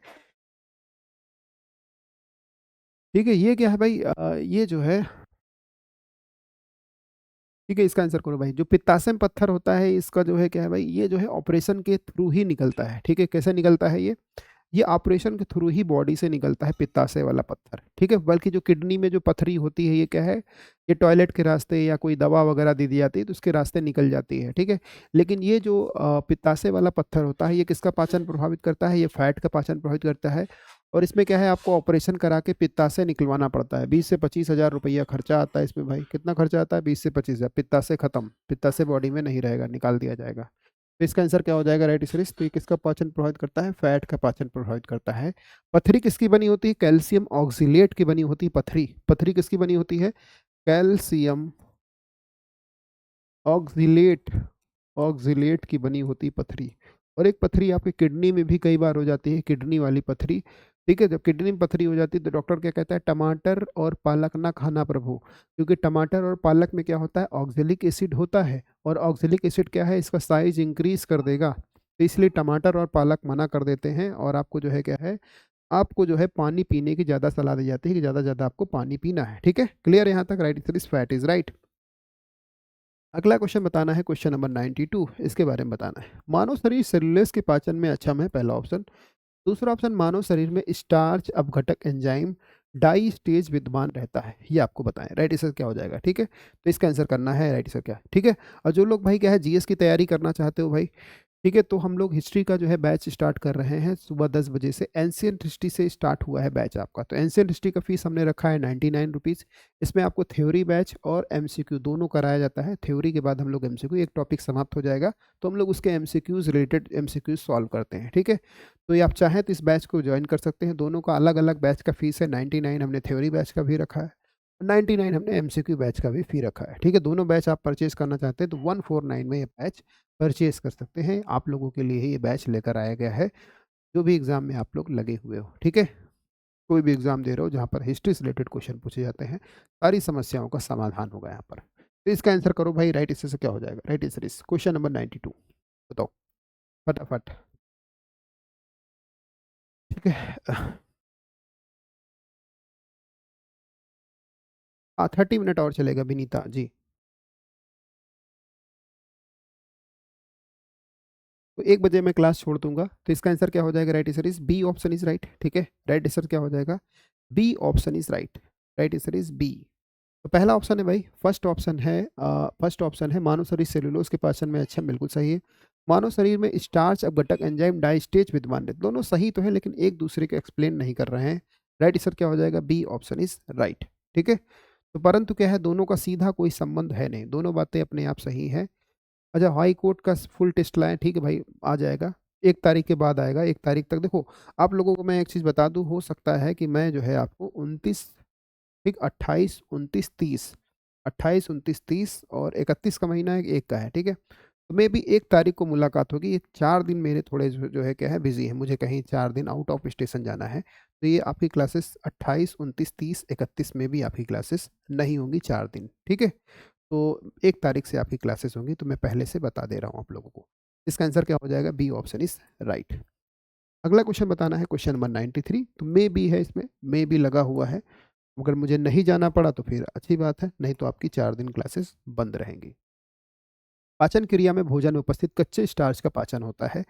ठीक है, ये क्या है भाई, ये जो है, ठीक है, इसका आंसर करो भाई। जो पित्ताशय में पत्थर होता है इसका जो है क्या है भाई, ये जो है ऑपरेशन के थ्रू ही निकलता है, ठीक है। कैसे निकलता है ये ऑपरेशन के थ्रू ही बॉडी से निकलता है पित्ताशय वाला पत्थर, ठीक है। बल्कि जो किडनी में जो पथरी होती है ये क्या है, ये टॉयलेट के रास्ते या कोई दवा वगैरह दे दी जाती है तो उसके रास्ते निकल जाती है, ठीक है। लेकिन ये जो पित्ताशय वाला पत्थर होता है ये किसका पाचन प्रभावित करता है, ये फैट का पाचन प्रभावित करता है। और इसमें क्या है, आपको ऑपरेशन करा के पित्ताशय निकलवाना पड़ता है। 20 से 25 हज़ार रुपया खर्चा आता है इसमें भाई। कितना खर्चा आता है, 20 से 25 हज़ार। पित्ताशय खत्म, पित्ताशय बॉडी में नहीं रहेगा, निकाल दिया जाएगा। तो इसका आंसर क्या हो जाएगा, राइट आंसर। तो ये किसका पाचन प्रभावित करता है, फैट का पाचन प्रभावित करता है। पथरी किसकी बनी होती है, कैल्शियम ऑक्सीलेट की बनी होती है पथरी। पथरी किसकी बनी होती है, कैल्शियम ऑक्सीलेट, ऑक्सीलेट की बनी होती पथरी। और एक पथरी आपके किडनी में भी कई बार हो जाती है, किडनी वाली पथरी, ठीक है। जब किडनी में पथरी हो जाती है तो डॉक्टर क्या कहता है, टमाटर और पालक ना खाना प्रभु, क्योंकि टमाटर और पालक में क्या होता है, ऑक्जेलिक एसिड होता है। और ऑक्जेलिक एसिड क्या है, इसका साइज इंक्रीज कर देगा, तो इसलिए टमाटर और पालक मना कर देते हैं। और आपको जो है क्या है, आपको जो है पानी पीने की ज़्यादा सलाह दी जाती है कि ज़्यादा से ज़्यादा आपको पानी पीना है, ठीक है। क्लियर यहाँ तक, right answer is fat is right. अगला क्वेश्चन बताना है, क्वेश्चन नंबर 92, इसके बारे में बताना है। मानव शरीर सेलुलोज के पाचन में अक्षम है, पहला ऑप्शन। दूसरा ऑप्शन, मानव शरीर में स्टार्च अपघटक एंजाइम डाई स्टेज विद्यमान रहता है, ये आपको बताएं। राइट आंसर क्या हो जाएगा, ठीक है। तो इसका आंसर करना है, राइट आंसर क्या है, ठीक है। और जो लोग भाई क्या है जीएस की तैयारी करना चाहते हो भाई, ठीक है, तो हम लोग हिस्ट्री का जो है बैच स्टार्ट कर रहे हैं सुबह 10 बजे से। एंशिएंट हिस्ट्री से स्टार्ट हुआ है बैच आपका। तो एंशिएंट हिस्ट्री का फीस हमने रखा है 99 रुपीज़। इसमें आपको थ्योरी बैच और एमसीक्यू दोनों कराया जाता है। थ्योरी के बाद हम लोग एमसीक्यू, एक टॉपिक समाप्त हो जाएगा तो हम लोग उसके एमसीक्यूज रिलेटेड एमसीक्यूज सॉल्व करते हैं। ठीक है, तो ये आप चाहें तो इस बैच को ज्वाइन कर सकते हैं। दोनों का अलग अलग बैच का फीस है। 99 हमने थ्योरी बैच का भी रखा है, 99 हमने एमसीक्यू बैच का भी फी रखा है। ठीक है, दोनों बैच आप परचेज करना चाहते हैं तो 149 में ये बैच परचेज कर सकते हैं। आप लोगों के लिए ही ये बैच लेकर आया गया है, जो भी एग्जाम में आप लोग लगे हुए हो। ठीक है, कोई भी एग्जाम दे रहे हो जहाँ पर हिस्ट्री से रिलेटेड क्वेश्चन पूछे जाते हैं, सारी समस्याओं का समाधान होगा यहाँ पर। तो इसका आंसर करो भाई, राइट आंसर से क्या हो जाएगा? Right answer is question number 92। बताओ फटाफट। ठीक है, हाँ 30 मिनट और चलेगा विनीता जी। तो 1 बजे मैं क्लास छोड़ दूंगा, तो इसका आंसर क्या हो जाएगा? Right answer is B option is right. ठीक है, राइट आंसर क्या हो जाएगा? B option is right. Right answer is B. तो पहला ऑप्शन है भाई, फर्स्ट ऑप्शन है मानव शरीर सेलुलोज के पाचन में अच्छा, बिल्कुल सही है। मानव शरीर में स्टार्च अपघटक एंजाइम डाइस्टेज विद्यमान है, दोनों सही तो है लेकिन एक दूसरे को एक्सप्लेन नहीं कर रहे हैं। राइट आंसर क्या हो जाएगा? B option is right. ठीक है, तो परंतु क्या है, दोनों का सीधा कोई संबंध है नहीं, दोनों बातें अपने आप सही है। अच्छा, हाई कोर्ट का फुल टेस्ट लाएं, ठीक है भाई, आ जाएगा 1 तारीख के बाद आएगा। 1 तारीख तक देखो, आप लोगों को मैं एक चीज़ बता दूं, हो सकता है कि मैं जो है आपको 29, ठीक 28 29 30, 28 29 30 और 31 का महीना है, एक का है। ठीक है, तो मे भी 1 तारीख को मुलाकात होगी। ये 4 दिन मेरे थोड़े जो है क्या है बिजी है, मुझे कहीं 4 दिन आउट ऑफ स्टेशन जाना है। तो ये आपकी क्लासेस 28 29 30 31 में भी आपकी क्लासेस नहीं होंगी 4 दिन। ठीक है, तो 1 तारीख से आपकी क्लासेस होंगी, तो मैं पहले से बता दे रहा हूँ आप लोगों को। इसका आंसर क्या हो जाएगा? B option is right. अगला क्वेश्चन बताना है, क्वेश्चन नंबर 93। तो मे बी है, इसमें मे बी लगा हुआ है। अगर मुझे नहीं जाना पड़ा तो फिर अच्छी बात है, नहीं तो आपकी 4 दिन क्लासेस बंद रहेंगी। पाचन क्रिया में भोजन में उपस्थित कच्चे स्टार्च का पाचन होता है।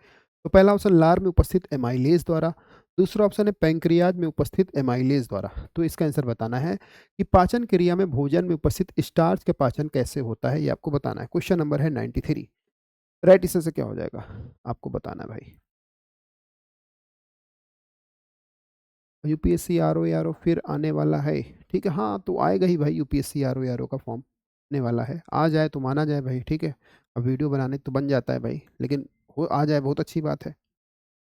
तो पहला ऑप्शन लार में उपस्थित एमाइलेज द्वारा, दूसरा ऑप्शन है पैंक्रियाज में उपस्थित एमाइलेज द्वारा। तो इसका आंसर बताना है कि पाचन क्रिया में भोजन में उपस्थित स्टार्च का पाचन कैसे होता है, ये आपको बताना है। क्वेश्चन नंबर है 93। राइट आंसर से क्या हो जाएगा आपको बताना है भाई। यूपीएससी आर ओ फिर आने वाला है। ठीक है, हाँ तो आएगा ही भाई, यूपीएससी आर ओ का फॉर्म आने वाला है। आ जाए तो माना जाए भाई। ठीक है, अब वीडियो बनाने तो बन जाता है भाई, लेकिन हो आ जाए बहुत अच्छी बात है।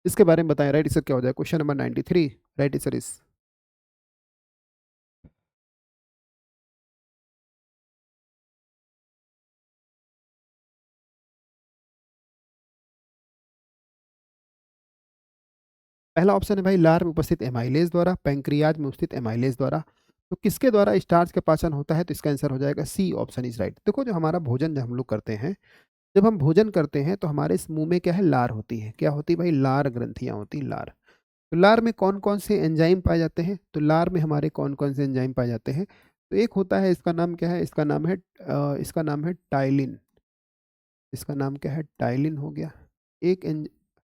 इसके बारे में बताएं, राइट आंसर क्या हो जाए? Question number 93, right answer is, पहला ऑप्शन है भाई लार में उपस्थित एमाइलेज द्वारा, पैंक्रियाज में उपस्थित एमाइलेज द्वारा। तो किसके द्वारा स्टार्च का पाचन होता है? तो इसका आंसर हो जाएगा सी ऑप्शन इज राइट। देखो, जो हमारा भोजन जब हम लोग करते हैं, जब हम भोजन करते हैं तो हमारे इस मुंह में क्या है? लार होती है। क्या होती है भाई? लार ग्रंथियां होती, लार। तो लार में कौन कौन से एंजाइम पाए जाते हैं? तो लार में हमारे कौन कौन से एंजाइम पाए जाते हैं? तो एक होता है, इसका नाम क्या है? इसका नाम है टाइलिन। इसका नाम क्या है? टाइलिन हो गया। एक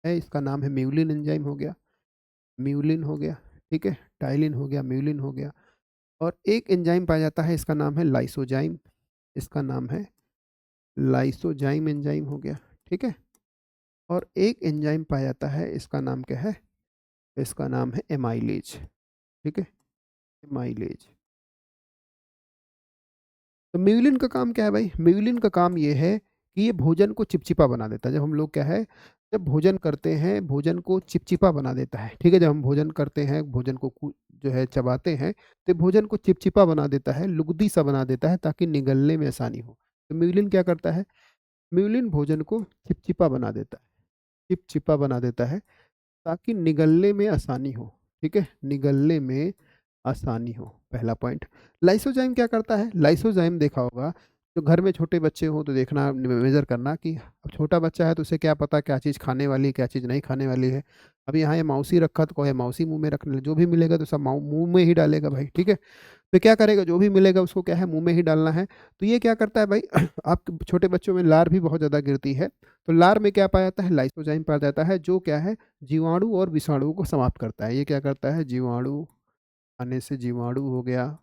है, इसका नाम है म्यूलिन एंजाइम हो गया। म्यूलिन हो गया। ठीक है, टाइलिन हो गया, म्यूलिन हो गया। और एक एंजाइम पाया जाता है, इसका नाम है लाइसोजाइम। इसका नाम है लाइसोजाइम एंजाइम हो गया। ठीक है, और एक एंजाइम पाया जाता है, इसका नाम क्या है? इसका नाम है एमाइलेज। ठीक है, एमाइलेज। तो म्यूलिन का काम क्या है भाई? म्यूलिन का काम ये है कि ये भोजन को चिपचिपा बना देता है। जब हम लोग क्या है, जब भोजन करते हैं, भोजन को चिपचिपा बना देता है। ठीक है, जब हम भोजन करते हैं, भोजन को जो है चबाते हैं, तो भोजन को चिपचिपा बना देता है, लुगदी सा बना देता है, ताकि निगलने में आसानी हो। तो म्यूलिन क्या करता है? म्यूलिन भोजन को चिपचिपा बना देता है, चिपचिपा बना देता है, ताकि निगलने में आसानी हो। ठीक है, निगलने में आसानी हो, पहला पॉइंट। लाइसोजाइम क्या करता है? लाइसोजाइम देखा होगा, जो घर में छोटे बच्चे हो तो देखना, मेजर करना कि अब छोटा बच्चा है तो उसे क्या पता क्या चीज़ खाने वाली है, क्या चीज़ नहीं खाने वाली है। अब यहाँ ये मौसी रखा तो कोई मौसी मुंह में रखने, जो भी मिलेगा तो सब मुंह में ही डालेगा भाई। ठीक है, तो क्या करेगा? जो भी मिलेगा उसको क्या है, मुंह में ही डालना है। तो ये क्या करता है भाई, आपके छोटे बच्चों में लार भी बहुत ज़्यादा गिरती है। तो लार में क्या पाया जाता है? लाइसोजाइम पाया जाता है, जो क्या है, जीवाणु और विषाणु को समाप्त करता है। ये क्या करता है? जीवाणु, आने से जीवाणु हो गया,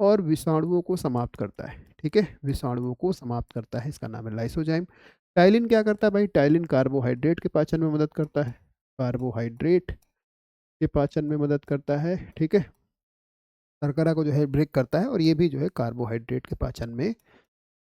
और विषाणुओं को समाप्त करता है। ठीक है, विषाणुओं को समाप्त करता है, इसका नाम है लाइसोजाइम। टाइलिन क्या करता है भाई? टाइलिन कार्बोहाइड्रेट के पाचन में मदद करता है, कार्बोहाइड्रेट के पाचन में मदद करता है, ठीक है। शर्करा को जो है ब्रेक करता है, और ये भी जो है कार्बोहाइड्रेट के पाचन में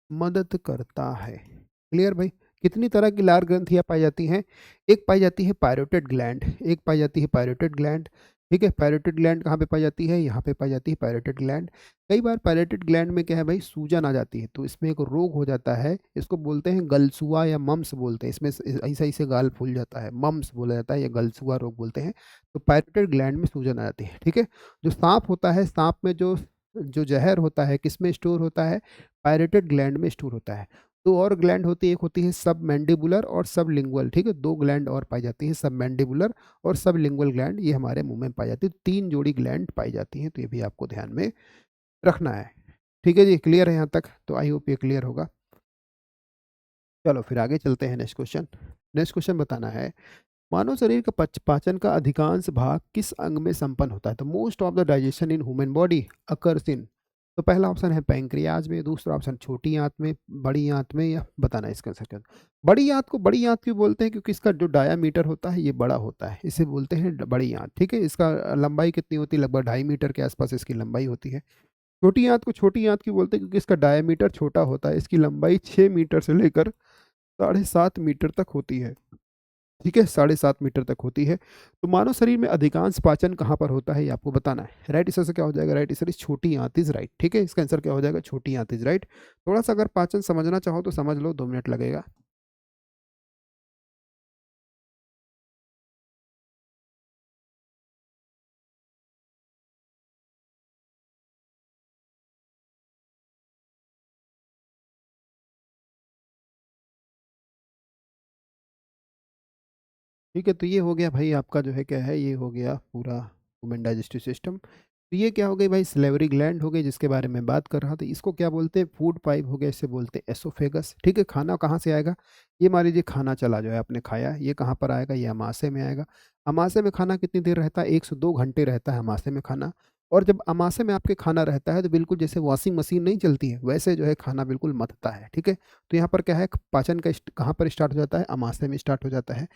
मदद करता है। क्लियर भाई? कितनी तरह की लार ग्रंथियां पाई जाती हैं? एक पाई जाती है पायरोटेड ग्लैंड, एक पाई जाती है पायरोटेड ग्लैंड, ठीक है। पायरोटेड ग्लैंड कहाँ पे पाई जाती है? यहाँ पे पाई जाती है पायरोटेड ग्लैंड। कई बार पायरोटेड ग्लैंड में क्या है भाई, सूजन आ जाती है, तो इसमें एक रोग हो जाता है, इसको बोलते हैं गलसुआ या मम्स बोलते हैं। इसमें ऐसा ऐसे गाल फूल जाता है, मम्स बोला जाता है, या गलसुआ रोग बोलते हैं। तो पायरोटेड ग्लैंड में सूजन आ जाती है, ठीक है। जो सांप होता है, सांप में जो जो जहर होता है किस में स्टोर होता है? पायरेटेड ग्लैंड में स्टोर होता है। दो और ग्लैंड होती है, एक होती है सब मैंडिबुलर और सब लिंगुअल, ठीक है। दो ग्लैंड और पाई जाती है, सब मैंडिबुलर और सब लिंगुअल ग्लैंड, ये हमारे मुंह में पाई जाती है। तीन जोड़ी ग्लैंड पाई जाती हैं, तो ये भी आपको ध्यान में रखना है, ठीक है जी। क्लियर है यहाँ तक? तो आई होप ये क्लियर होगा। चलो फिर आगे चलते हैं। Next question. नेक्स्ट क्वेश्चन बताना है, मानव शरीर का पाचन का अधिकांश भाग किस अंग में संपन्न होता है? तो most of the digestion in human body occurs in. तो पहला ऑप्शन है पैंक्रियाज में, दूसरा ऑप्शन छोटी आंत में, बड़ी आंत में, या बताना है इसका आंसर क्या। बड़ी आंत को बड़ी आंत क्यों बोलते हैं? क्योंकि इसका जो डायामीटर होता है ये बड़ा होता है, इसे बोलते हैं बड़ी आंत, ठीक है। इसका लंबाई कितनी होती है? लगभग 2.5 मीटर के आसपास इसकी लंबाई होती है। छोटी आंत को छोटी आंत क्यों बोलते हैं? क्योंकि इसका डायामीटर छोटा होता है, इसकी लंबाई 6 मीटर से लेकर 7.5 मीटर तक होती है, ठीक है। 7.5 मीटर तक होती है। तो मानव शरीर में अधिकांश पाचन कहाँ पर होता है, ये आपको बताना है। राइट आंसर से क्या हो जाएगा? राइट आंसर इज छोटी आंत इज राइट, ठीक है। इसका आंसर क्या हो जाएगा? छोटी आंत इज राइट। थोड़ा सा अगर पाचन समझना चाहो तो समझ लो, 2 मिनट लगेगा। ठीक है, तो ये हो गया भाई आपका जो है क्या है, ये हो गया पूरा वुमेन डाइजेस्टिव सिस्टम। तो ये क्या हो गई भाई? सिलेवरी ग्लैंड हो गई, जिसके बारे में बात कर रहा था। इसको क्या बोलते हैं? फूड पाइप हो गया, इसे बोलते हैं एसोफेगस, ठीक है। खाना कहाँ से आएगा? ये मान लीजिए खाना चला जो है आपने खाया, ये कहाँ पर आएगा? ये अमाशय में आएगा। अमाशय में खाना कितनी देर रहता है? 1 से 2 घंटे रहता है अमाशय में खाना। और जब अमाशय में आपके खाना रहता है तो बिल्कुल जैसे वॉशिंग मशीन नहीं चलती है, वैसे जो है खाना बिल्कुल मथता है, ठीक है। तो यहाँ पर क्या है, पाचन का कहाँ पर स्टार्ट हो जाता है? अमाशय में स्टार्ट हो जाता है।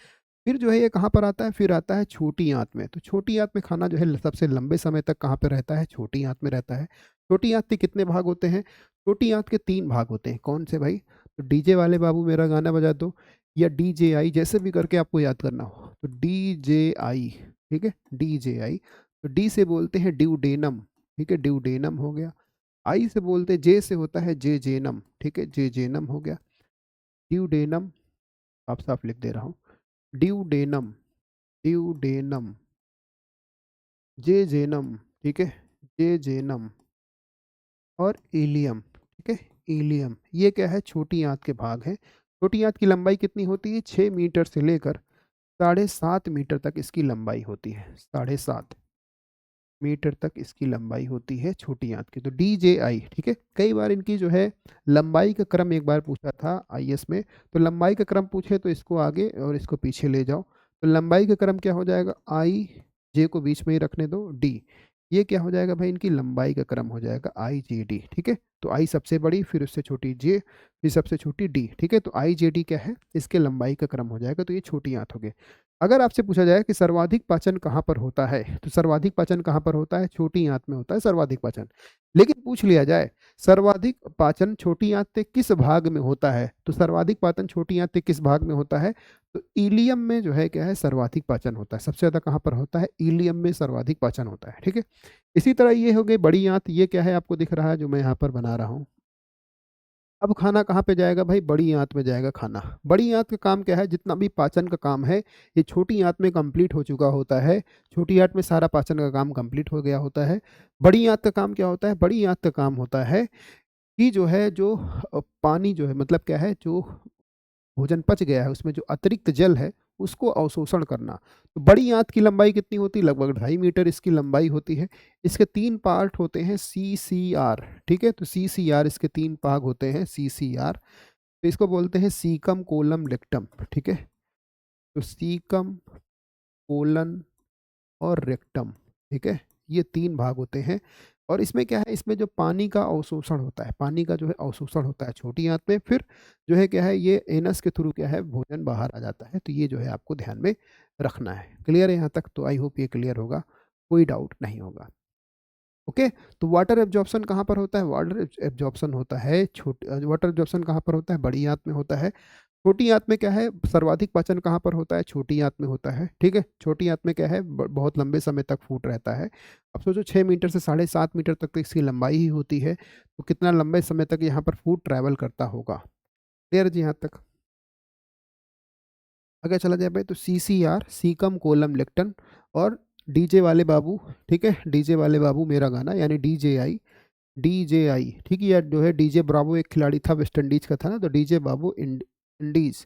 फिर जो है ये कहाँ पर आता है? फिर आता है छोटी आंत में। तो छोटी आंत में खाना जो है सबसे लंबे समय तक कहाँ पे रहता है? छोटी आंत में रहता है। छोटी आंत के कितने भाग होते हैं? छोटी आंत के 3 भाग होते हैं। कौन से भाई? तो डीजे वाले बाबू मेरा गाना बजा दो, या DJI, जैसे भी करके आपको याद करना हो। तो DJI, ठीक है, DJI। तो डी से बोलते हैं ड्यूडेनम, ठीक है, ड्यूडेनम हो गया। आई से बोलते हैं, जे से होता है जेजेनम, ठीक है, जेजेनम हो गया। ड्यूडेनम, आप साफ लिख दे रहा हूँ, ड्यूडेनम, ड्यूडेनम, जेजेनम, ठीक है, जेजेनम, और इलियम, ठीक है, इलियम। ये क्या है? छोटी आंत के भाग हैं। छोटी आंत की लंबाई कितनी होती है? 6 मीटर से लेकर 7.5 मीटर तक इसकी लंबाई होती है। 7.5 मीटर तक इसकी लंबाई होती है छोटी आंत की। तो DJI, ठीक है। कई बार इनकी जो है लंबाई का क्रम एक बार पूछा था IS में। तो लंबाई का क्रम पूछे तो इसको आगे और इसको पीछे ले जाओ। तो लंबाई का क्रम क्या हो जाएगा? IJ को बीच में ही रखने दो, D। ये क्या हो जाएगा भाई? इनकी लंबाई का क्रम हो जाएगा IJD, ठीक है। तो I सबसे बड़ी, फिर उससे छोटी J, फिर सबसे छोटी D, ठीक है। तो IJD क्या है? इसके लंबाई का क्रम हो जाएगा। तो ये छोटी आंत हो गई। अगर आपसे पूछा जाए कि सर्वाधिक पाचन कहाँ पर होता है, तो सर्वाधिक पाचन कहाँ पर होता है? छोटी आंत में होता है सर्वाधिक पाचन। लेकिन पूछ लिया जाए सर्वाधिक पाचन छोटी आंत के किस भाग में होता है, तो सर्वाधिक पाचन छोटी आंत के किस भाग में होता है? तो इलियम में जो है क्या है, सर्वाधिक पाचन होता है। सबसे ज्यादा कहाँ पर होता है? इलियम में सर्वाधिक पाचन होता है, ठीक है। इसी तरह ये हो गई बड़ी आंत। ये क्या है आपको दिख रहा है जो मैं यहाँ पर बना रहा हूँ। अब खाना कहाँ पे जाएगा भाई? बड़ी आंत में जाएगा खाना। बड़ी आंत का काम क्या है? जितना भी पाचन का काम है ये छोटी आंत में कंप्लीट हो चुका होता है। छोटी आंत में सारा पाचन का काम कंप्लीट हो गया होता है। बड़ी आंत का काम क्या होता है? बड़ी आंत का काम होता है कि जो है, जो पानी जो है, मतलब क्या है, जो भोजन पच गया है उसमें जो अतिरिक्त जल है उसको अवशोषण करना। तो बड़ी आंत की लंबाई कितनी होती है? लगभग 2.5 मीटर इसकी लंबाई होती है। इसके 3 पार्ट होते हैं, CCR, ठीक है। तो CCR, इसके 3 भाग होते हैं, CCR। तो इसको बोलते हैं सीकम कोलम रेक्टम, ठीक है। तो सीकम, कोलन और रेक्टम, ठीक है। ये 3 भाग होते हैं। और इसमें क्या है, इसमें जो पानी का अवशोषण होता है, पानी का जो है अवशोषण होता है छोटी आंत में, फिर जो है क्या है, ये एनस के थ्रू क्या है भोजन बाहर आ जाता है। तो ये जो है आपको ध्यान में रखना है। क्लियर है यहाँ तक? तो आई होप ये क्लियर होगा, कोई डाउट नहीं होगा। ओके। तो वाटर एब्जॉर्प्शन कहाँ पर होता है? वाटर एब्जॉर्प्शन होता है वाटर एब्जॉर्प्शन कहाँ पर होता है? बड़ी आंत में होता है। छोटी आंत में क्या है, सर्वाधिक पाचन कहाँ पर होता है? छोटी आंत में होता है। ठीक है, छोटी आंत में क्या है, बहुत लंबे समय तक फूड रहता है। अब सोचो 6 मीटर से 7.5 मीटर तक तो इसकी लंबाई ही होती है, तो कितना लंबे समय तक यहाँ पर फूड ट्रैवल करता होगा। क्लियर जी यहाँ तक? अगर चला जाए भाई तो CCR, सीकम कोलम लेक्टन, और डीजे वाले बाबू, ठीक है, डीजे वाले बाबू मेरा गाना, यानी DJI, DJI, ठीक है, या जो है डीजे ब्रावो एक खिलाड़ी था वेस्ट इंडीज का था ना, तो डीजे बाबू इंडीज।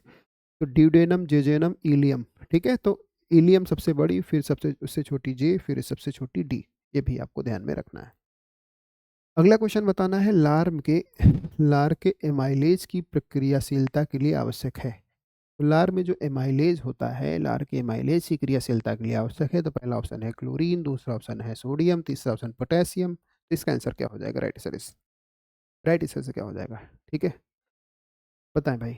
तो ड्यूडेनम, जेजेनम, इलियम, ठीक है। तो इलियम सबसे बड़ी, फिर सबसे उससे छोटी जे, फिर सबसे छोटी डी। ये भी आपको ध्यान में रखना है। अगला क्वेश्चन बताना है, लार के एमाइलेज की प्रक्रियाशीलता के लिए आवश्यक है। तो लार में जो एमाइलेज होता है, लार के एमाइलेज की क्रियाशीलता के लिए आवश्यक है। तो पहला ऑप्शन है क्लोरीन, दूसरा ऑप्शन है सोडियम, तीसरा ऑप्शन पोटेशियम। तो इसका आंसर क्या हो जाएगा? राइट आंसर इस राइट आंसर से क्या हो जाएगा? ठीक है, बताएं भाई।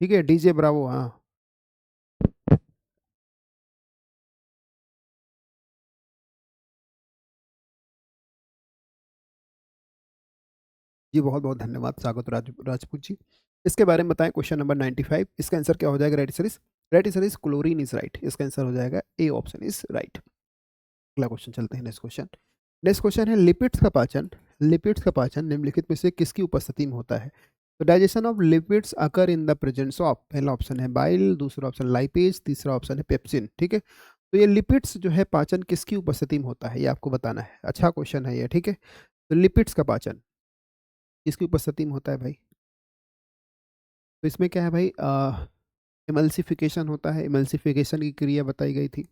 ठीक है, डीजे ब्रावो, हाँ। जी बहुत बहुत धन्यवाद स्वागत राजपूत जी। इसके बारे में बताएं, क्वेश्चन नंबर 95, इसका आंसर क्या हो जाएगा? Right answer is chlorine is right. इसका आंसर हो जाएगा ए ऑप्शन इज राइट। अगला क्वेश्चन चलते हैं, नेक्स्ट क्वेश्चन है, लिपिड्स का पाचन निम्नलिखित में से किसकी उपस्थिति में होता है? तो digestion of lipids occur in the presence of, पहला ऑप्शन है बाइल, दूसरा ऑप्शन लाइपेज, तीसरा ऑप्शन है पेप्सिन। ठीक है, तो ये लिपिड्स जो है पाचन किसकी उपस्थिति में होता है, ये आपको बताना है। अच्छा क्वेश्चन है ये, ठीक है। तो लिपिड्स का पाचन किसकी उपस्थिति में होता है भाई? तो इसमें क्या है भाई, इमल्सिफिकेशन होता है, इमल्सिफिकेशन की क्रिया बताई गई थी।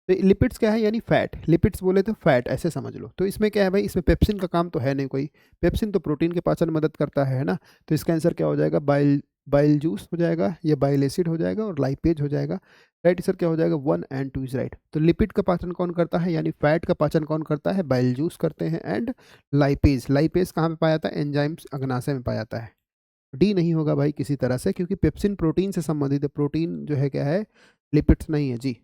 तो लिपिड्स क्या है, यानी फैट, लिपिड्स बोले तो फैट ऐसे समझ लो। तो इसमें क्या है भाई, इसमें पेप्सिन का काम तो है नहीं कोई, पेप्सिन तो प्रोटीन के पाचन में मदद करता है ना। तो इसका आंसर क्या हो जाएगा? बाइल जूस हो जाएगा, या बाइल एसिड हो जाएगा, और लाइपेज हो जाएगा। राइट आंसर क्या हो जाएगा? 1 एंड 2 इज राइट। तो लिपिड का पाचन कौन करता है, यानी फैट का पाचन कौन करता है? बाइल जूस करते हैं, एंड लाइपेज, लाइपेज कहाँ पे पाया जाता है? एंजाइम्स अग्नाशय में पाया जाता है। डी नहीं होगा भाई किसी तरह से, क्योंकि पेप्सिन प्रोटीन से संबंधित है, प्रोटीन जो है क्या है, लिपिड्स नहीं है जी।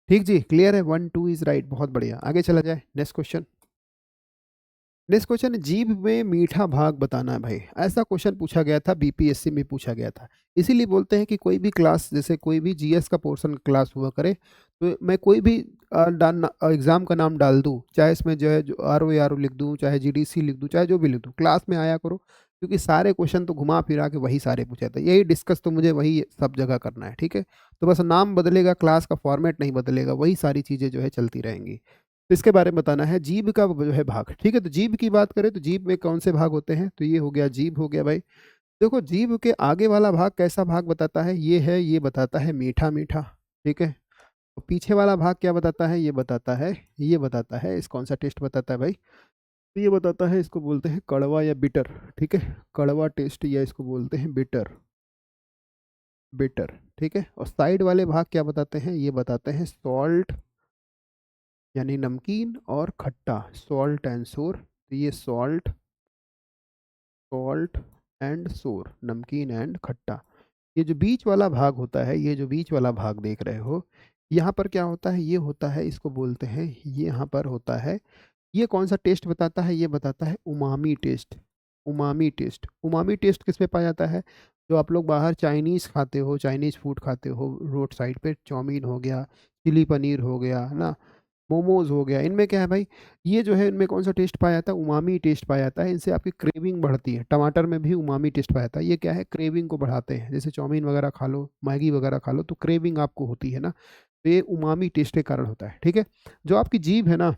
ठीक जी, क्लियर है, 1 2 इज राइट, बहुत बढ़िया। आगे चला जाए, नेक्स्ट क्वेश्चन, जीभ में मीठा भाग बताना है भाई। ऐसा क्वेश्चन पूछा गया था, बीपीएससी में पूछा गया था। इसीलिए बोलते हैं कि कोई भी क्लास, जैसे कोई भी जीएस का पोर्शन क्लास हुआ करे, तो मैं कोई भी एग्जाम का नाम डाल दूं, चाहे इसमें जो है जो RO लिख दूं, चाहे GDC लिख दूं, चाहे जो भी लिख दूं, क्लास में आया करो, क्योंकि सारे क्वेश्चन तो घुमा फिरा के वही सारे पूछे थे, यही डिस्कस तो मुझे वही सब जगह करना है। ठीक है, तो बस नाम बदलेगा, क्लास का फॉर्मेट नहीं बदलेगा, वही सारी चीज़ें जो है चलती रहेंगी। तो इसके बारे में बताना है, जीभ का जो है भाग। ठीक है, तो जीभ की बात करें तो जीभ में कौन से भाग होते हैं? तो ये हो गया, जीभ हो गया भाई। देखो, जीभ के आगे वाला भाग कैसा भाग बताता है? ये है, ये बताता है मीठा मीठा। ठीक है, तो पीछे वाला भाग क्या बताता है? ये बताता है इस कौन सा टेस्ट बताता है भाई? तो ये बताता है, इसको बोलते हैं कड़वा या बिटर। ठीक है, कड़वा टेस्ट, या इसको बोलते हैं बिटर, बिटर। ठीक है, और साइड वाले भाग क्या बताते हैं? ये बताते हैं सॉल्ट, यानी नमकीन, और खट्टा, सॉल्ट एंड सोर। तो ये सॉल्ट एंड सोर, नमकीन एंड खट्टा। ये जो बीच वाला भाग होता है, ये जो बीच वाला भाग देख रहे हो, यहाँ पर क्या होता है? ये होता है, इसको बोलते हैं, ये यहाँ पर होता है, ये कौन सा टेस्ट बताता है? ये बताता है उमामी टेस्ट। उमामी टेस्ट किस में पाया जाता है? जो आप लोग बाहर चाइनीज़ खाते हो, चाइनीज़ फूड खाते हो रोड साइड पे, चाउमीन हो गया, चिली पनीर हो गया, है ना, मोमोज हो गया, इनमें क्या है भाई, ये जो है इनमें कौन सा टेस्ट पाया जाता है? उमामी टेस्ट पाया जाता है। इनसे आपकी क्रेविंग बढ़ती है। टमाटर में भी उमामी टेस्ट पाया जाता है। ये क्या है? क्रेविंग को बढ़ाते हैं। जैसे चाउमीन वगैरह खा लो, मैगी वगैरह खा लो, तो क्रेविंग आपको होती है ना, तो ये उमामी टेस्ट के कारण होता है। ठीक है, जो आपकी जीभ है ना,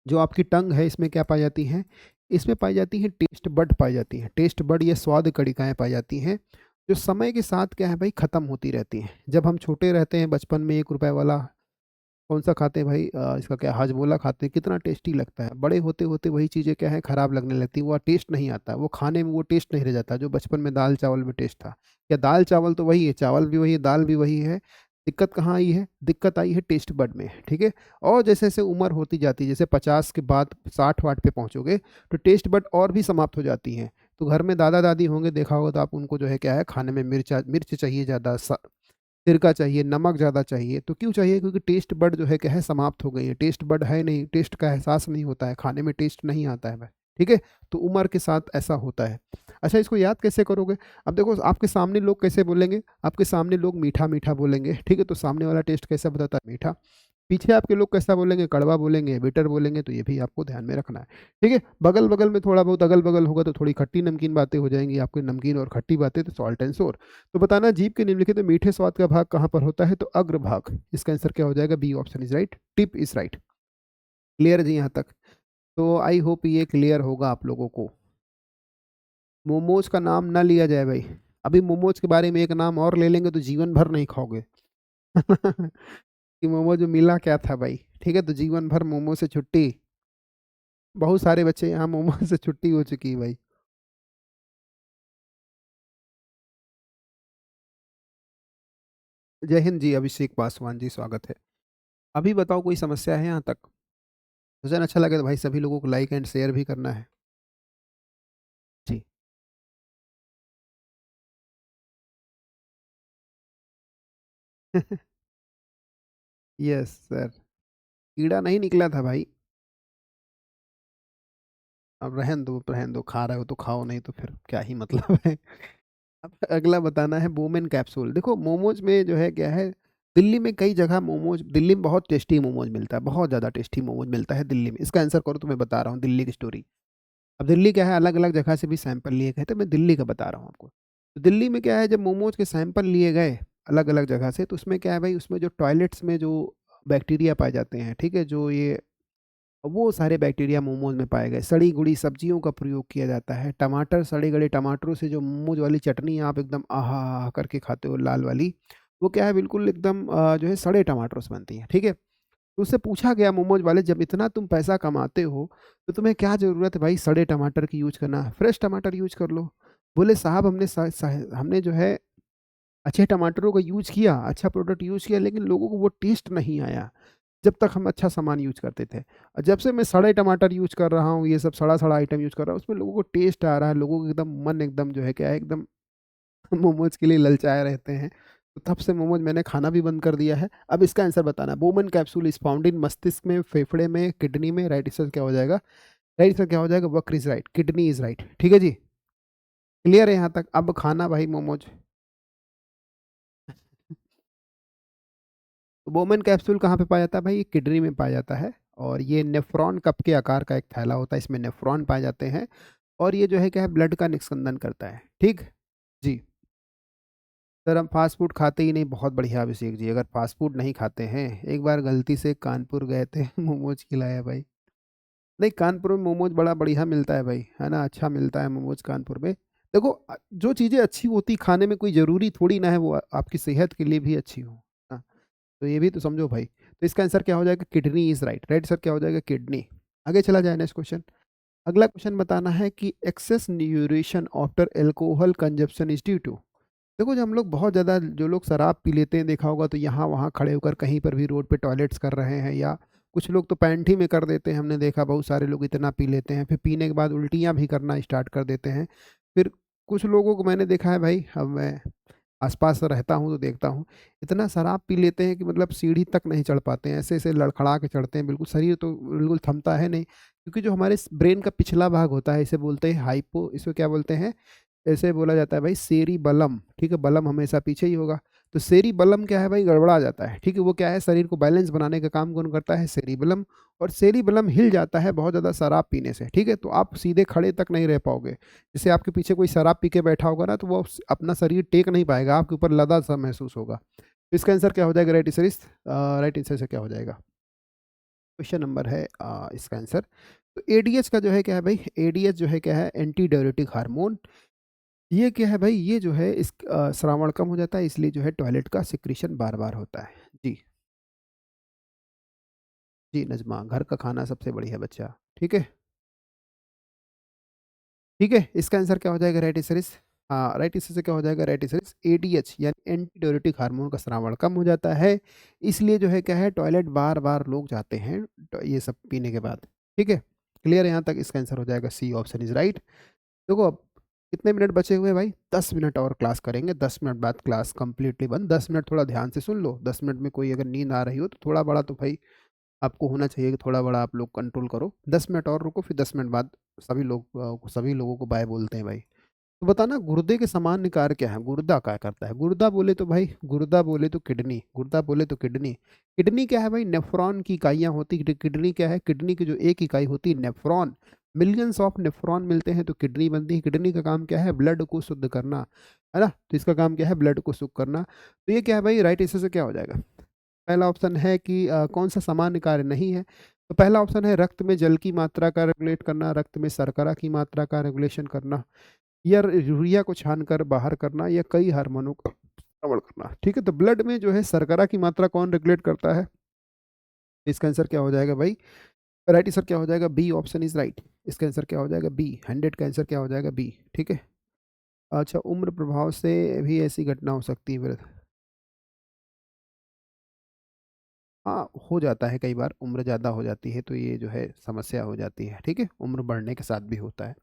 जो आपकी टंग है, इसमें क्या पाई जाती हैं? इसमें पाई जाती हैं टेस्ट बड पाई जाती हैं। टेस्ट बड या स्वाद कणिकाएं पाई जाती हैं, जो समय के साथ क्या है भाई, खत्म होती रहती हैं। जब हम छोटे रहते हैं, बचपन में 1 रुपए वाला कौन सा खाते हैं भाई, इसका क्या हाजमोला खाते हैं, कितना टेस्टी लगता है। बड़े होते होते वही चीज़ें क्या है खराब लगने लगती हैं, वो टेस्ट नहीं आता, वो खाने में वो टेस्ट नहीं रह जाता जो बचपन में दाल चावल में टेस्ट था। या दाल चावल तो वही है, चावल भी वही है, दाल भी वही है। दिक्कत कहाँ आई है, दिक्कत आई है टेस्ट बड में, ठीक है। और जैसे जैसे उम्र होती जाती है, जैसे 50 के बाद 60 वाट पे पहुंचोगे तो टेस्ट बड और भी समाप्त हो जाती हैं। तो घर में दादा दादी होंगे, देखा होगा, तो आप उनको जो है क्या है खाने में मिर्च चाहिए ज़्यादा, सिरका चाहिए, नमक ज़्यादा चाहिए। तो क्यों चाहिए, क्योंकि टेस्ट बड जो है क्या है समाप्त हो गई है, टेस्ट बड है नहीं, टेस्ट का एहसास नहीं होता है, खाने में टेस्ट नहीं आता है भाई, ठीक है। तो उम्र के साथ ऐसा होता है। अच्छा, इसको याद कैसे करोगे। अब देखो आपके सामने लोग कैसे बोलेंगे, आपके सामने लोग मीठा मीठा बोलेंगे, ठीक है, तो सामने वाला टेस्ट कैसा बताता है, मीठा। पीछे आपके लोग कैसा बोलेंगे, कड़वा बोलेंगे, बिटर बोलेंगे, तो ये भी आपको ध्यान में रखना है, ठीक है। बगल बगल में थोड़ा बहुत अगल बगल होगा तो थोड़ी खट्टी नमकीन बातें हो जाएंगी आपकी, नमकीन और खट्टी बातें तो सॉल्ट एंड सोर। तो बताना जीभ के निम्नलिखित में मीठे स्वाद का भाग कहाँ पर होता है, तो अग्रभाग। इसका आंसर क्या हो जाएगा, B option is right, tip is right. Clear जी यहाँ तक। तो आई होप ये क्लियर होगा आप लोगों को। मोमोज का नाम ना लिया जाए भाई, अभी मोमोज के बारे में एक नाम और ले लेंगे तो जीवन भर नहीं खाओगे। कि मोमो जो मिला क्या था भाई, ठीक है, तो जीवन भर मोमो से छुट्टी। बहुत सारे बच्चे यहाँ मोमो से छुट्टी हो चुकी है भाई। जय हिंद जी, अभिषेक पासवान जी, स्वागत है। अभी बताओ कोई समस्या है यहाँ तक। भजन अच्छा लगे तो भाई सभी लोगों को लाइक एंड शेयर भी करना है जी। Yes sir. कीड़ा नहीं निकला था भाई। अब रहन दो, खा रहे हो तो खाओ, नहीं तो फिर क्या ही मतलब है। अब अगला बताना है बोमेन कैप्सूल। देखो मोमोज में जो है क्या है, दिल्ली में कई जगह मोमोज, दिल्ली में बहुत टेस्टी मोमोज मिलता है, बहुत ज़्यादा टेस्टी मोमोज मिलता है दिल्ली में। इसका आंसर करो तो मैं बता रहा हूँ दिल्ली की स्टोरी। अब दिल्ली क्या है, अलग अलग जगह से भी सैंपल लिए गए, तो मैं दिल्ली का बता रहा हूँ आपको। तो दिल्ली में क्या है, जब मोमोज के सैंपल लिए गए अलग अलग जगह से, तो उसमें क्या है भाई, उसमें जो टॉयलेट्स में जो बैक्टीरिया पाए जाते हैं, ठीक है, जो ये वो सारे बैक्टीरिया मोमोज में पाए गए। सड़ी गुड़ी सब्जियों का प्रयोग किया जाता है, टमाटर, सड़े गले टमाटरों से जो मोमोज वाली चटनी आप एकदम आहा करके खाते हो लाल वाली, वो क्या है बिल्कुल एकदम जो है सड़े टमाटरों से बनती है, ठीक है। तो उससे पूछा गया मोमोज वाले, जब इतना तुम पैसा कमाते हो तो तुम्हें क्या ज़रूरत है भाई सड़े टमाटर की यूज करना, फ्रेश टमाटर यूज कर लो। बोले साहब हमने जो है अच्छे टमाटरों का यूज किया, अच्छा प्रोडक्ट यूज किया, लेकिन लोगों को वो टेस्ट नहीं आया जब तक हम अच्छा सामान यूज करते थे। और जब से मैं सड़े टमाटर यूज कर रहा हूँ, ये सब सड़ा सड़ा आइटम यूज कर रहा हूँ, उसमें लोगों को टेस्ट आ रहा है, लोगों को एकदम मन एकदम जो है क्या है एकदम मोमोज के लिए ललचाए रहते हैं। तो तब से मोमोज मैंने खाना भी बंद कर दिया है। अब इसका आंसर बताना, Bowman capsule is found in मस्तिष्क में, फेफड़े में, किडनी में, राइट आंसर क्या हो जाएगा, राइट आंसर क्या हो जाएगा, वक्र is right, kidney is right, ठीक है जी। क्लियर है यहाँ तक। अब खाना भाई मोमोज। तो बोमन कैप्सूल कहाँ पे पाया जाता है भाई, ये किडनी में पाया जाता है। और ये नेफ्रॉन कप के आकार का एक थैला होता है, इसमें नेफ्रॉन पाए जाते हैं। और ये जो है क्या है, ब्लड का निस्कंदन करता है, ठीक जी। सर हम फास्ट फूड खाते ही नहीं, बहुत बढ़िया अभिषेक जी। अगर फास्ट फूड नहीं खाते हैं, एक बार गलती से कानपुर गए थे मोमोज खिलाया भाई। नहीं, कानपुर में मोमोज बड़ा बढ़िया मिलता है भाई, है ना, अच्छा मिलता है मोमोज कानपुर में। देखो जो चीज़ें अच्छी होती खाने में, कोई ज़रूरी थोड़ी ना है वो आपकी सेहत के लिए भी अच्छी हो। हाँ, तो ये भी तो समझो भाई। तो इसका आंसर क्या हो जाएगा, kidney is right, right sir क्या हो जाएगा, किडनी। आगे चला जाए नेक्स्ट क्वेश्चन। अगला क्वेश्चन बताना है कि excess nutrition after alcohol consumption is due to. देखो जब हम लोग बहुत ज़्यादा, जो लोग शराब पी लेते हैं देखा होगा, तो यहाँ वहाँ खड़े होकर कहीं पर भी रोड पे टॉयलेट्स कर रहे हैं, या कुछ लोग तो पैंट ही में कर देते हैं, हमने देखा बहुत सारे लोग इतना पी लेते हैं, फिर पीने के बाद उल्टियाँ भी करना स्टार्ट कर देते हैं। फिर कुछ लोगों को मैंने देखा है भाई, अब मैं आसपास रहता हूँ तो देखता हूँ, इतना शराब पी लेते हैं कि मतलब सीढ़ी तक नहीं चढ़ पाते हैं, ऐसे ऐसे लड़खड़ा के चढ़ते हैं, बिल्कुल शरीर तो बिल्कुल थमता है नहीं, क्योंकि जो हमारे ब्रेन का पिछला भाग होता है, इसे बोलते हैं हाइपो, इसको क्या बोलते हैं, ऐसे बोला जाता है भाई सेरी बलम, ठीक है, बलम हमेशा पीछे ही होगा। तो सेरी बलम क्या है भाई, गड़बड़ा जाता है, ठीक है, वो क्या है शरीर को बैलेंस बनाने का काम कौन करता है, सेरी बलम। और सेरी बलम हिल जाता है बहुत ज़्यादा शराब पीने से, ठीक है, तो आप सीधे खड़े तक नहीं रह पाओगे। जैसे आपके पीछे कोई शराब पी के बैठा होगा ना, तो वो अपना शरीर टेक नहीं पाएगा, आपके ऊपर लदा सा महसूस होगा। तो इसका आंसर क्या हो जाएगा, राइट आंसर, राइट आंसर से क्या हो जाएगा, क्वेश्चन नंबर है इसका आंसर। तो एडीएच का जो है क्या है भाई, एडीएच जो है क्या है, एंटी डायरेटिक हार्मोन। ये क्या है भाई, ये जो है इस श्रावण कम हो जाता है, इसलिए जो है टॉयलेट का सिक्रीशन बार बार होता है जी। जी नजमा, घर का खाना सबसे बढ़िया बच्चा। ठीक है, ठीक है, इसका आंसर क्या हो जाएगा राइट आंसर। हाँ, राइट आंसर से क्या हो जाएगा राइट आंसर, एडीएच यानी एंटी डायरेटिक हार्मोन का स्रावण कम हो जाता है, इसलिए जो है क्या है, टॉयलेट बार बार लोग जाते हैं ये सब पीने के बाद। ठीक है, क्लियर है यहाँ तक, इसका आंसर हो जाएगा सी ऑप्शन इज राइट। देखो अब कितने मिनट बचे हुए हैं भाई, 10 मिनट और क्लास करेंगे, 10 मिनट बाद क्लास कंप्लीटली बंद। 10 मिनट थोड़ा ध्यान से सुन लो, 10 मिनट में कोई अगर नींद आ रही हो तो थोड़ा बड़ा तो भाई आपको होना चाहिए कि थोड़ा बड़ा आप लोग कंट्रोल करो। 10 मिनट और रुको, फिर 10 मिनट बाद सभी लोगों को बाय बोलते हैं भाई। तो बताना गुर्दे के सामान्य कार्य क्या है, गुर्दा क्या करता है। गुर्दा बोले तो भाई, गुर्दा बोले तो किडनी, गुर्दा बोले तो किडनी। किडनी क्या है भाई, नेफ्रॉन की इकाइयाँ होती है। किडनी क्या है, किडनी की जो एक इकाई होती है नेफ्रॉन, मिलियंस ऑफ नेफ्रॉन मिलते हैं तो किडनी बनती है। किडनी का काम क्या है, ब्लड को शुद्ध करना, है ना। तो इसका काम क्या है, ब्लड को शुद्ध करना। तो ये क्या है भाई, राइट आंसर से क्या हो जाएगा। पहला ऑप्शन है कि कौन सा सामान्य कार्य नहीं है। तो पहला ऑप्शन है रक्त में जल की मात्रा का रेगुलेट करना, रक्त में शर्करा की मात्रा का रेगुलेशन करना, या यूरिया को छानकर बाहर करना, या कई हार्मोनों का श्रवण करना। ठीक है, तो ब्लड में जो है शर्करा की मात्रा कौन रेगुलेट करता है, इसका आंसर क्या हो जाएगा भाई, राइट आंसर क्या हो जाएगा, बी ऑप्शन इज राइट। इसका आंसर क्या हो जाएगा, बी। 100 का आंसर क्या हो जाएगा, बी। ठीक है। अच्छा, उम्र प्रभाव से भी ऐसी घटना हो सकती है। हाँ, हो जाता है कई बार, उम्र ज़्यादा हो जाती है तो ये जो है समस्या हो जाती है। ठीक है, उम्र बढ़ने के साथ भी होता है।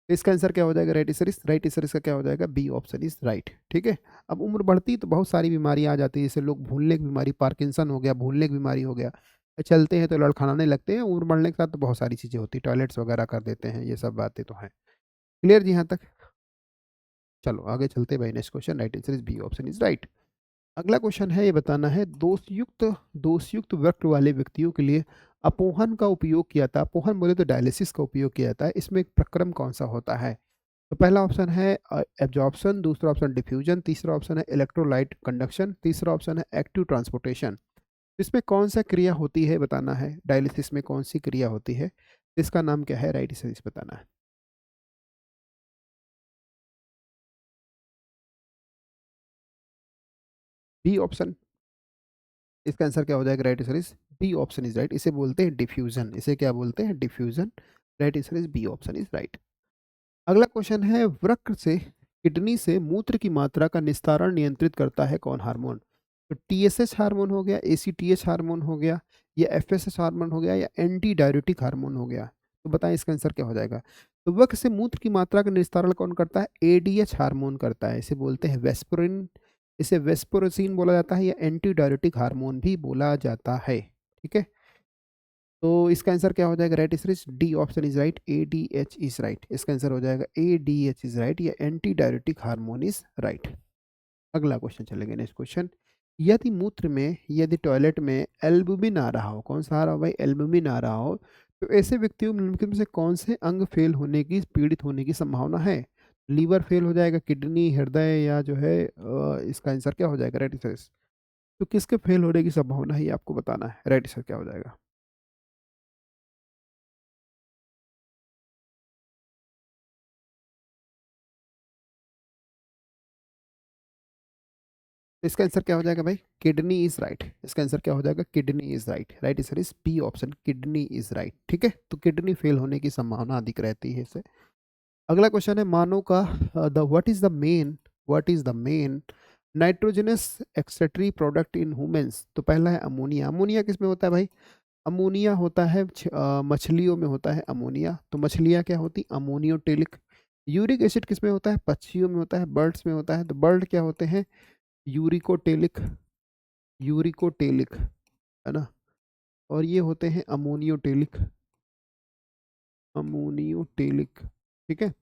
तो इसका आंसर क्या हो जाएगा, राइट आंसर इस राइट आंसर इसका क्या हो जाएगा, बी ऑप्शन इज राइट। ठीक है। अब उम्र बढ़ती तो बहुत सारी बीमारियां आ जाती है, जैसे लोग भूलने की बीमारी, पार्किंसन हो गया, भूलने की बीमारी हो गया, चलते हैं तो लड़खड़ाने लगते हैं। उम्र बढ़ने के साथ तो बहुत सारी चीज़ें होती है, टॉयलेट्स वगैरह कर देते हैं, ये सब बातें तो हैं। क्लियर जी यहाँ तक। चलो आगे चलते हैं भाई, next question, right answer is B option is right. अगला क्वेश्चन है, ये बताना है, दोषयुक्त वृक्क वाले व्यक्तियों के लिए अपोहन का उपयोग किया था। अपोहन बोले तो डायलिसिस का उपयोग किया जाता है, इसमें एक प्रक्रम कौन सा होता है। तो पहला ऑप्शन है एब्जॉर्प्शन, दूसरा ऑप्शन डिफ्यूजन, तीसरा ऑप्शन है इलेक्ट्रोलाइट कंडक्शन, तीसरा ऑप्शन है एक्टिव ट्रांसपोर्टेशन। इसमें कौन सा क्रिया होती है बताना है, डायलिसिस में कौन सी क्रिया होती है, इसका नाम क्या है, राइट आंसर बताना है। बी ऑप्शन, इसका आंसर क्या हो जाएगा, right answer is B option is right. इसे बोलते हैं डिफ्यूजन, इसे क्या बोलते हैं, diffusion. Right answer is B option is right. अगला क्वेश्चन है, वृक्क से किडनी से मूत्र की मात्रा का निस्तारण नियंत्रित करता है कौन हार्मोन। तो टीएसएच हार्मोन हो गया, एसीटीएच हार्मोन हो गया, या एफएसएच हार्मोन हो गया, या एंटी डायरेटिक हार्मोन हो गया। तो बताएं इसका आंसर क्या हो जाएगा। तो वृक्क से मूत्र की मात्रा का निस्तारण कौन करता है, एडीएच हार्मोन करता है, इसे बोलते हैं वेस्पोरिन, इसे वेस्पोरोसिन बोला जाता है, या एंटी डायरेटिक हार्मोन भी बोला जाता है। ठीक है, तो इसका आंसर क्या हो जाएगा, right answer is D option is right, A D H is right. इसका आंसर हो जाएगा A D H is right, या anti diuretic hormone is right. अगला क्वेश्चन चलेंगे, नेक्स्ट क्वेश्चन। यदि टॉयलेट में एल्बुमिन आ रहा हो, कौन सा आ रहा हो भाई, एल्बुमिन आ रहा हो, तो ऐसे व्यक्तियों में निम्नलिखित में से कौन से अंग फेल होने की, पीड़ित होने की संभावना है। लीवर फेल हो जाएगा, किडनी, हृदय, या जो है इसका आंसर क्या हो जाएगा, राइट आंसर। तो किसके फेल होने की संभावना है ये आपको बताना है, राइट आंसर क्या हो जाएगा। तो इसका आंसर क्या हो जाएगा भाई, किडनी इज राइट। इसका आंसर क्या हो जाएगा, kidney is right. Right answer is B option, kidney is right. ठीक है, तो किडनी फेल होने की संभावना अधिक रहती है इससे। अगला क्वेश्चन है, मानव का the what is the main nitrogenous excretory product in humans. तो पहला है अमोनिया। अमोनिया किस में होता है भाई, अमोनिया होता है मछलियों में होता है अमोनिया। तो मछलियाँ क्या होती, अमोनियोटेलिक। यूरिक एसिड किस में होता है, पक्षियों में होता है, बर्ड्स में होता है। तो बर्ड क्या होते हैं, यूरिकोटेलिक, यूरिकोटेलिक, है ना। और ये होते हैं अमोनियोटेलिक, अमोनियोटेलिक। ठीक है,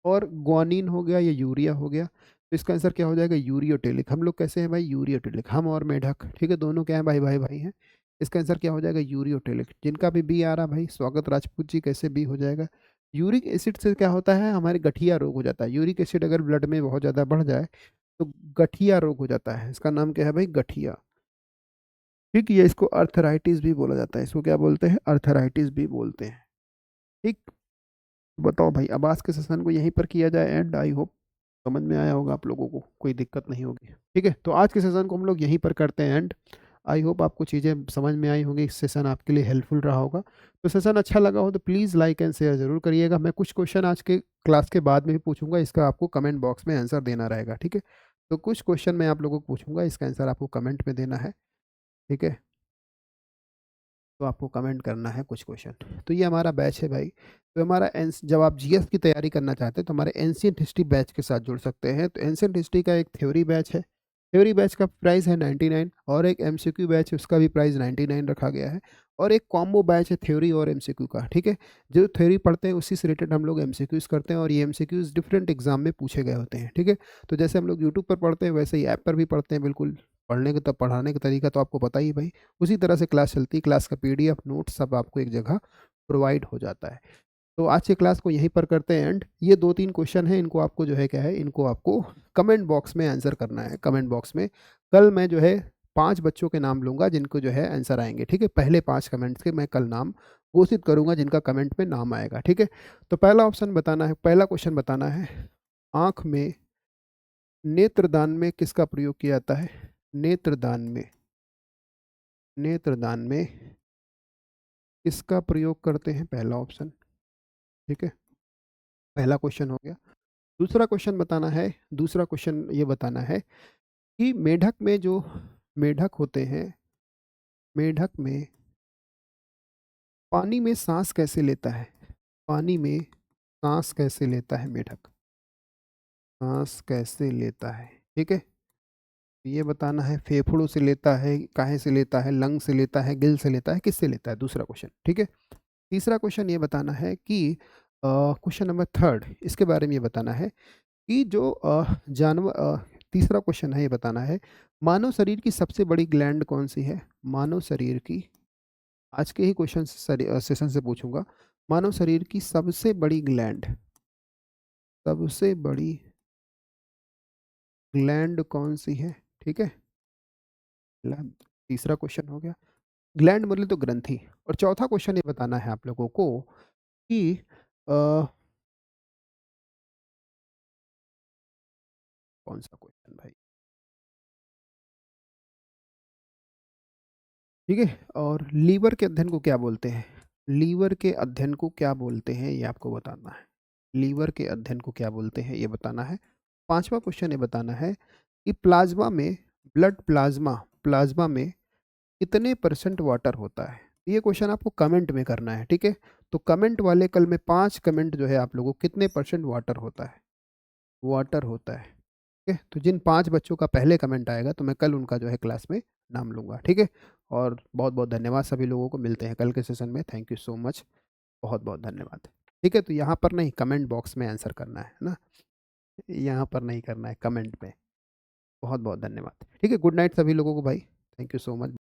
और ग्वानिन हो गया या यूरिया हो गया, तो इसका आंसर क्या हो जाएगा, यूरियोटेलिक। हम लोग कैसे हैं भाई, यूरियोटेलिक, हम और मेढक। ठीक है, दोनों क्या है भाई, भाई भाई हैं। इसका आंसर क्या हो जाएगा, यूरियोटेलिक। जिनका भी बी आ रहा भाई, स्वागत राजपूत जी, कैसे बी हो जाएगा। यूरिक एसिड से क्या होता है, हमारे गठिया रोग हो जाता है। यूरिक एसिड अगर ब्लड में बहुत ज़्यादा बढ़ जाए तो गठिया रोग हो जाता है। इसका नाम क्या है भाई, गठिया। ठीक, ये इसको अर्थराइटिस भी बोला जाता है, इसको क्या बोलते हैं, अर्थराइटिस भी बोलते हैं। ठीक, बताओ भाई, अब आज के सेशन को यहीं पर किया जाए एंड। आई होप समझ में आया होगा आप लोगों को, कोई दिक्कत नहीं होगी। ठीक है, तो आज के सेशन को हम लोग यहीं पर करते हैं एंड। आई होप आपको चीज़ें समझ में आई होंगी, सेशन आपके लिए हेल्पफुल रहा होगा। तो सेशन अच्छा लगा हो तो प्लीज़ लाइक एंड शेयर ज़रूर करिएगा। मैं कुछ क्वेश्चन आज के क्लास के बाद में भी पूछूंगा, इसका आपको कमेंट बॉक्स में आंसर देना रहेगा, ठीक है। तो कुछ क्वेश्चन मैं आप लोगों को पूछूंगा, इसका आंसर आपको कमेंट में देना है, ठीक है। तो आपको कमेंट करना है कुछ क्वेश्चन। तो ये हमारा बैच है भाई। तो हमारा जब आप जीएस की तैयारी करना चाहते हैं तो हमारे एंशियंट हिस्ट्री बैच के साथ जुड़ सकते हैं। तो एंशियंट हिस्ट्री का एक थ्योरी बैच है, थ्योरी बैच का प्राइस है 99, और एक एमसीक्यू बैच है उसका भी प्राइस 99 रखा गया है, और एक कॉम्बो बैच है थ्योरी और एमसीक्यू का, ठीक है। जो थ्योरी पढ़ते हैं उसी से रिलेटेड हम लोग एमसीक्यूज करते हैं, और ये एमसीक्यूज डिफरेंट एग्जाम में पूछे गए होते हैं, ठीक है। तो जैसे हम लोग यूट्यूब पर पढ़ते हैं वैसे ही ऐप पर भी पढ़ते हैं, बिल्कुल पढ़ने का, तो पढ़ाने का तरीका तो आपको पता ही भाई। उसी तरह से क्लास चलती है, क्लास का पीडीएफ नोट्स सब आपको एक जगह प्रोवाइड हो जाता है। तो आज की क्लास को यहीं पर करते हैं एंड। ये 2-3 क्वेश्चन हैं, इनको आपको जो है क्या है, इनको आपको कमेंट बॉक्स में आंसर करना है, कमेंट बॉक्स में। कल मैं जो है 5 बच्चों के नाम लूँगा जिनको जो है आंसर आएँगे, ठीक है। पहले 5 कमेंट्स के मैं कल नाम घोषित करूँगा जिनका कमेंट में नाम आएगा, ठीक है। तो पहला ऑप्शन बताना है, पहला क्वेश्चन बताना है, आँख में नेत्रदान में किसका प्रयोग किया जाता है? नेत्रदान में, नेत्रदान में किसका प्रयोग करते हैं? पहला ऑप्शन, ठीक है। पहला क्वेश्चन हो गया। दूसरा क्वेश्चन बताना है, दूसरा क्वेश्चन ये बताना है कि मेढक में जो मेढक होते हैं, मेढक में पानी में सांस कैसे लेता है? पानी में सांस कैसे लेता है मेढक? सांस कैसे लेता है, ठीक है। ये बताना है, फेफड़ों से लेता है, काहे से लेता है, लंग से लेता है, गिल से लेता है, किससे लेता है? दूसरा क्वेश्चन, ठीक है। तीसरा क्वेश्चन ये बताना है कि क्वेश्चन नंबर थर्ड, इसके बारे में ये बताना है कि जो जानवर, तीसरा क्वेश्चन है, ये बताना है मानव शरीर की सबसे बड़ी ग्लैंड कौन सी है? मानव शरीर की, आज के ही क्वेश्चन सेशन से पूछूंगा, मानव शरीर की सबसे बड़ी ग्लैंड, सबसे बड़ी ग्लैंड कौन सी है, ठीक है। तीसरा क्वेश्चन हो गया। ग्लैंड मतलब तो ग्रंथि। और चौथा क्वेश्चन ये बताना है आप लोगों को कि कौन सा क्वेश्चन भाई, ठीक है। और लीवर के अध्ययन को क्या बोलते हैं? लीवर के अध्ययन को क्या बोलते हैं ये आपको बताना है। लीवर के अध्ययन को क्या बोलते हैं ये बताना है। पांचवा क्वेश्चन ये बताना है कि प्लाज्मा में, ब्लड प्लाज्मा, प्लाज्मा में कितने परसेंट वाटर होता है? ये क्वेश्चन आपको कमेंट में करना है, ठीक है। तो कमेंट वाले कल में 5 कमेंट जो है आप लोगों को, कितने परसेंट वाटर होता है, वाटर होता है, ठीक है। तो जिन 5 बच्चों का पहले कमेंट आएगा तो मैं कल उनका जो है क्लास में नाम लूँगा, ठीक है। और बहुत बहुत धन्यवाद सभी लोगों को, मिलते हैं कल के सेशन में। थैंक यू सो मच, बहुत बहुत धन्यवाद, ठीक है। तो यहाँ पर नहीं, कमेंट बॉक्स में आंसर करना है ना, यहाँ पर नहीं करना है, कमेंट में। बहुत बहुत धन्यवाद, ठीक है। गुड नाइट सभी लोगों को भाई, थैंक यू सो मच।